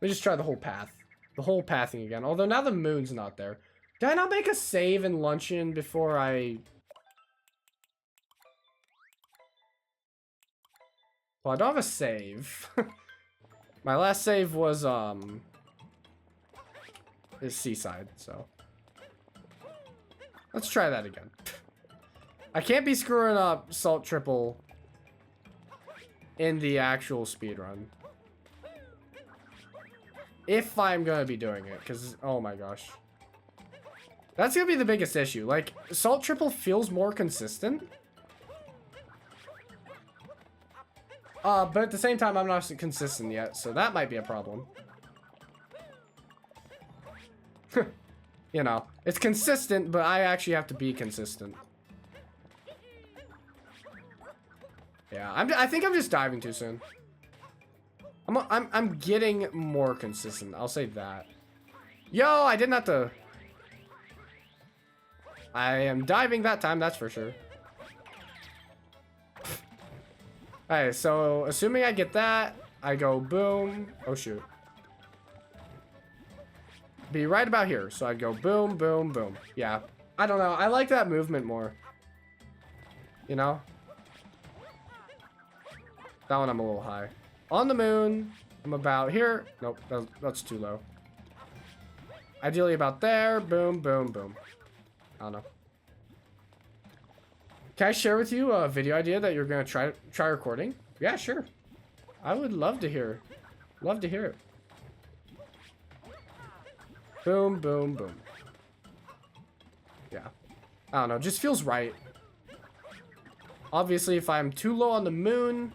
Let me just try the whole path. The whole pathing again. Although now the moon's not there. Did I not make a save in Luncheon before I... Well, I don't have a save. My last save was, is Seaside, so... Let's try that again. I can't be screwing up Salt Triple in the actual speedrun. If I'm gonna be doing it, because, oh my gosh. That's gonna be the biggest issue. Like, Salt Triple feels more consistent. But at the same time, I'm not consistent yet, so that might be a problem. You know, it's consistent, but I actually have to be consistent. Yeah, I think I'm just diving too soon. I'm getting more consistent. I'll say that. Yo, I didn't have to. I am diving that time, that's for sure. Alright, so assuming I get that, I go boom. Oh shoot. Be right about here. So I'd go boom, boom, boom. Yeah. I don't know. I like that movement more. You know? That one I'm a little high. On the moon. I'm about here. Nope, that's too low. Ideally about there. Boom, boom, boom. I don't know. Can I share with you a video idea that you're gonna try recording? Yeah, sure. I would love to hear. Love to hear it. Boom, boom, boom. Yeah. I don't know. Just feels right. Obviously, if I'm too low on the moon,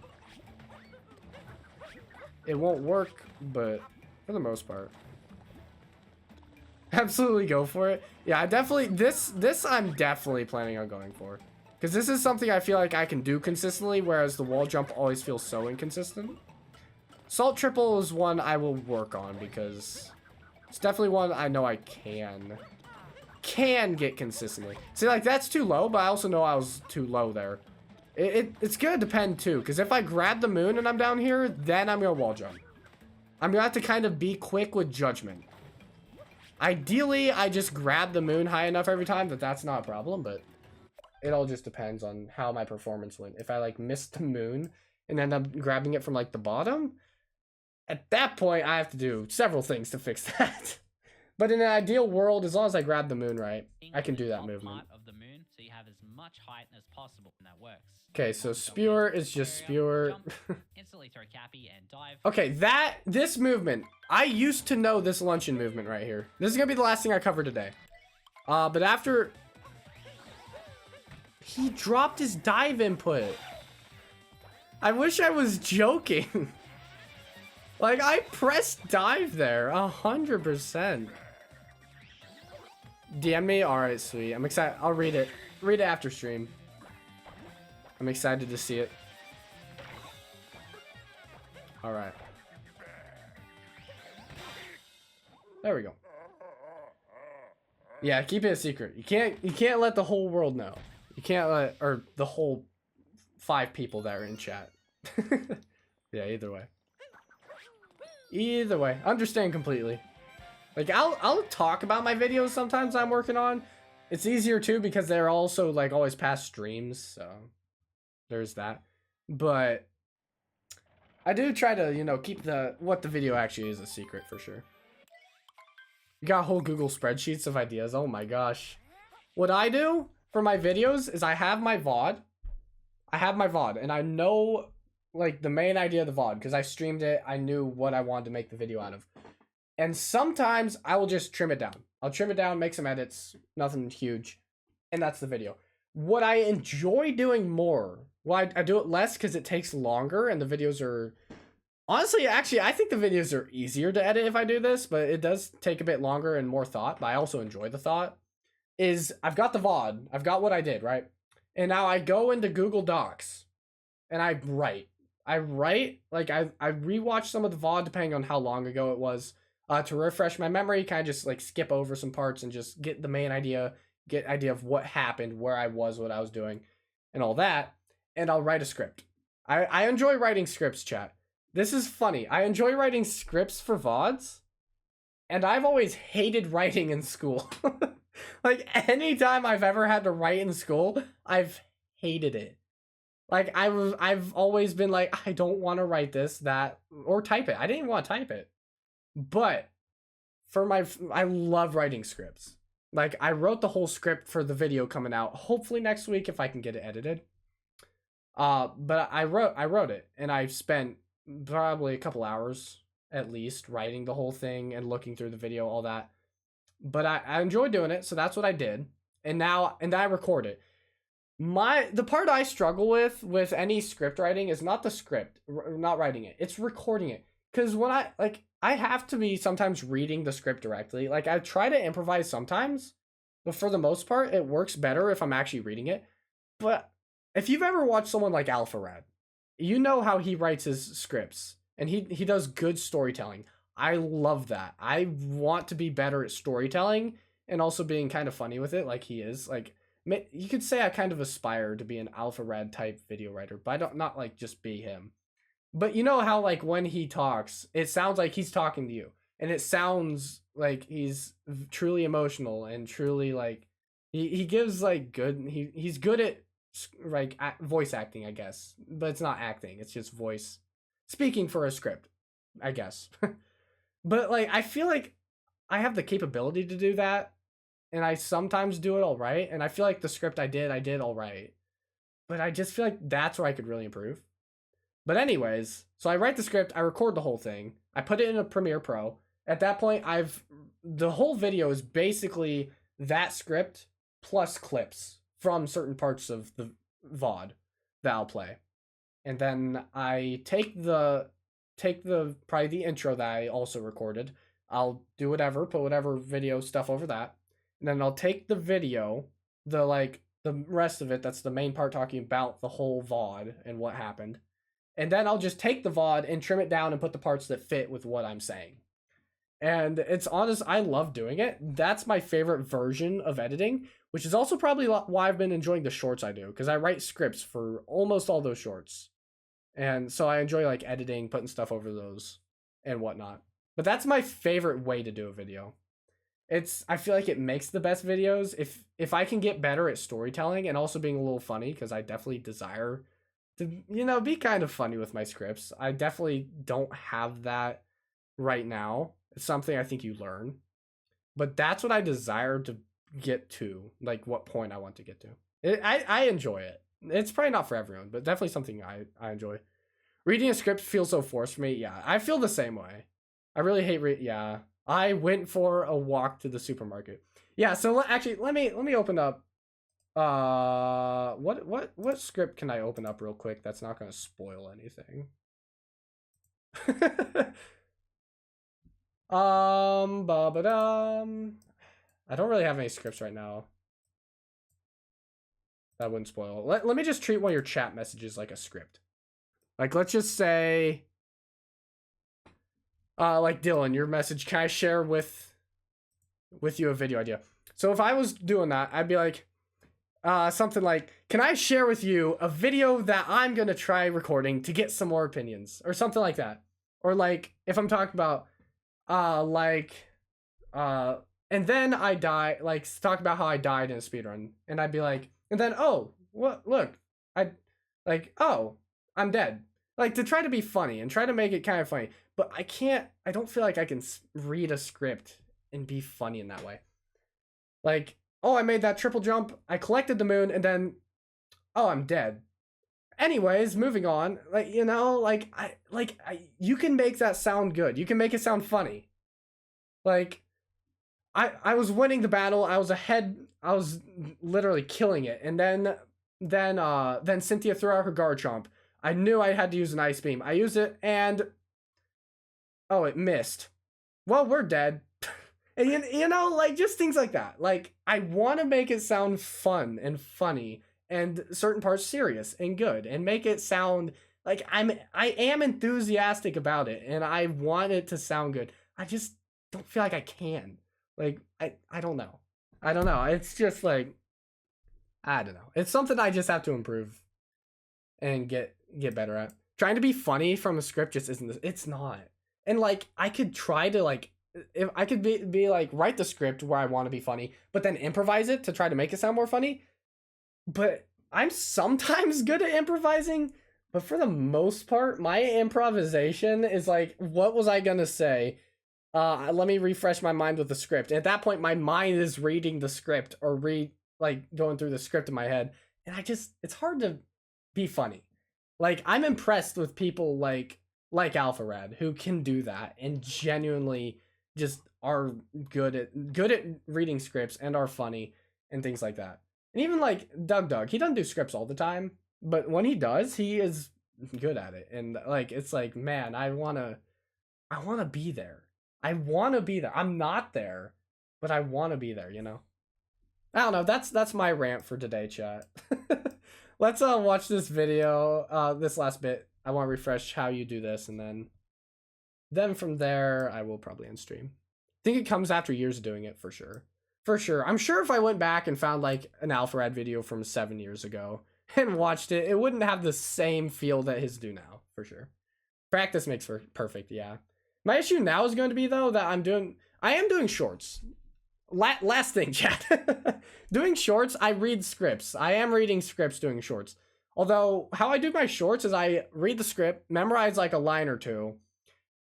it won't work, but for the most part. Absolutely go for it. Yeah, I definitely, this I'm definitely planning on going for. Because this is something I feel like I can do consistently, whereas the wall jump always feels so inconsistent. Salt Triple is one I will work on, because it's definitely one I know I can get consistently. See, like, that's too low, but I also know I was too low there. It's gonna depend, too, because if I grab the moon and I'm down here, then I'm gonna wall jump. I'm gonna have to kind of be quick with judgment. Ideally, I just grab the moon high enough every time that that's not a problem, but it all just depends on how my performance went. If I, like, missed the moon and end up grabbing it from, like, the bottom, at that point, I have to do several things to fix that. But in an ideal world, as long as I grab the moon right, I can do that movement. Of the moon, so you have as much height as possible, and that works. Okay, so spewer is just spewer. Jump, instantly throw Cappy and dive. Okay, this movement, I used to know this luncheon movement right here. This is gonna be the last thing I cover today. But after he dropped his dive input, I wish I was joking. Like, I pressed dive there 100%. DM me? Alright, sweet. I'm excited. I'll read it. Read it after stream. I'm excited to see it. Alright. There we go. Yeah, keep it a secret. You can't let the whole world know. You can't let, or the whole 5 people that are in chat. Yeah, either way. Either way, understand completely. Like, I'll talk about my videos sometimes I'm working on. It's easier too because they're also like always past streams, so there's that. But I do try to, you know, keep what the video actually is a secret for sure. You got whole Google spreadsheets of ideas. Oh my gosh. What I do for my videos is I have my VOD. And I know, like, the main idea of the VOD, because I streamed it. I knew what I wanted to make the video out of. And sometimes I will just trim it down. I'll trim it down, make some edits, nothing huge, and that's the video. What I enjoy doing more, well, I do it less because it takes longer, and the videos are... Honestly, actually, I think the videos are easier to edit if I do this, but it does take a bit longer and more thought, but I also enjoy the thought, is I've got the VOD. I've got what I did, right? And now I go into Google Docs, and I write. Like, I rewatch some of the VOD depending on how long ago it was to refresh my memory, kind of just like skip over some parts and just get the main idea, get idea of what happened, where I was, what I was doing, and all that. And I'll write a script. I enjoy writing scripts, chat. This is funny. I enjoy writing scripts for VODs, and I've always hated writing in school. Like, anytime I've ever had to write in school, I've hated it. Like, I've always been like, I don't want to write this, that, or type it. I didn't even want to type it. But I love writing scripts. Like, I wrote the whole script for the video coming out, hopefully next week if I can get it edited. But I wrote it, and I spent probably a couple hours at least writing the whole thing and looking through the video, all that. But I enjoyed doing it, so that's what I did. And now I record it. The part I struggle with any script writing is not the script, not writing it. It's recording it. Because when I have to be sometimes reading the script directly. Like, I try to improvise sometimes, but for the most part, it works better if I'm actually reading it. But if you've ever watched someone like Alpha Rad, you know how he writes his scripts, and he does good storytelling. I love that. I want to be better at storytelling and also being kind of funny with it, like he is. Like, you could say I kind of aspire to be an Alpha Rad type video writer, but I don't, not like just be him. But you know how, like, when he talks, it sounds like he's talking to you, and it sounds like he's truly emotional and truly, like, he gives like good, he's good at like voice acting, I guess, but it's not acting, it's just voice speaking for a script, I guess. But like, I feel like I have the capability to do that, and I sometimes do it all right, and I feel like the script I did all right, but I just feel like that's where I could really improve. But anyways, so I write the script, I record the whole thing, I put it in a Premiere Pro. At that point, the whole video is basically that script plus clips from certain parts of the VOD that I'll play. And then I take the probably the intro that I also recorded. I'll do whatever, put whatever video stuff over that. And then I'll take the video, the rest of it, that's the main part talking about the whole VOD and what happened. And then I'll just take the VOD and trim it down and put the parts that fit with what I'm saying. And it's honest, I love doing it. That's my favorite version of editing, which is also probably why I've been enjoying the shorts I do, because I write scripts for almost all those shorts. And so I enjoy like editing, putting stuff over those and whatnot. But that's my favorite way to do a video. I feel like it makes the best videos. If I can get better at storytelling and also being a little funny, because I definitely desire to, be kind of funny with my scripts. I definitely don't have that right now. It's something I think you learn. But that's what I desire to get to, like what point I want to get to. I enjoy it. It's probably not for everyone, but definitely something I enjoy. Reading a script feels so forced for me. Yeah, I feel the same way. I really hate yeah. I went for a walk to the supermarket. Yeah, so actually let me open up what script can I open up real quick that's not going to spoil anything? I don't really have any scripts right now. That wouldn't spoil. Let me just treat one of your chat messages like a script. Like, let's just say, like, Dylan, your message, can I share with you a video idea? So if I was doing that, I'd be like, something like, can I share with you a video that I'm going to try recording to get some more opinions, or something like that. Or like, if I'm talking about, and then I die, like, talk about how I died in a speedrun, and I'd be like, and then, oh, what, look, I'm dead. Like, to try to be funny and try to make it kind of funny, but I don't feel like I can read a script and be funny in that way. Like, oh, I made that triple jump, I collected the moon, and then, oh, I'm dead. Anyways, moving on. Like, you can make that sound good. You can make it sound funny. Like, I was winning the battle. I was ahead. I was literally killing it. And then Cynthia threw out her guard chomp. I knew I had to use an ice beam. I used it, and oh, it missed. Well, we're dead. And like, just things like that. Like, I want to make it sound fun and funny, and certain parts serious and good, and make it sound like I am enthusiastic about it, and I want it to sound good. I just don't feel like I can. Like, I don't know. It's just like, I don't know. It's something I just have to improve and get better at. Trying to be funny from a script just isn't, it's not. And like, I could try to like, if I could be like, write the script where I want to be funny, but then improvise it to try to make it sound more funny. But I'm sometimes good at improvising, but for the most part, my improvisation is like, what was I gonna say? Let me refresh my mind with the script. At that point, my mind is reading the script, or going through the script in my head. And it's hard to be funny. Like, I'm impressed with people like Alpharad who can do that and genuinely just are good at reading scripts and are funny and things like that. And even like Doug, he doesn't do scripts all the time, but when he does, he is good at it. And like, it's like, man, I wanna be there. I wanna be there. I'm not there, but I wanna be there, you know? I don't know. That's my rant for today, chat. Let's watch this video. This last bit. I want to refresh how you do this, and then from there I will probably end stream. I think it comes after years of doing it for sure. For sure. I'm sure if I went back and found like an Alpharad video from 7 years ago and watched it, it wouldn't have the same feel that his do now, for sure. Practice makes for perfect, yeah. My issue now is going to be though that I am doing shorts. Last thing, chat. Doing shorts, I read scripts. I am reading scripts doing shorts. Although, how I do my shorts is I read the script, memorize like a line or two,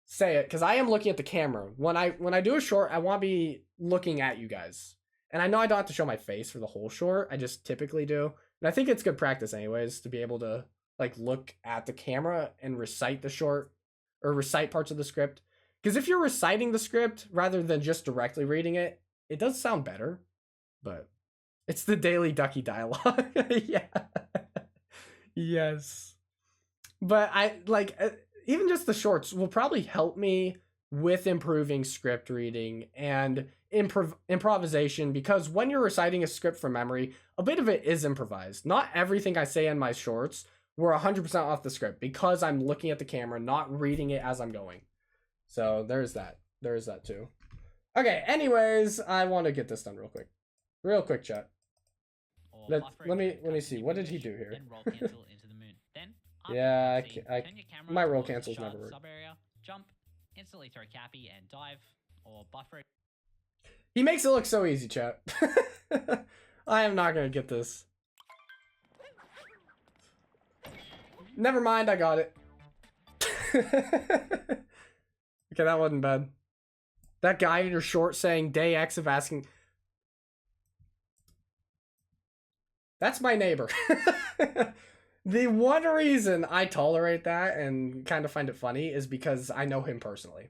say it, because I am looking at the camera. When I do a short, I want to be looking at you guys. And I know I don't have to show my face for the whole short. I just typically do. And I think it's good practice anyways, to be able to like look at the camera and recite the short, or recite parts of the script. Because if you're reciting the script rather than just directly reading it, it does sound better, but it's the daily Ducky dialogue. Yeah. Yes. But I like, even just the shorts will probably help me with improving script reading and improvisation, because when you're reciting a script from memory, a bit of it is improvised. Not everything I say in my shorts were 100% off the script, because I'm looking at the camera, not reading it as I'm going. So there's that. There is that too. Okay, anyways, I want to get this done real quick. Real quick, chat. Let me see. What did he do here? Yeah, my roll cancels never work. Jump, instantly throw Cappy and dive, or buffer. He makes it look so easy, chat. I am not gonna get this. Never mind, I got it. Okay, that wasn't bad. That guy in your short saying day X of asking. That's my neighbor. The one reason I tolerate that and kind of find it funny is because I know him personally.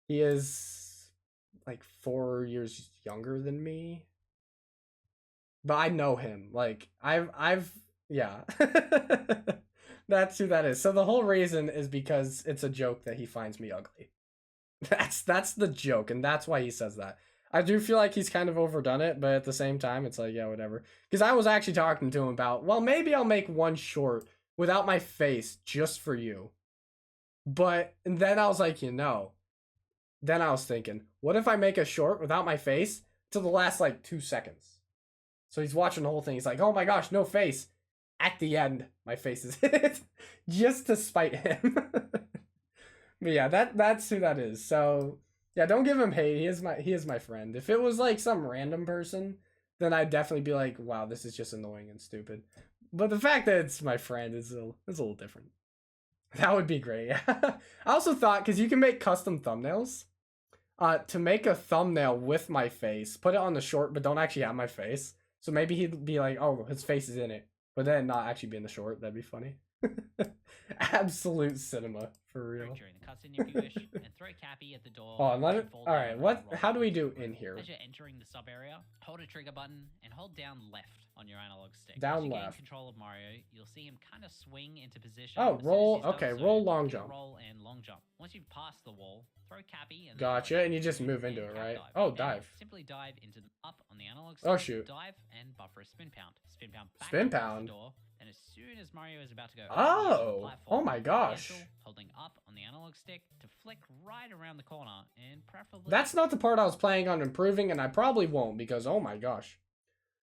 He is like 4 years younger than me. But I know him. Like yeah. That's who that is. So the whole reason is because it's a joke that he finds me ugly. That's the joke, and that's why he says that. I do feel like he's kind of overdone it, but at the same time, it's like, yeah, whatever. Because I was actually talking to him about, well, maybe I'll make one short without my face just for you. But and then I was like, you know, then I was thinking, what if I make a short without my face to the last like 2 seconds? So he's watching the whole thing. He's like, oh my gosh, no face. At the end, my face is in it. Just to spite him. But yeah, that's who that is. So yeah, don't give him hate. He is my friend. If it was like some random person, then I'd definitely be like, wow, this is just annoying and stupid. But the fact that it's my friend is a little different. That would be great. I also thought, because you can make custom thumbnails, to make a thumbnail with my face, put it on the short, but don't actually have my face. So maybe he'd be like, oh, his face is in it, but then not actually be in the short. That'd be funny. Absolute cinema, for real. During the cutscene if you wish, and throw Cappy at the door. Oh, let it. All right, what? How do we do in here? As you're entering the sub area, hold a trigger button and hold down left on your analog stick. Down as you left. gain control of Mario, you'll see him kind of swing into position. Oh, roll. Okay, roll long jump. Roll and long jump. Once you've passed the wall, throw Cappy and. Gotcha, and you just move into it, right? Oh, dive. Simply dive into up on the analog stick. Oh shoot. Dive and buffer a spin pound. Spin pound. Back spin pound. The door. And as soon as Mario is about to go, oh my gosh, holding up on the analog stick to flick right around the corner, and preferably. That's not the part I was planning on improving, and I probably won't, because oh my gosh.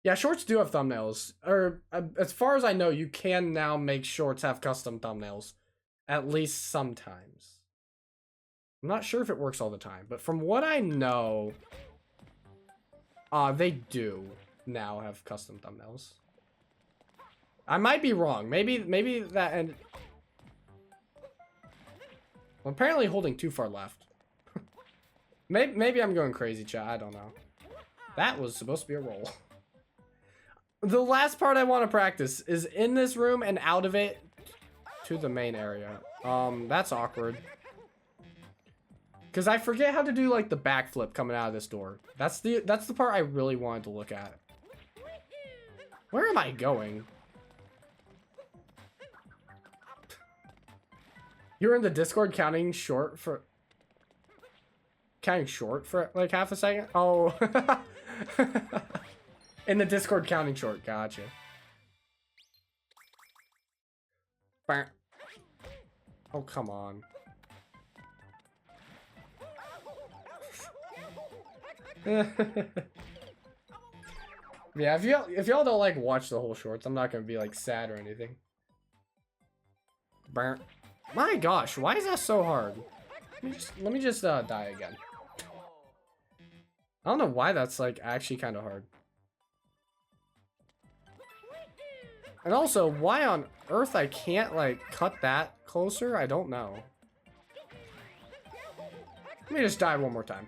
Yeah, shorts do have thumbnails, or as far as I know, you can now make shorts have custom thumbnails, at least sometimes. I'm not sure if it works all the time, but from what I know, they do now have custom thumbnails. I might be wrong. Maybe that and well, apparently holding too far left. maybe I'm going crazy, chat. I don't know. That was supposed to be a roll. The last part I want to practice is in this room and out of it to the main area. That's awkward. Because I forget how to do, like, the backflip coming out of this door. That's the part I really wanted to look at. Where am I going? You're in the Discord counting short for like half a second? Oh. In the Discord counting short. Gotcha. Oh, come on. Yeah, if y'all don't like watch the whole shorts, I'm not gonna be like sad or anything. My gosh, why is that so hard? Let me just die again. I don't know why that's like actually kind of hard. And also, why on earth I can't like cut that closer? I don't know. Let me just die one more time.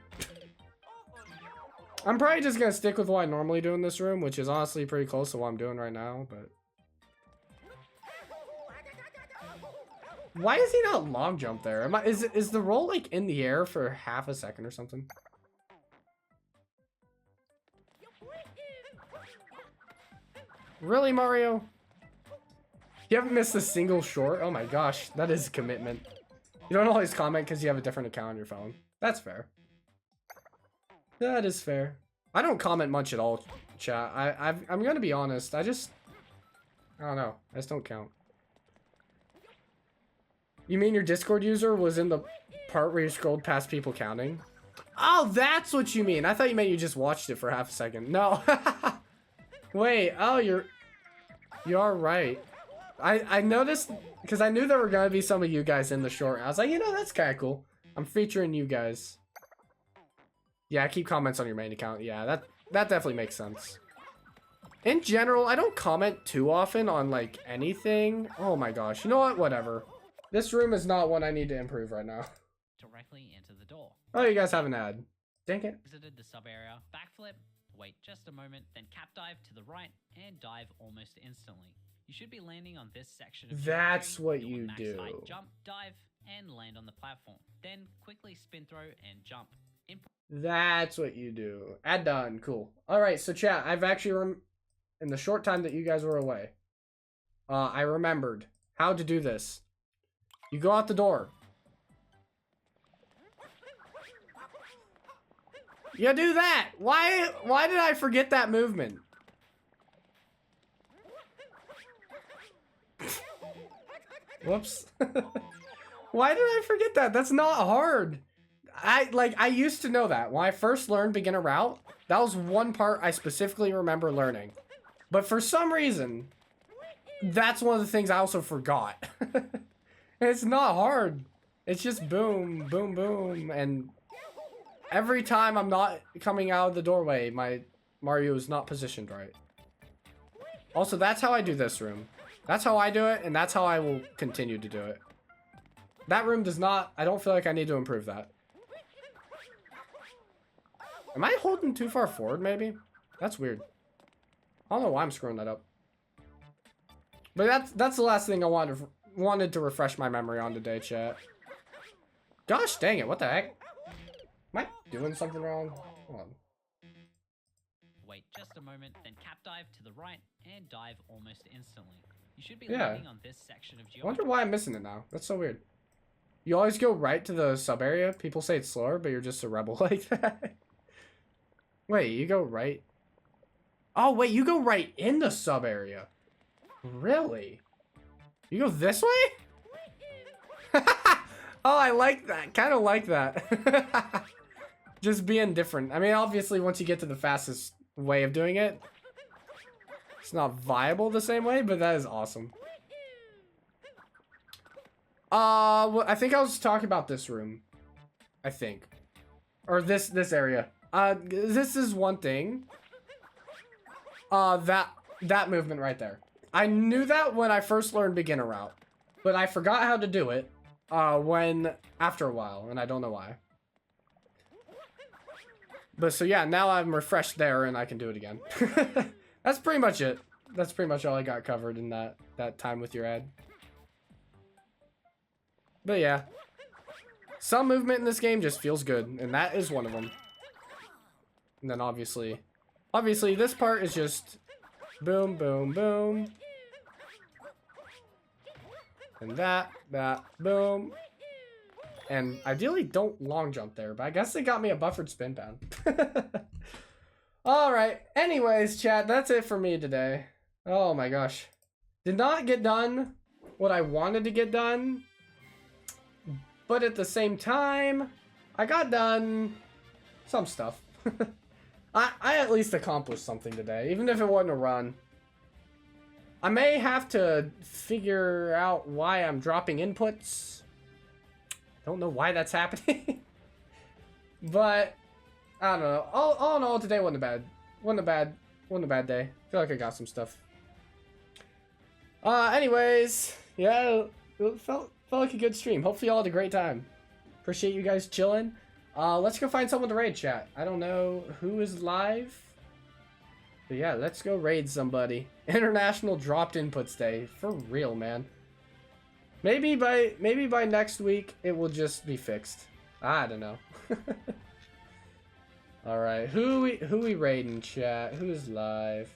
I'm probably just gonna stick with what I normally do in this room, which is honestly pretty close to what I'm doing right now, but... Why is he not long jump there? Is the roll like in the air for half a second or something? Really, Mario? You haven't missed a single short? Oh my gosh, that is commitment. You don't always comment because you have a different account on your phone. That's fair. That is fair. I don't comment much at all, chat. I'm gonna be honest. I don't know. I just don't count. You mean your Discord user was in the part where you scrolled past people counting? Oh, that's what you mean. I thought you meant you just watched it for half a second. No. Wait. Oh, you are right. I noticed because I knew there were gonna be some of you guys in the short. I was like, you know, that's kind of cool. I'm featuring you guys. Yeah, keep comments on your main account. Yeah, that definitely makes sense. In general, I don't comment too often on, like, anything. Oh my gosh. You know what? Whatever. This room is not one I need to improve right now. Directly into the door. Oh, you guys have an ad. Dang it. Exited the sub area, backflip, wait just a moment, then cap dive to the right, and dive almost instantly. You should be landing on this section of That's what you do. Jump, dive, and land on the platform. Then quickly spin throw and jump. That's what you do. Ad done. Cool. Alright, so chat, I've actually, in the short time that you guys were away, I remembered how to do this. You go out the door. You do that! Why did I forget that movement? Whoops. Why did I forget that? That's not hard. I used to know that. When I first learned beginner route, that was one part I specifically remember learning. But for some reason, that's one of the things I also forgot. It's not hard. It's just boom, boom, boom. And every time I'm not coming out of the doorway, my Mario is not positioned right. Also, that's how I do this room. That's how I do it, and that's how I will continue to do it. That room does not... I don't feel like I need to improve that. Am I holding too far forward, maybe? That's weird. I don't know why I'm screwing that up. But that's the last thing I wanted to refresh my memory on today, chat. Gosh dang it, what the heck? Am I doing something wrong? Hold on. Wait just a moment, then cap dive to the right and dive almost instantly. You should be landing on this section of geometry. I wonder why I'm missing it now. That's so weird. You always go right to the sub area. People say it's slower, but you're just a rebel like that. Wait, you go right? Oh, wait, you go right in the sub area. Really? You go this way? Oh, I like that. Kind of like that. Just being different. I mean, obviously, once you get to the fastest way of doing it, it's not viable the same way, but that is awesome. Well, I think I was talking about this room. I think. Or this area. This is one thing. That movement right there. I knew that when I first learned beginner route, but I forgot how to do it after a while, and I don't know why. But so yeah, now I'm refreshed there and I can do it again. That's pretty much it. That's pretty much all I got covered in that time with your ad. But yeah, some movement in this game just feels good, and that is one of them. And then obviously this part is just boom, boom, boom. And that, boom. And ideally don't long jump there, but I guess they got me a buffered spin pound. Alright, anyways, chat, that's it for me today. Oh my gosh. Did not get done what I wanted to get done, but at the same time, I got done some stuff. I at least accomplished something today, even if it wasn't a run. I may have to figure out why I'm dropping inputs. Don't know why that's happening. But I don't know. All in all, today wasn't a bad day. I feel like I got some stuff. Anyways, yeah, it felt like a good stream. Hopefully y'all had a great time. Appreciate you guys chilling. Let's go find someone to raid, chat. I don't know who is live. But yeah, let's go raid somebody. International dropped inputs day. For real, man. Maybe by next week it will just be fixed. I don't know. Alright, who we raiding, chat? Who is live?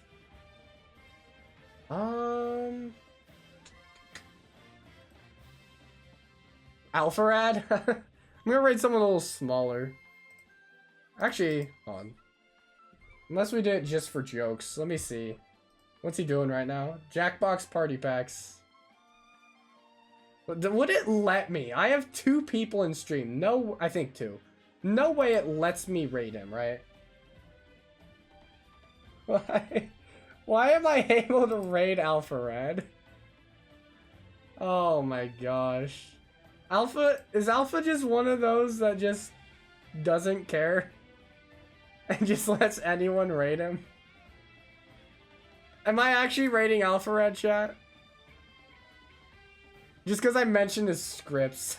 Alpharad? I'm gonna raid someone a little smaller. Actually, hold on. Unless we did it just for jokes. Let me see. What's he doing right now? Jackbox party packs. Would it let me? I have 2 people in stream. No, I think 2. No way it lets me raid him, right? Why am I able to raid Alpharad? Oh my gosh. Is Alpha just one of those that just doesn't care? And just lets anyone raid him? Am I actually raiding Alpharad, chat? Just because I mentioned his scripts.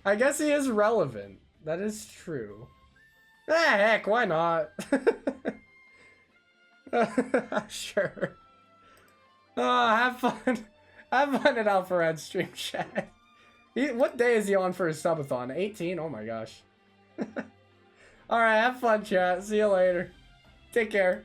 I guess he is relevant. That is true. Ah, heck, why not? Sure. Oh, have fun. Have fun at Alpharad's stream, chat. What day is he on for his subathon? 18? Oh my gosh. Alright, have fun, chat. See you later. Take care.